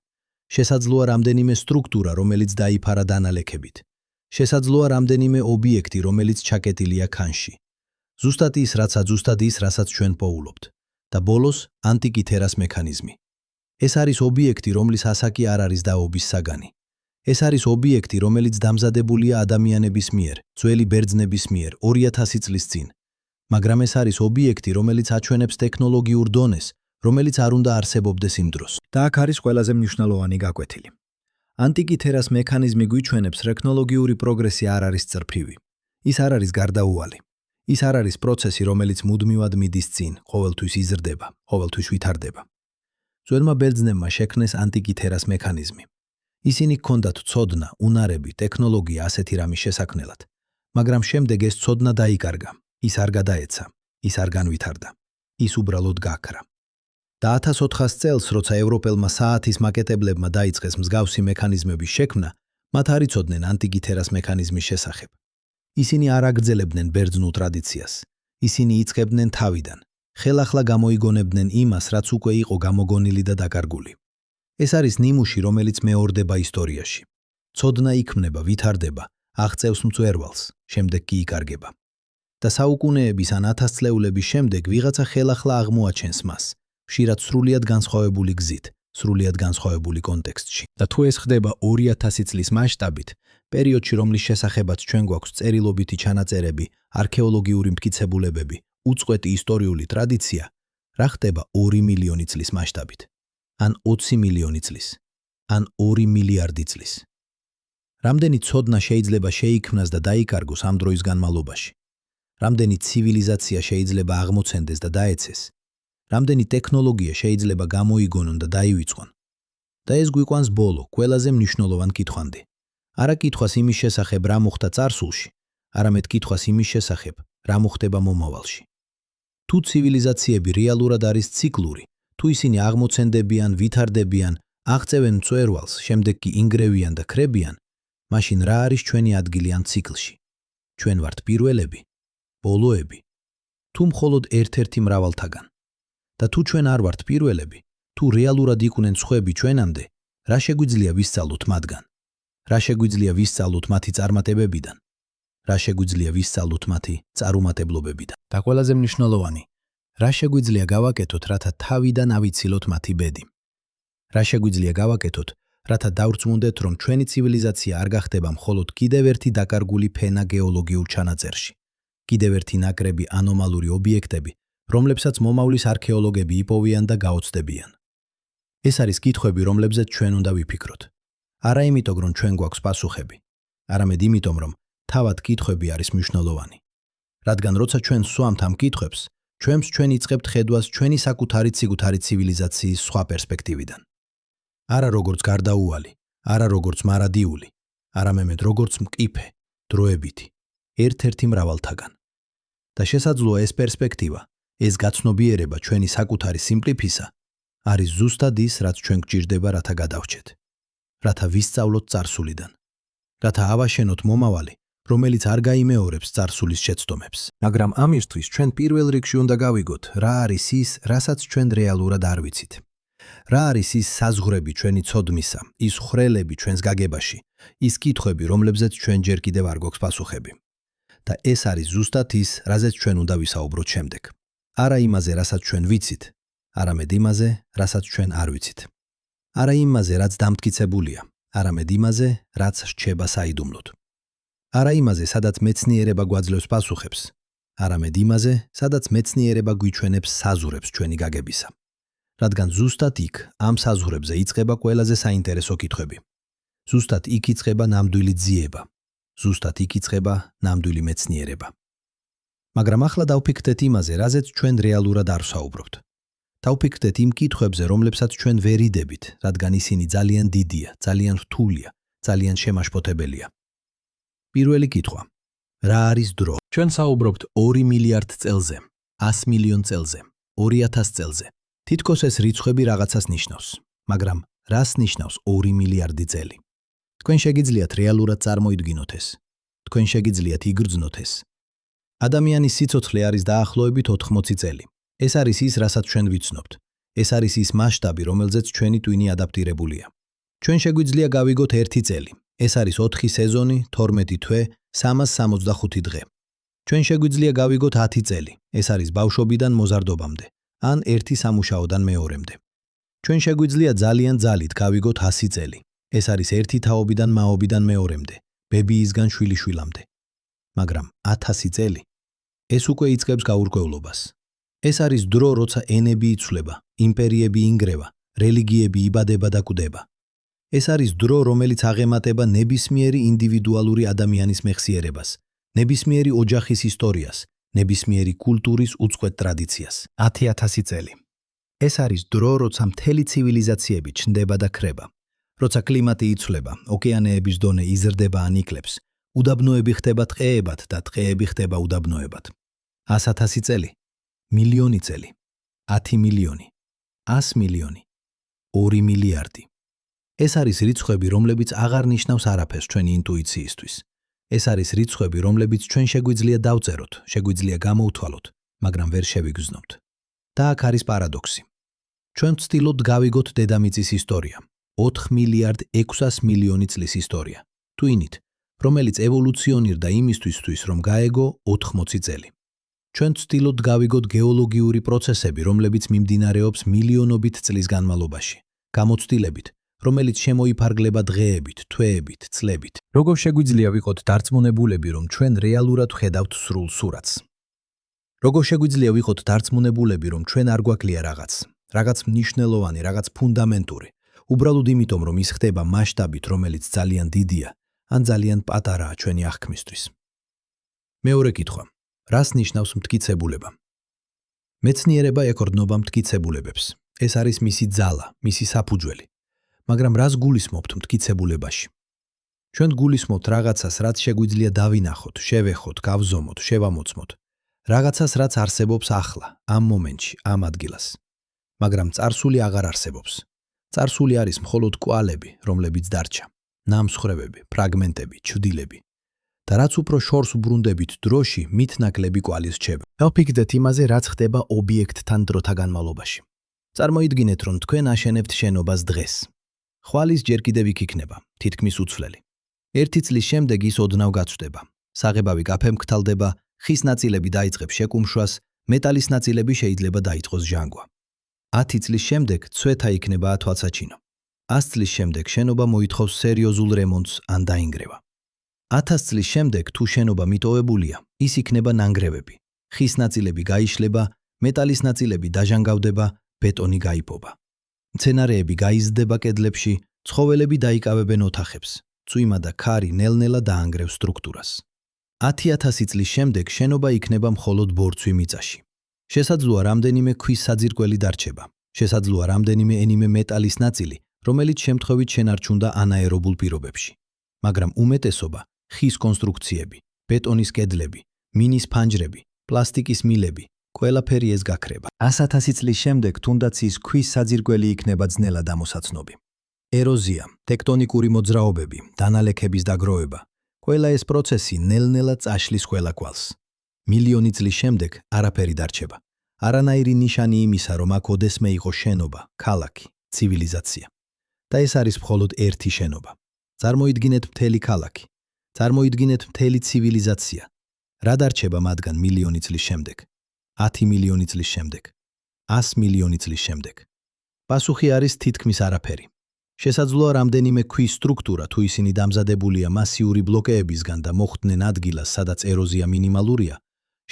შესაძლოა რამდენიმე სტრუქტურა, რომელიც დაიფარა დანალექებით. შესაძლოა რამდენიმე ობიექტი, რომელიც ჩაკეტილია ქანში. ზუსტად ის, რასაც ჩვენ პოულობთ. და ბოლოს ანტიკითერას მექანიზმი. ეს არის ობიექტი, რომლის ასაკი არ არის დაობის საგანი. ეს არის ობიექტი, რომელიც დამზადებულია ადამიანების მიერ, ძველი ბერძნების მიერ 2000 წლის წინ. მაგრამ ეს არის ობიექტი, რომელიც აჩვენებს ტექნოლოგიურ დონეს, რომელიც არ უნდა არსებობდეს იმ დროს. და აქ არის ყველაზე მნიშვნელოვანი გაკვეთილი. ანტიკითერას მექანიზმი გვიჩვენებს, ტექნოლოგიური პროგრესი არ არის წრფივი. ის არ არის გარდაუვალი. ის არ არის პროცესი, რომელიც მუდმივად მიდის წინ, ყოველთვის იზრდება, ყოველთვის ვითარდება. ძველმა ბერძნებმა შექმნეს ანტიკითერას მექანიზმი. ისინი ჰქონდათ ცოდნა, უნარები, ტექნოლოგია ასეთი რამის შესაქმნელად. მაგრამ შემდეგ ეს ცოდნა დაიკარგა. ის არ გადაეცა, ის არ განვითარდა. ის უბრალოდ გაქრა. და 1400 წელს, როცა ევროპელმა საათის მაკეტებლებმა დაიწყეს მსგავსი მექანიზმების შექმნა, მათ არ იცოდნენ ანტიკითერას მექანიზმის შესახებ. ისინი არ აგრძელებდნენ ბერძნულ ტრადიციას. ისინი იწყებდნენ თავიდან. ხელახლა გამოიგონებდნენ იმას, რაც უკვე იყო გამოგონილი და დაკარგული. ეს არის ნიმუში, რომელიც მეორდება ისტორიაში. ცოდნა იქმნება, ვითარდება, აღწევს მწვერვალს, შემდეგ კი იკარგება. და საუკუნეების ან ათასწლეულების შემდეგ ვიღაცა ხელახლა აღმოაჩენს მას, ხშირად სრულიად განსხვავებული გზით, სრულიად განსხვავებული კონტექსტში. და თუ ეს ხდება 2000 წლის მასშტაბით, პერიოდში, რომლის შესახებაც ჩვენ გვაქვს წერილობითი ჩანაწერები, არქეოლოგიური მტკიცებულებები, უწყვეტი ისტორიული ტრადიცია, რა ხდება 2 მილიონი წლის მასშტაბით? ან 20 მილიონი წლის, ან 2 მილიარდი წლის. რამდენი ცოდნა შეიძლება შეიქმნას და დაიკარგოს ამ დროის განმავლობაში? რამდენი ცივილიზაცია შეიძლება აღმოცენდეს და დაეცეს? რამდენი ტექნოლოგია შეიძლება გამოიგონონ და დაივიწყონ? და ეს გვიყვანს ბოლო, ყველაზე მნიშვნელოვან კითხვამდე. არა კითხვას იმის შესახებ, რა მოხდა წარსულში, არამედ კითხვას იმის შესახებ, რა მოხდება მომავალში. თუ ცივილიზაციები რეალურად არის ციკლური, თუ ისინი აღმოცენდებიან, ვითარდებიან, აღწევენ მწვერვალს, შემდეგ კი ინგრევიან და ქრებიან, მაშინ რა არის ჩვენი ადგილი ამ ციკლში? ჩვენ ვართ პირველები, ბოლოები, თუ მხოლოდ ერთ-ერთი მრავალთაგან. და თუ ჩვენ არ ვართ პირველები, თუ რეალურად იყვნენ სხვები ჩვენამდე, რა შეგვიძლია ვისწავლოთ მათგან? რა შეგვიძლია ვისწავლოთ მათი წარმატებებიდან? რა შეგვიძლია ვისწავლოთ მათი წარუმატებლობებიდან? და ყველაზე მნიშვნელოვანი, რა შეგვიძლია გავაკეთოთ, რათა თავიდან ავიცილოთ მათი ბედი? რა შეგვიძლია გავაკეთოთ, რათა დავრწმუნდეთ, რომ ჩვენი ცივილიზაცია არ გახდება მხოლოდ კიდევ ერთი დაკარგული ფენა გეოლოგიურ ჩანაწერში, კიდევ ერთი ნაკრები ანომალური ობიექტები, რომლებსაც მომავლის არქეოლოგები იპოვიან და გაოცდებიან. ეს არის კითხვები, რომლებზეც ჩვენ უნდა ვიფიქროთ. არა იმიტომ, რომ ჩვენ გვაქვს პასუხები, არამედ იმიტომ, რომ თავად კითხვები არის მნიშვნელოვანი. რადგან როცა ჩვენ სვამთ ამ კითხვებს, ჩვენს ჩვენ იწყებთ ხედვას ჩვენი საკუთარი ცივილიზაციის სხვა პერსპექტივიდან. არა როგორც გარდაუვალი, არა როგორც მარადიული, არამედ როგორც მყიფე, დროებითი, ერთ-ერთი მრავალთაგან. და შესაძლოა ეს პერსპექტივა, ეს გაცნობიერება ჩვენი საკუთარი სიმპლიფისა არის ზუსტად ის, რაც ჩვენ გვჭირდება, რათა გადავრჩეთ, რათა ვისწავლოთ წარსულიდან, რათა ავაშენოთ მომავალი, რომელიც არ გაიმეორებს წარსულის შეცდომებს. მაგრამ ამისთვის ჩვენ პირველ რიგში უნდა გავიგოთ, რა არის ის, რასაც ჩვენ რეალურად არ ვიცით. რა არის ის საზღვრები ჩვენი ცოდნისა, ის ხრელები ჩვენს გაგებაში, ის კითხვები, რომლებზეც ჩვენ ჯერ კიდევ არ გვაქვს პასუხები. და ეს არის ზუსტად ის, რაზეც ჩვენ უნდა ვისაუბროთ შემდეგ. არა იმაზე, რასაც ჩვენ ვიცით, არამედ იმაზე, რასაც ჩვენ არ ვიცით. არა იმაზე, რაც დამტკიცებულია, არამედ იმაზე, რაც რჩება საიდუმლოდ. არა იმაზე, სადაც მეცნიერება გვაძლევს პასუხებს, არამედ იმაზე, სადაც მეცნიერება გვიჩვენებს საზღვრებს ჩვენი გაგებისა. რადგან ზუსტად იქ, ამ საზღვრებზე იწყება ყველაზე საინტერესო კითხვები. ზუსტად იქ იწყება ნამდვილი ძიება, ზუსტად იქ იწყება ნამდვილი მეცნიერება. მაგრამ ახლა დავფიქრდეთ იმაზე, რაზეც ჩვენ რეალურად არ ვსაუბრობთ. დავფიქრდეთ იმ კითხვებზე, რომლებსაც ჩვენ ვერ იდებით, რადგან ისინი ძალიან დიდია, ძალიან რთულია, ძალიან შემაშფოთებელია. პირველი კითხვა: რა არის დრო? ჩვენ საუბრობთ 2 მილიარდ წელზე, 100 მილიონ წელზე, 2000 წელზე. თითქოს ეს რიცხვები რაღაცას ნიშნავს, მაგრამ რას ნიშნავს 2 მილიარდი წელი? თქვენ შეგიძლიათ რეალურად წარმოიდგინოთ ეს. თქვენ შეგიძლიათ იგრძნოთ ეს. ადამიანის სიცოცხლე არის დაახლოებით 80 წელი. ეს არის ის, რასაც ჩვენ ვიცნობთ. ეს არის ის მასშტაბი, რომელზეც ჩვენი ტვინი ადაპტირებულია. ჩვენ შეგვიძლია გავიგოთ 1 წელი. ეს არის 4 სეზონი, 12 თვე, 365 დღე. ჩვენ შეგვიძლია გავიგოთ 10 წელი. ეს არის ბავშვობიდან მოზარდობამდე, ან 1 სამუშაოდან მეორემდე. ჩვენ შეგვიძლია ძალიან ძალით გავიგოთ 100 წელი. ეს არის 1 თაობიდან მაობიდან მეორემდე, ბებიისგან შვილიშვილამდე. მაგრამ 1000 წელი, ეს უკვე იწყებს გაურკვევლობას. ეს არის დრო, როცა ენები იცვლება, იმპერიები ინგრევა, რელიგიები იბადება და კვდება. ეს არის დრო, რომელიც აღემატება ნებისმიერი ინდივიდუალური ადამიანის მეხსიერებას, ნებისმიერი ოჯახის ისტორიას, ნებისმიერი კულტურის უწყვეტ ტრადიციას. 10,000 წელი. ეს არის დრო, როცა მთელი ცივილიზაციები ჩნდება და ქრება, როცა კლიმატი იცვლება, ოკეანეების დონე იზრდება ან იკლებს, უდაბნოები ხდება ტყეებად და ტყეები ხდება უდაბნოებად. 100,000 წელი, მილიონი წელი, 10 მილიონი, 100 მილიონი, 2 მილიარდი. ეს არის რიცხვები, რომლებიც აღარ ნიშნავს არაფერს ჩვენი ინტუიციისთვის. ეს არის რიცხვები, რომლებიც ჩვენ შეგვიძლია დავწეროთ, შეგვიძლია გამოვთვალოთ, მაგრამ ვერ შევიგრძნობთ. და აქ არის პარადოქსი. ჩვენ ვცდილობთ გავიგოთ დედამიწის ისტორია, 4 მილიარდ 600 მილიონი წლის ისტორია, ტვინით, რომელიც ევოლუციონირდა იმისთვის, რომ გაეგო 80 წელი. ჩვენ ვცდილობთ გავიგოთ გეოლოგიური პროცესები, რომლებიც მიმდინარეობს მილიონობით წლის განმავლობაში, გამოცდილებით, რომელიც შემოიფარგლება დღეებით, თვეებით, წლებით. როგორ შეგვიძლია ვიყოთ დარწმუნებულები, რომ ჩვენ რეალურად ვხედავთ სრულ სურათს? როგორ შეგვიძლია ვიყოთ დარწმუნებულები, რომ ჩვენ არ გვაკლია რაღაც მნიშვნელოვანი, რაღაც ფუნდამენტური, უბრალოდ იმიტომ, რომ ის ხდება მასშტაბით, რომელიც ძალიან დიდია, ან ძალიან პატარაა ჩვენი აღქმისთვის. მეორე კითხვა: რას ნიშნავს მტკიცებულება? მეცნიერება ეკორდნობა მტკიცებულებებს. ეს არის მისი ძალა, მისი საფუძველი. მაგრამ რას გულისხმობთ მტკიცებულებაში? ჩვენ გულისხმობთ რაღაცას, რაც შეგვიძლია დავინახოთ, შევეხოთ, გავზომოთ, შევამოწმოთ. რაღაცას, რაც არსებობს ახლა, ამ მომენტში, ამ ადგილას. მაგრამ წარსული აღარ არსებობს. წარსული არის მხოლოდ კვალები, რომლებიც დარჩა. ნამსხვრევები, ფრაგმენტები, ჩრდილები. და რაც უფრო შორს უბრუნდებით დროში, მით ნაკლები კვალი რჩება. დავფიქრდეთ იმაზე, რაც ხდება ობიექტთან დროთა განმავლობაში. წარმოიდგინეთ, რომ თქვენ აშენებთ შენობას დღეს. ხვალის ჯერ კიდევ იქ იქნება, თითქმის უცვლელი. 1 წლის შემდეგ ის ოდნავ გაცვდება. საღებავი გაფემქთალდება, ხის ნაწილები დაიწყებს შეკუმშვას, მეტალის ნაწილები შეიძლება დაიწყოს ჟანგვა. 10 წლის შემდეგ ცვეთა იქნება ათვალსაჩინო. 100 წლის შემდეგ შენობა მოითხოვს სერიოზულ რემონტს ან დაინგრევა. 1000 წლის შემდეგ თუ შენობა მიტოვებულია, ის იქნება ნანგრევები. ხის ნაწილები გაიშლება, მეტალის ნაწილები დაჟანგავდება, ბეტონი გაიპოვა. მცენარეები გაიზრდება კედლებში, ცხოველები დაიკავებენ ოთახებს. წვიმა და ქარი ნელ-ნელა დაანგრევს სტრუქტურას. 10,000 წლის შემდეგ შენობა იქნება მხოლოდ ბორცვი მიწაში. შესაძლოა რამდენიმე ქვის საძირკველი დარჩება. შესაძლოა რამდენიმე ენიმე მეტალის ნაწილი, რომელიც შემთხვევით შენარჩუნდა ანაერობულ პირობებში. მაგრამ უმეტესობა ხის კონსტრუქციები, ბეტონის კედლები, მინის ფანჯრები, პლასტიკის მილები, ყველაფერი ეს გაქრება. 100,000 წლის შემდეგ თუნდაც ის ქვის საძირკველი იქნება ძნელად ამოსაცნობი. ეროზია, ტექტონიკური მოძრაობები, დანალექების დაგროვება, ყველა ეს პროცესი ნელ-ნელა წაშლის ყველა კვალს. მილიონი წლის შემდეგ არაფერი დარჩება. არანაირი ნიშანი იმისა, რომ აქ ოდესმე იყო შენობა, ქალაქი, ცივილიზაცია. და ეს არის მხოლოდ ერთი შენობა. წარმოიდგინეთ მთელი ქალაქი. წარმოიდგინეთ მთელი ცივილიზაცია. რა დარჩება მათგან მილიონი წლის შემდეგ? 10 მილიონი წლის შემდეგ? 100 მილიონი წლის შემდეგ? პასუხი არის თითქმის არაფერი. შესაძლოა რამდენიმე ქვის სტრუქტურა, თუ ისინი დამზადებულია მასიური ბლოკეებისგან და მოხვდნენ ადგილას, სადაც ეროზია მინიმალურია.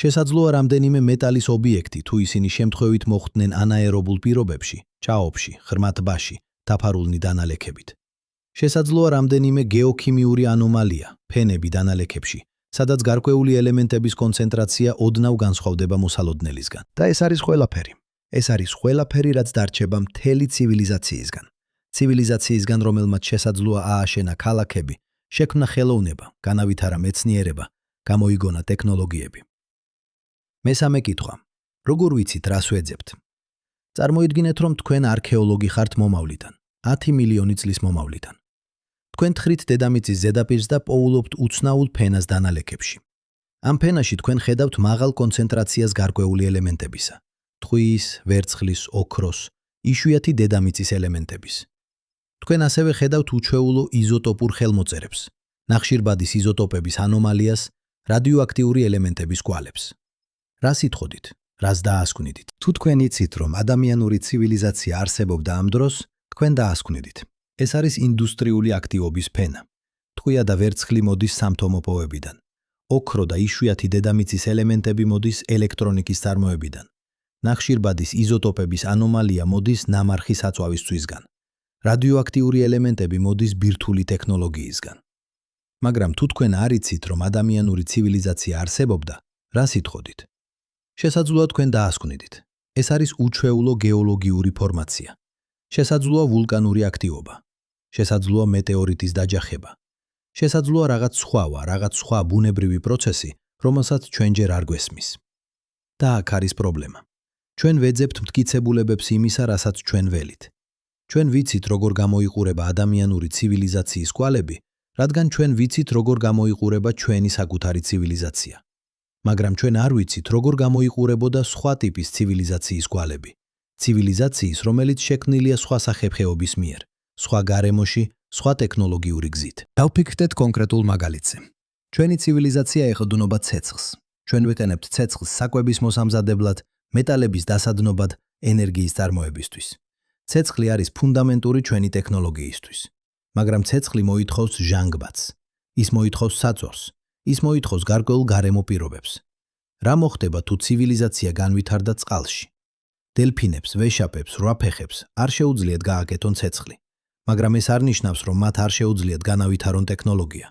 შესაძლოა რამდენიმე მეტალის ობიექტი, თუ ისინი შემთხვევით მოხვდნენ ანაერობულ პირობებში, ჭაობში, ღრმა ტბაში, დაფარულნი დანალექებით. შესაძლოა რამდენიმე გეოქიმიური ანომალია, ფენები დანალექებში, სადაც გარკვეული ელემენტების კონცენტრაცია ოდნავ განსხვავდება მოსალოდნელისგან. და ეს არის ყველაფერი. ეს არის ყველაფერი, რაც დარჩება მთელი ცივილიზაციისგან. ცივილიზაციისგან, რომელმაც შესაძლოა ააშენა ქალაქები, შექმნა ხელოვნება, განავითარა მეცნიერება, გამოიგონა ტექნოლოგიები. მესამე კითხვა. როგორ ვიცით, რას ვეძებთ? წარმოიდგინეთ, რომ თქვენ არქეოლოგი ხართ მომავლიდან, 10 მილიონი წლის მომავლიდან. თქვენ თხრით დედამიწის ზედაპირს და პოულობთ უცნაურ ფენას დანალექებში. ამ ფენაში თქვენ ხედავთ მაღალ კონცენტრაციას გარკვეული ელემენტებისა: ტყვის, ვერცხლის, ოქროს, იშვიათი დედამიწის ელემენტების. თქვენ ასევე ხედავთ უჩვეულო იზოტოპურ ხელმოწერებს, ნახშირბადის იზოტოპების ანომალიას, რადიოაქტიური ელემენტების კვალებს. რა სიტყოდით? რას დაასკვნიდით? თუ თქვენ იცით, რომ ადამიანური ცივილიზაცია არსებობდა ამ დროს, თქვენ დაასკვნიდით. ეს არის ინდუსტრიული აქტივობის ფენა. ტყვია და ვერცხლი მოდის სამთომოპოვებიდან. ოქრო და იშვიათი დედამიწის ელემენტები მოდის ელექტრონიკის წარმოებიდან. ნახშირბადის იზოტოპების ანომალია მოდის ნამარხი საწვავის ცვისგან. რადიოაქტიური ელემენტები მოდის ბირთვული ტექნოლოგიისგან. მაგრამ თუ თქვენ არ იცით, რომ ადამიანური ცივილიზაცია არსებობდა, რა სიტყოდით? შესაძლოა თქვენ დაასკვნიდით. ეს არის უჩვეულო გეოლოგიური ფორმაცია. შესაძლოა ვულკანური აქტივობა. შესაძლოა მეტეორიტის დაჯახება. შესაძლოა რაღაც სხვა ბუნებრივი პროცესი, რომელსაც ჩვენ ჯერ არ გვესმის. და აქ არის პრობლემა. ჩვენ ვეძებთ მტკიცებულებებს იმისა, რასაც ჩვენ ველით. ჩვენ ვიცით, როგორ გამოიყურება ადამიანური ცივილიზაციის კვალები, რადგან ჩვენ ვიცით, როგორ გამოიყურება ჩვენი საკუთარი ცივილიზაცია. მაგრამ ჩვენ არ ვიცით, როგორ გამოიყურებოდა სხვა ტიპის ცივილიზაციის კვალები. ცივილიზაციის, რომელიც შექმნილია სხვა სახეობების მიერ, სხვა გარემოში, სხვა ტექნოლოგიური გზით. დავფიქრდეთ კონკრეტულ მაგალითზე. ჩვენი ცივილიზაცია ეყრდნობა ცეცხლს. ჩვენ ვიყენებთ ცეცხლს საკვების მოსამზადებლად, მეტალების დასადნობად, ენერგიის წარმოებისთვის. ცეცხლი არის ფუნდამენტური ჩვენი ტექნოლოგიისთვის. მაგრამ ცეცხლი მოითხოვს ჟანგბადს. ის მოითხოვს საწორს. ის მოითხოვს გარკვეულ გარემო პირობებს. რა მოხდება თუ ცივილიზაცია განვითარდა წყალში? დელფინებს, ვეშაპებს, რვაფეხებს არ შეუძლიათ გააკეთონ ცეცხლი. მაგრამ ეს არ ნიშნავს, რომ მათ არ შეუძლიათ განავითარონ ტექნოლოგია.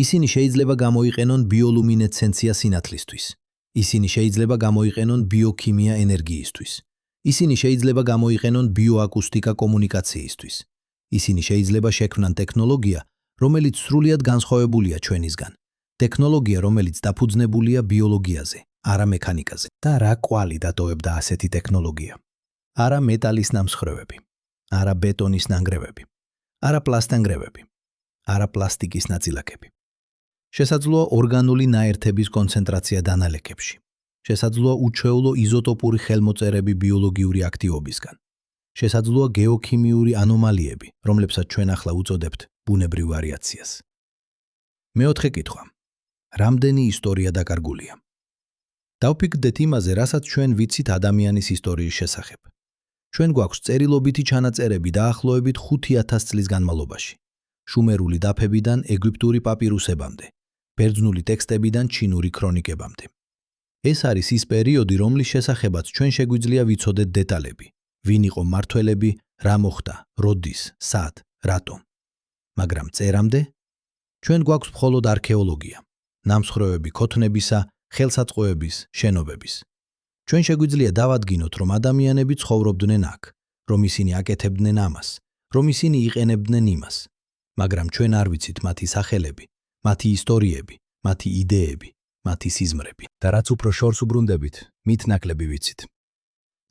ისინი შეიძლება გამოიყენონ ბიოლუმინესცენცია სინათლისთვის. ისინი შეიძლება გამოიყენონ ბიოქიმია ენერგიისთვის. ისინი შეიძლება გამოიყენონ ბიოაკუსტიკა კომუნიკაციისთვის. ისინი შეიძლება შექმნან ტექნოლოგია, რომელიც სრულიად განსხვავებულია ჩვენისგან. ტექნოლოგია, რომელიც დაფუძნებულია ბიოლოგიაზე, არა მექანიკაზე. და რა კვალი დატოვებდა ასეთი ტექნოლოგია? არა მეტალის ნამსხვრევები, არა ბეტონის ნანგრევები, არა პლასტანგრევები, არა პლასტიკის ნაწილაკები. შესაძლოა ორგანული ნაერთების კონცენტრაცია დანალექებში. შესაძლოა უჩვეულო იზოტოპური ხელმოწერები ბიოლოგიური აქტივობისგან. შესაძლოა გეოქიმიური ანომალიები, რომლებსაც ჩვენ ახლა უწოდებთ ბუნებრივ ვარიაციას. მეოთხე კითხვა. რამდენი ისტორია დაკარგულია? დავფიქრდეთ იმაზე, რასაც ჩვენ ვიცით ადამიანის ისტორიის შესახებ. ჩვენ გვაქვს წერილობითი ჩანაწერები დაახლოებით 5000 წლის განმავლობაში. შუმერული დაფებიდან ეგვიპტური პაპირუსებამდე, ბერძნული ტექსტებიდან ჩინური ქრონიკებამდე. ეს არის ის პერიოდი, რომლის შესახებაც ჩვენ შეგვიძლია ვიცოდეთ დეტალები. ვინ იყო მმართველები, რა მოხდა, როდის, სად, რატომ. მაგრამ წერამდე ჩვენ გვაქვს მხოლოდ არქეოლოგია, ნამსხვრევები ქოთნებისა, ხელსაწყოების, შენობების. ჩვენ შეგვიძლია დავადგინოთ, რომ ადამიანები ცხოვრობდნენ აქ, რომ ისინი აკეთებდნენ ამას, რომ ისინი იყენებდნენ იმას, მაგრამ ჩვენ არ ვიცით მათი სახელები, მათი ისტორიები, მათი იდეები, მათი სიზმრები. და რაც უფრო შორს უბრუნდებით, მით ნაკლები ვიცით.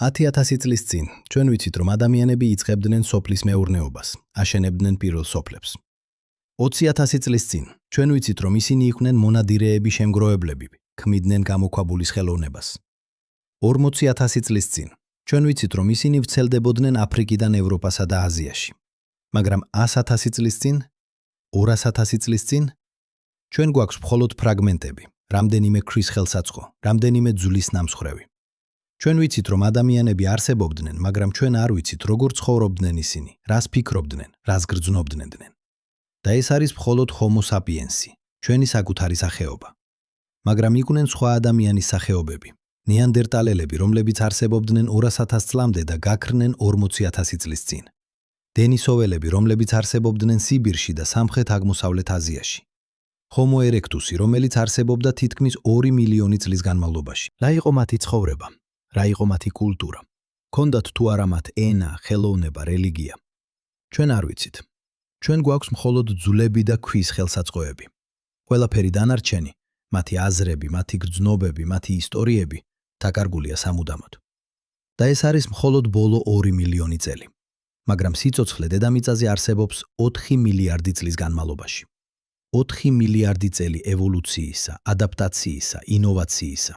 10,000 წლის წინ ჩვენ ვიცით, რომ ადამიანები იწყებდნენ სოფლის მეურნეობას, აშენებდნენ პირველ სოფლებს. 20,000 წლის წინ ჩვენ ვიცით, რომ ისინი იყვნენ მონადირეები შემგროვებლები, ქმნიდნენ გამოქვაბულის ხელოვნებას. 40,000 წლის წინ ჩვენ ვიცით, რომ ისინი ვრცელდებოდნენ აფრიკიდან ევროპასა და აზიაში. მაგრამ 100,000 წლის წინ, 200,000 წლის წინ ჩვენ გვაქვს მხოლოდ ფრაგმენტები, რამდენიმე ქვის ხელსაწყო, რამდენიმე ძვლის ნამსხვრევი. ჩვენ ვიცით, რომ ადამიანები არსებობდნენ, მაგრამ ჩვენ არ ვიცით, როგორ ცხოვრობდნენ ისინი, რას ფიქრობდნენ, რას გრძნობდნენ. და ეს არის მხოლოდ Homo sapiens-ი, ჩვენი საკუთარი სახეობა. მაგრამ იყვნენ სხვა ადამიანის სახეობები, ნეანდერტალელები, რომლებიც არსებობდნენ 200,000 წლამდე და გაქრნენ 40,000 წლის წინ. დენისოველები, რომლებიც არსებობდნენ სიბირში და სამხრეთ-აღმოსავლეთ აზიაში. Homo erectus-ი, რომელიც არსებობდა თითქმის 2 მილიონი წლის განმავლობაში. რა იყო მათი ცხოვრება? რა იყო მათი კულტურა? ჰქონდათ თუ არა მათ ენა, ხელოვნება, რელიგია? ჩვენ არ ვიცით. ჩვენ გვაქვს მხოლოდ ძვლები და ქვის ხელსაწყოები. ყველაფერი დანარჩენი, მათი აზრები, მათი გრძნობები, მათი ისტორიები დაკარგულია სამუდამოდ. და ეს არის მხოლოდ ბოლო 2 მილიონი წელი. მაგრამ სიცოცხლე დედამიწაზე არსებობს 4 მილიარდი წლის განმავლობაში. 4 მილიარდი წელი ევოლუციისა, ადაპტაციისა, ინოვაციისა.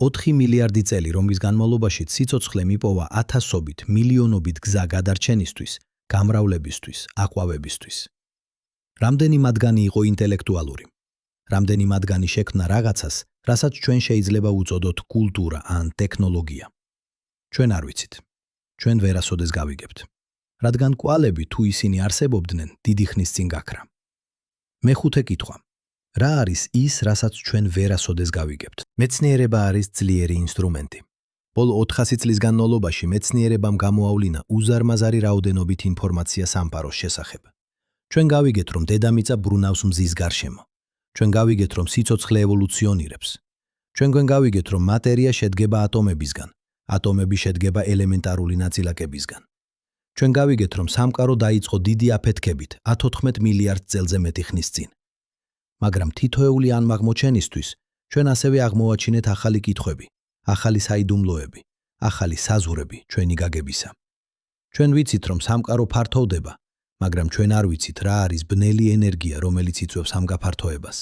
4 მილიარდი წელი, რომლის განმავლობაში სიცოცხლე მიპოვა ათასობით, მილიონობით გზა გადარჩენისთვის, გამრავლებისთვის, აყვავებისთვის. რამდენი მათგანი იყო ინტელექტუალური? რამდენი მათგანი შექმნა რაღაცას, რასაც ჩვენ შეიძლება უწოდოთ კულტურა ან ტექნოლოგია? ჩვენ არ ვიცით. ჩვენ ვერასოდეს გავიგებთ. რადგან კვალები თუ ისინი არსებობდნენ, დიდი ხნის წინ გაქრა. მეხუთე კითხვა. რა არის ის, რასაც ჩვენ ვერასოდეს გავიგებთ? მეცნიერება არის ძლიერი ინსტრუმენტი. ბოლო 400 წლის განმავლობაში მეცნიერებამ გამოავლინა უზარმაზარი რაოდენობით ინფორმაცია სამყაროს შესახებ. ჩვენ გავიგეთ, რომ დედამიწა ბრუნავს მზის გარშემო. ჩვენ გავიგეთ, რომ სიცოცხლე ევოლუციონირებს. ჩვენ გავიგეთ, რომ მატერია შედგება ატომებისგან, ატომები შედგება ელემენტარული ნაწილაკებისგან. ჩვენ გავიგეთ, რომ სამყარო დაიწყო დიდი აფეთქებით 14 მილიარდ წელზე მეტი ხნის წინ. მაგრამ თითოეული აღმოჩენისთვის ჩვენ ასევე აღმოვაჩინეთ ახალი კითხვები, ახალი საიდუმლოები, ახალი საზღვრები ჩვენი გაგებისა. ჩვენ ვიცით, რომ სამყარო ფართოვდება, მაგრამ ჩვენ არ ვიცით, რა არის ბნელი ენერგია, რომელიც იწვევს ამ გაფართოებას.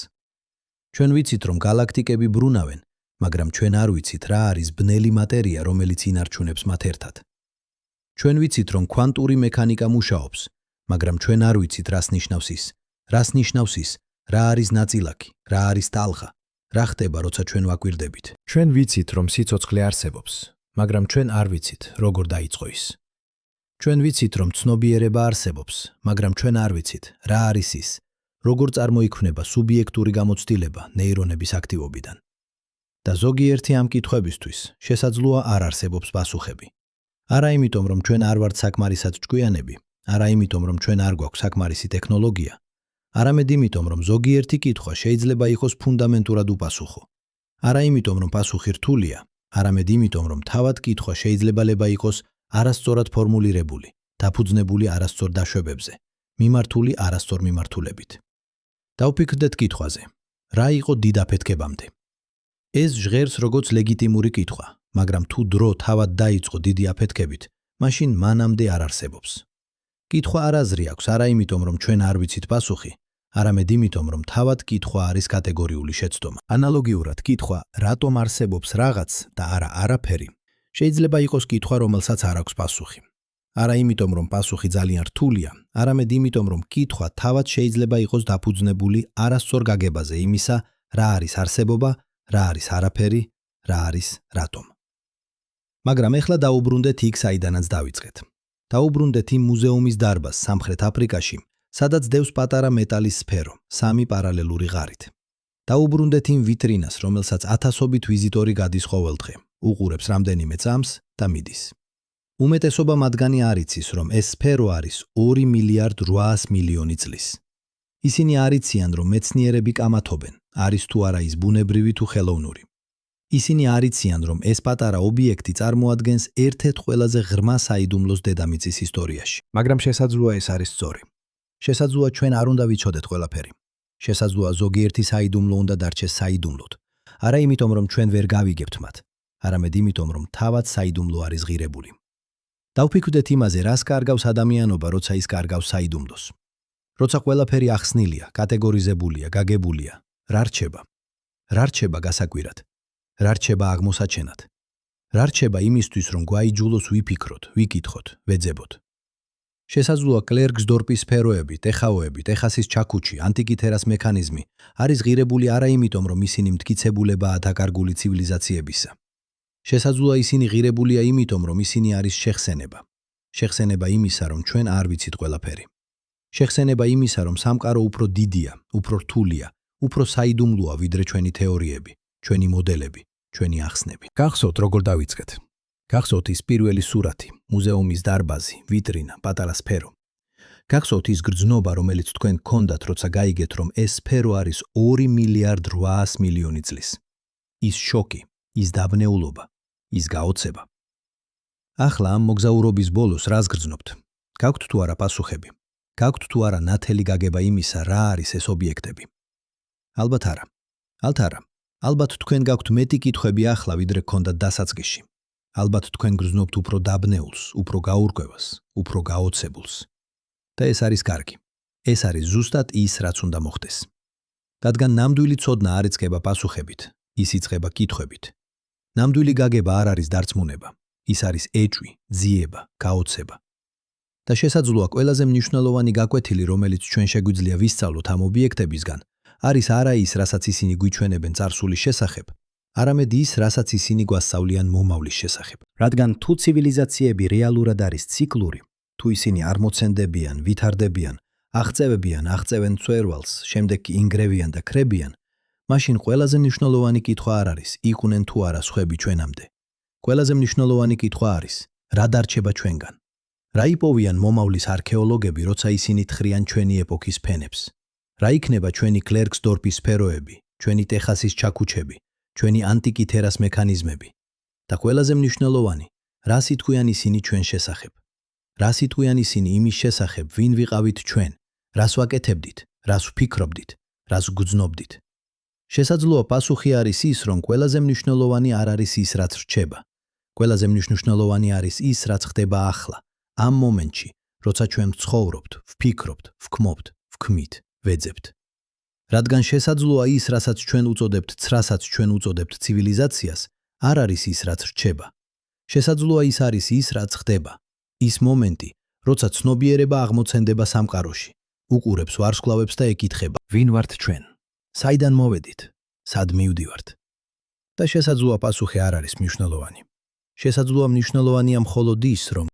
ჩვენ ვიცით, რომ galaktikები ბრუნავენ, მაგრამ ჩვენ არ ვიცით, რა არის ბნელი მატერია, რომელიც ინარჩუნებს მათ ერთად. ჩვენ ვიცით, რომ კვანტური მექანიკა მუშაობს, მაგრამ ჩვენ არ ვიცით, რას ნიშნავს ის, რას ნიშნავს ის, რა არის ნაწილაკი, რა არის ტალღა, რა ხდება, როცა ჩვენ ვაკვირდებით. ჩვენ ვიცით, რომ სიცოცხლე არსებობს, მაგრამ ჩვენ არ ვიცით, როგორ დაიწყო ის. ჩვენ ვიცით, რომ ცნობიერება არსებობს, მაგრამ ჩვენ არ ვიცით, რა არის ის, როგორ წარმოიქმნება სუბიექტური გამოცდილება ნეირონების აქტივობიდან. და ზოგიერთი ამ კითხვებისთვის შესაძლოა არ არსებობს პასუხები. არა იმიტომ, რომ ჩვენ არ ვართ საკმარისად ჭკვიანები, არა იმიტომ, რომ ჩვენ არ გვაქვს საკმარისი ტექნოლოგია, არამედ იმიტომ, რომ ზოგიერთი კითხვა შეიძლება იყოს ფუნდამენტურად უპასუხო. არა იმიტომ, რომ პასუხი რთულია, არამედ იმიტომ, რომ თავად კითხვა შეიძლებაება იყოს არასწორად ფორმულირებული, დაფუძნებული არასწორ დაშვებებზე, მიმართული არასწორ მიმართულებით. დავფიქრდეთ კითხვაზე, რა იყო დიდ აფეთქებამდე? ეს ჟღერს როგორც ლეგიტიმური კითხვა, მაგრამ თუ დრო თავად დაიწყო დიდი აფეთქებით, მაშინ მანამდე არ არსებობს. კითხვა არ აზრი აქვს არა იმიტომ, რომ ჩვენ არ ვიცით პასუხი, არამედ იმიტომ, რომ თავად კითხვა არის კატეგორიული შეცდომა. ანალოგიურად კითხვა, რატომ არსებობს რაღაც და არა არაფერი, შეიძლება იყოს კითხვა, რომელსაც არ აქვს პასუხი. არა იმიტომ, რომ პასუხი ძალიან რთულია, არამედ იმიტომ, რომ კითხვა თავად შეიძლება იყოს დაფუძნებული არასწორ გაგებაზე იმისა, რა არის არსებობა, რა არის არაფერი, რა არის რატომ. მაგრამ ეხლა დაუბრუნდეთ იქ, საიდანაც დავიწყეთ. დაუბრუნდეთ იმ მუზეუმის დარბაზს სამხრეთ აფრიკაში, სადაც დევს პატარა მეტალის სფერო, 3 პარალელური ღარით. დაუბრუნდეთ იმ ვიტრინას, რომელსაც ათასობით ვიზიტორი გადის ყოველდღე, უყურებს რამდენიმე წამს და მიდის. უმეტესობა მათგანი არ იცის, რომ ეს სფერო არის 2 მილიარდ 800 მილიონი წლის. ისინი არ იციან, რომ მეცნიერები კამათობენ, არის თუ არა ის ბუნებრივი თუ ხელოვნური. ისინი არ იციან, რომ ეს პატარა ობიექტი წარმოადგენს ერთ-ერთ ყველაზე ღრმა საიდუმლოს დედამიწის ისტორიაში. მაგრამ შესაძლოა ეს არის სწორი. შესაძლოა ჩვენ არ უნდა ვიცოდეთ ყველაფერი. შესაძლოა ზოგიერთი საიდუმლო უნდა დარჩეს საიდუმლოდ. არა იმიტომ, რომ ჩვენ ვერ გავიგებთ მათ, არამედ იმიტომ, რომ თავად საიდუმლო არის ღირებული. დავფიქრდეთ იმაზე, რას კარგავს ადამიანობა, როცა ის კარგავს საიდუმლოს. როცა ყველაფერი ახსნილია, კატეგორიზებულია, გაგებულია, რა რჩება? რა რჩება გასაკვირად? რა რჩება აღმოსაჩენად? რა რჩება იმისთვის, რომ გვაიჯულოს ვიფიქროთ, ვიკითხოთ, ვეძებოთ? შესაძლოა კლერკსდორპის სფეროები, ტეხაოები, ტეხასის ჩაქუჩი, ანტიკითერას მექანიზმი არის ღირებული არა იმიტომ, რომ ისინი მტკიცებულებაა დაკარგული ცივილიზაციებისა. შესაძლოა ისინი ღირებულია იმიტომ, რომ ისინი არის შეხსენება. შეხსენება იმისა, რომ ჩვენ არ ვიცით ყველაფერი. შეხსენება იმისა, რომ სამყარო უფრო დიდია, უფრო რთულია, უფრო საიდუმლოა ვიდრე ჩვენი თეორიები, ჩვენი მოდელები, ჩვენი ახსნები. გახსოვთ, როგორ დავიწყეთ? გახსოვთ ის პირველი სურათი, მუზეუმის დარბაზი, ვიტრინა, პატარა სფერო. გახსოვთ ის გრძნობა, რომელიც თქვენ გქონდათ, როცა გაიგეთ, რომ ეს სფერო არის 2 მილიარდ 800 მილიონი წლის. ის შოკი, ის დაბნეულობა, ის გაოცება. ახლა ამ მოგზაურობის ბოლოს რას გრძნობთ? გაქვთ თუ არა პასუხები? გაქვთ თუ არა ნათელი გაგება იმისა, რა არის ეს ობიექტები? ალბათ არა. ალბათ თქვენ გაქვთ მეტი კითხვები ახლა, ვიდრე გქონდათ დასაწყისში. ალბათ თქვენ გრძნობთ უფრო დაბნეულს, უფრო გაურკვევას, უფრო გაოცებულს. და ეს არის კარგი. ეს არის ზუსტად ის, რაც უნდა მოხდეს. რადგან ნამდვილი ცოდნა არ იწყება პასუხებით, ის იწყება კითხვებით. ნამდვილი გაგება არ არის დარწმუნება, ის არის ეჭვი, ძიება, გაოცება. და შესაძლოა ყველაზე მნიშვნელოვანი გაკვეთილი, რომელიც ჩვენ შეგვიძლია ვისწავლოთ ამ ობიექტებისგან, არის არა ის, რასაც ისინი გვიჩვენებენ წარსულის შესახებ, არამედ ის, რასაც ისინი გვასწავლიან მომავლის შესახებ. რადგან თუ ცივილიზაციები რეალურად არის ციკლური, თუ ისინი არ მოცენდებიან, ვითარდებიან, აღწევენ მწვერვალს, შემდეგ კი ინგრევიან და ქრებიან, მაშინ ყველაზე მნიშვნელოვანი კითხვა არ არის, იყვნენ თუ არა სხვები ჩვენამდე. ყველაზე მნიშვნელოვანი კითხვა არის, რა დარჩება ჩვენგან? რა იპოვიან მომავლის არქეოლოგები, როცა ისინი თხრიან ჩვენი ეპოქის ფენებს? რა იქნება ჩვენი კლერკსდორპის სფეროები, ჩვენი ტეხასის ჩაქუჩები, ჩვენი ანტიკითერას მექანიზმები? და ყველაზე მნიშვნელოვანი, რას იტყვიან ისინი ჩვენ შესახებ? რას იტყვიან ისინი იმის შესახებ, ვინ ვიყავით ჩვენ, რას ვაკეთებდით, რას ვფიქრობდით, რას გვგრძნობდით? შესაძლოა პასუხი არის ის, რომ ყველაზე მნიშვნელოვანი არ არის ის, რაც რჩება. ყველაზე მნიშვნელოვანი არის ის, რაც ხდება ახლა, ამ მომენტში, როცა ჩვენ ვცხოვრობთ, ვფიქრობთ, ვქმობთ, ვქმით, ვეძებთ. რადგან შესაძლოა ის, რასაც ჩვენ უწოდებთ ცრასაც ჩვენ უწოდებთ ცივილიზაციას, არ არის ის, რაც რჩება. შესაძლოა ის არის ის, რაც ხდება. ის მომენტი, როცა ცნობიერება აღმოცენდება სამყაროში, უყურებს ვარსკვლავებს და ეკითხება, ვინ ვართ ჩვენ? საიდან მოვედით? სად მივდივართ? და შესაძლოა პასუხი არ არის მნიშვნელოვანი. შესაძლოა მნიშვნელოვანია მხოლოდ ის, რომ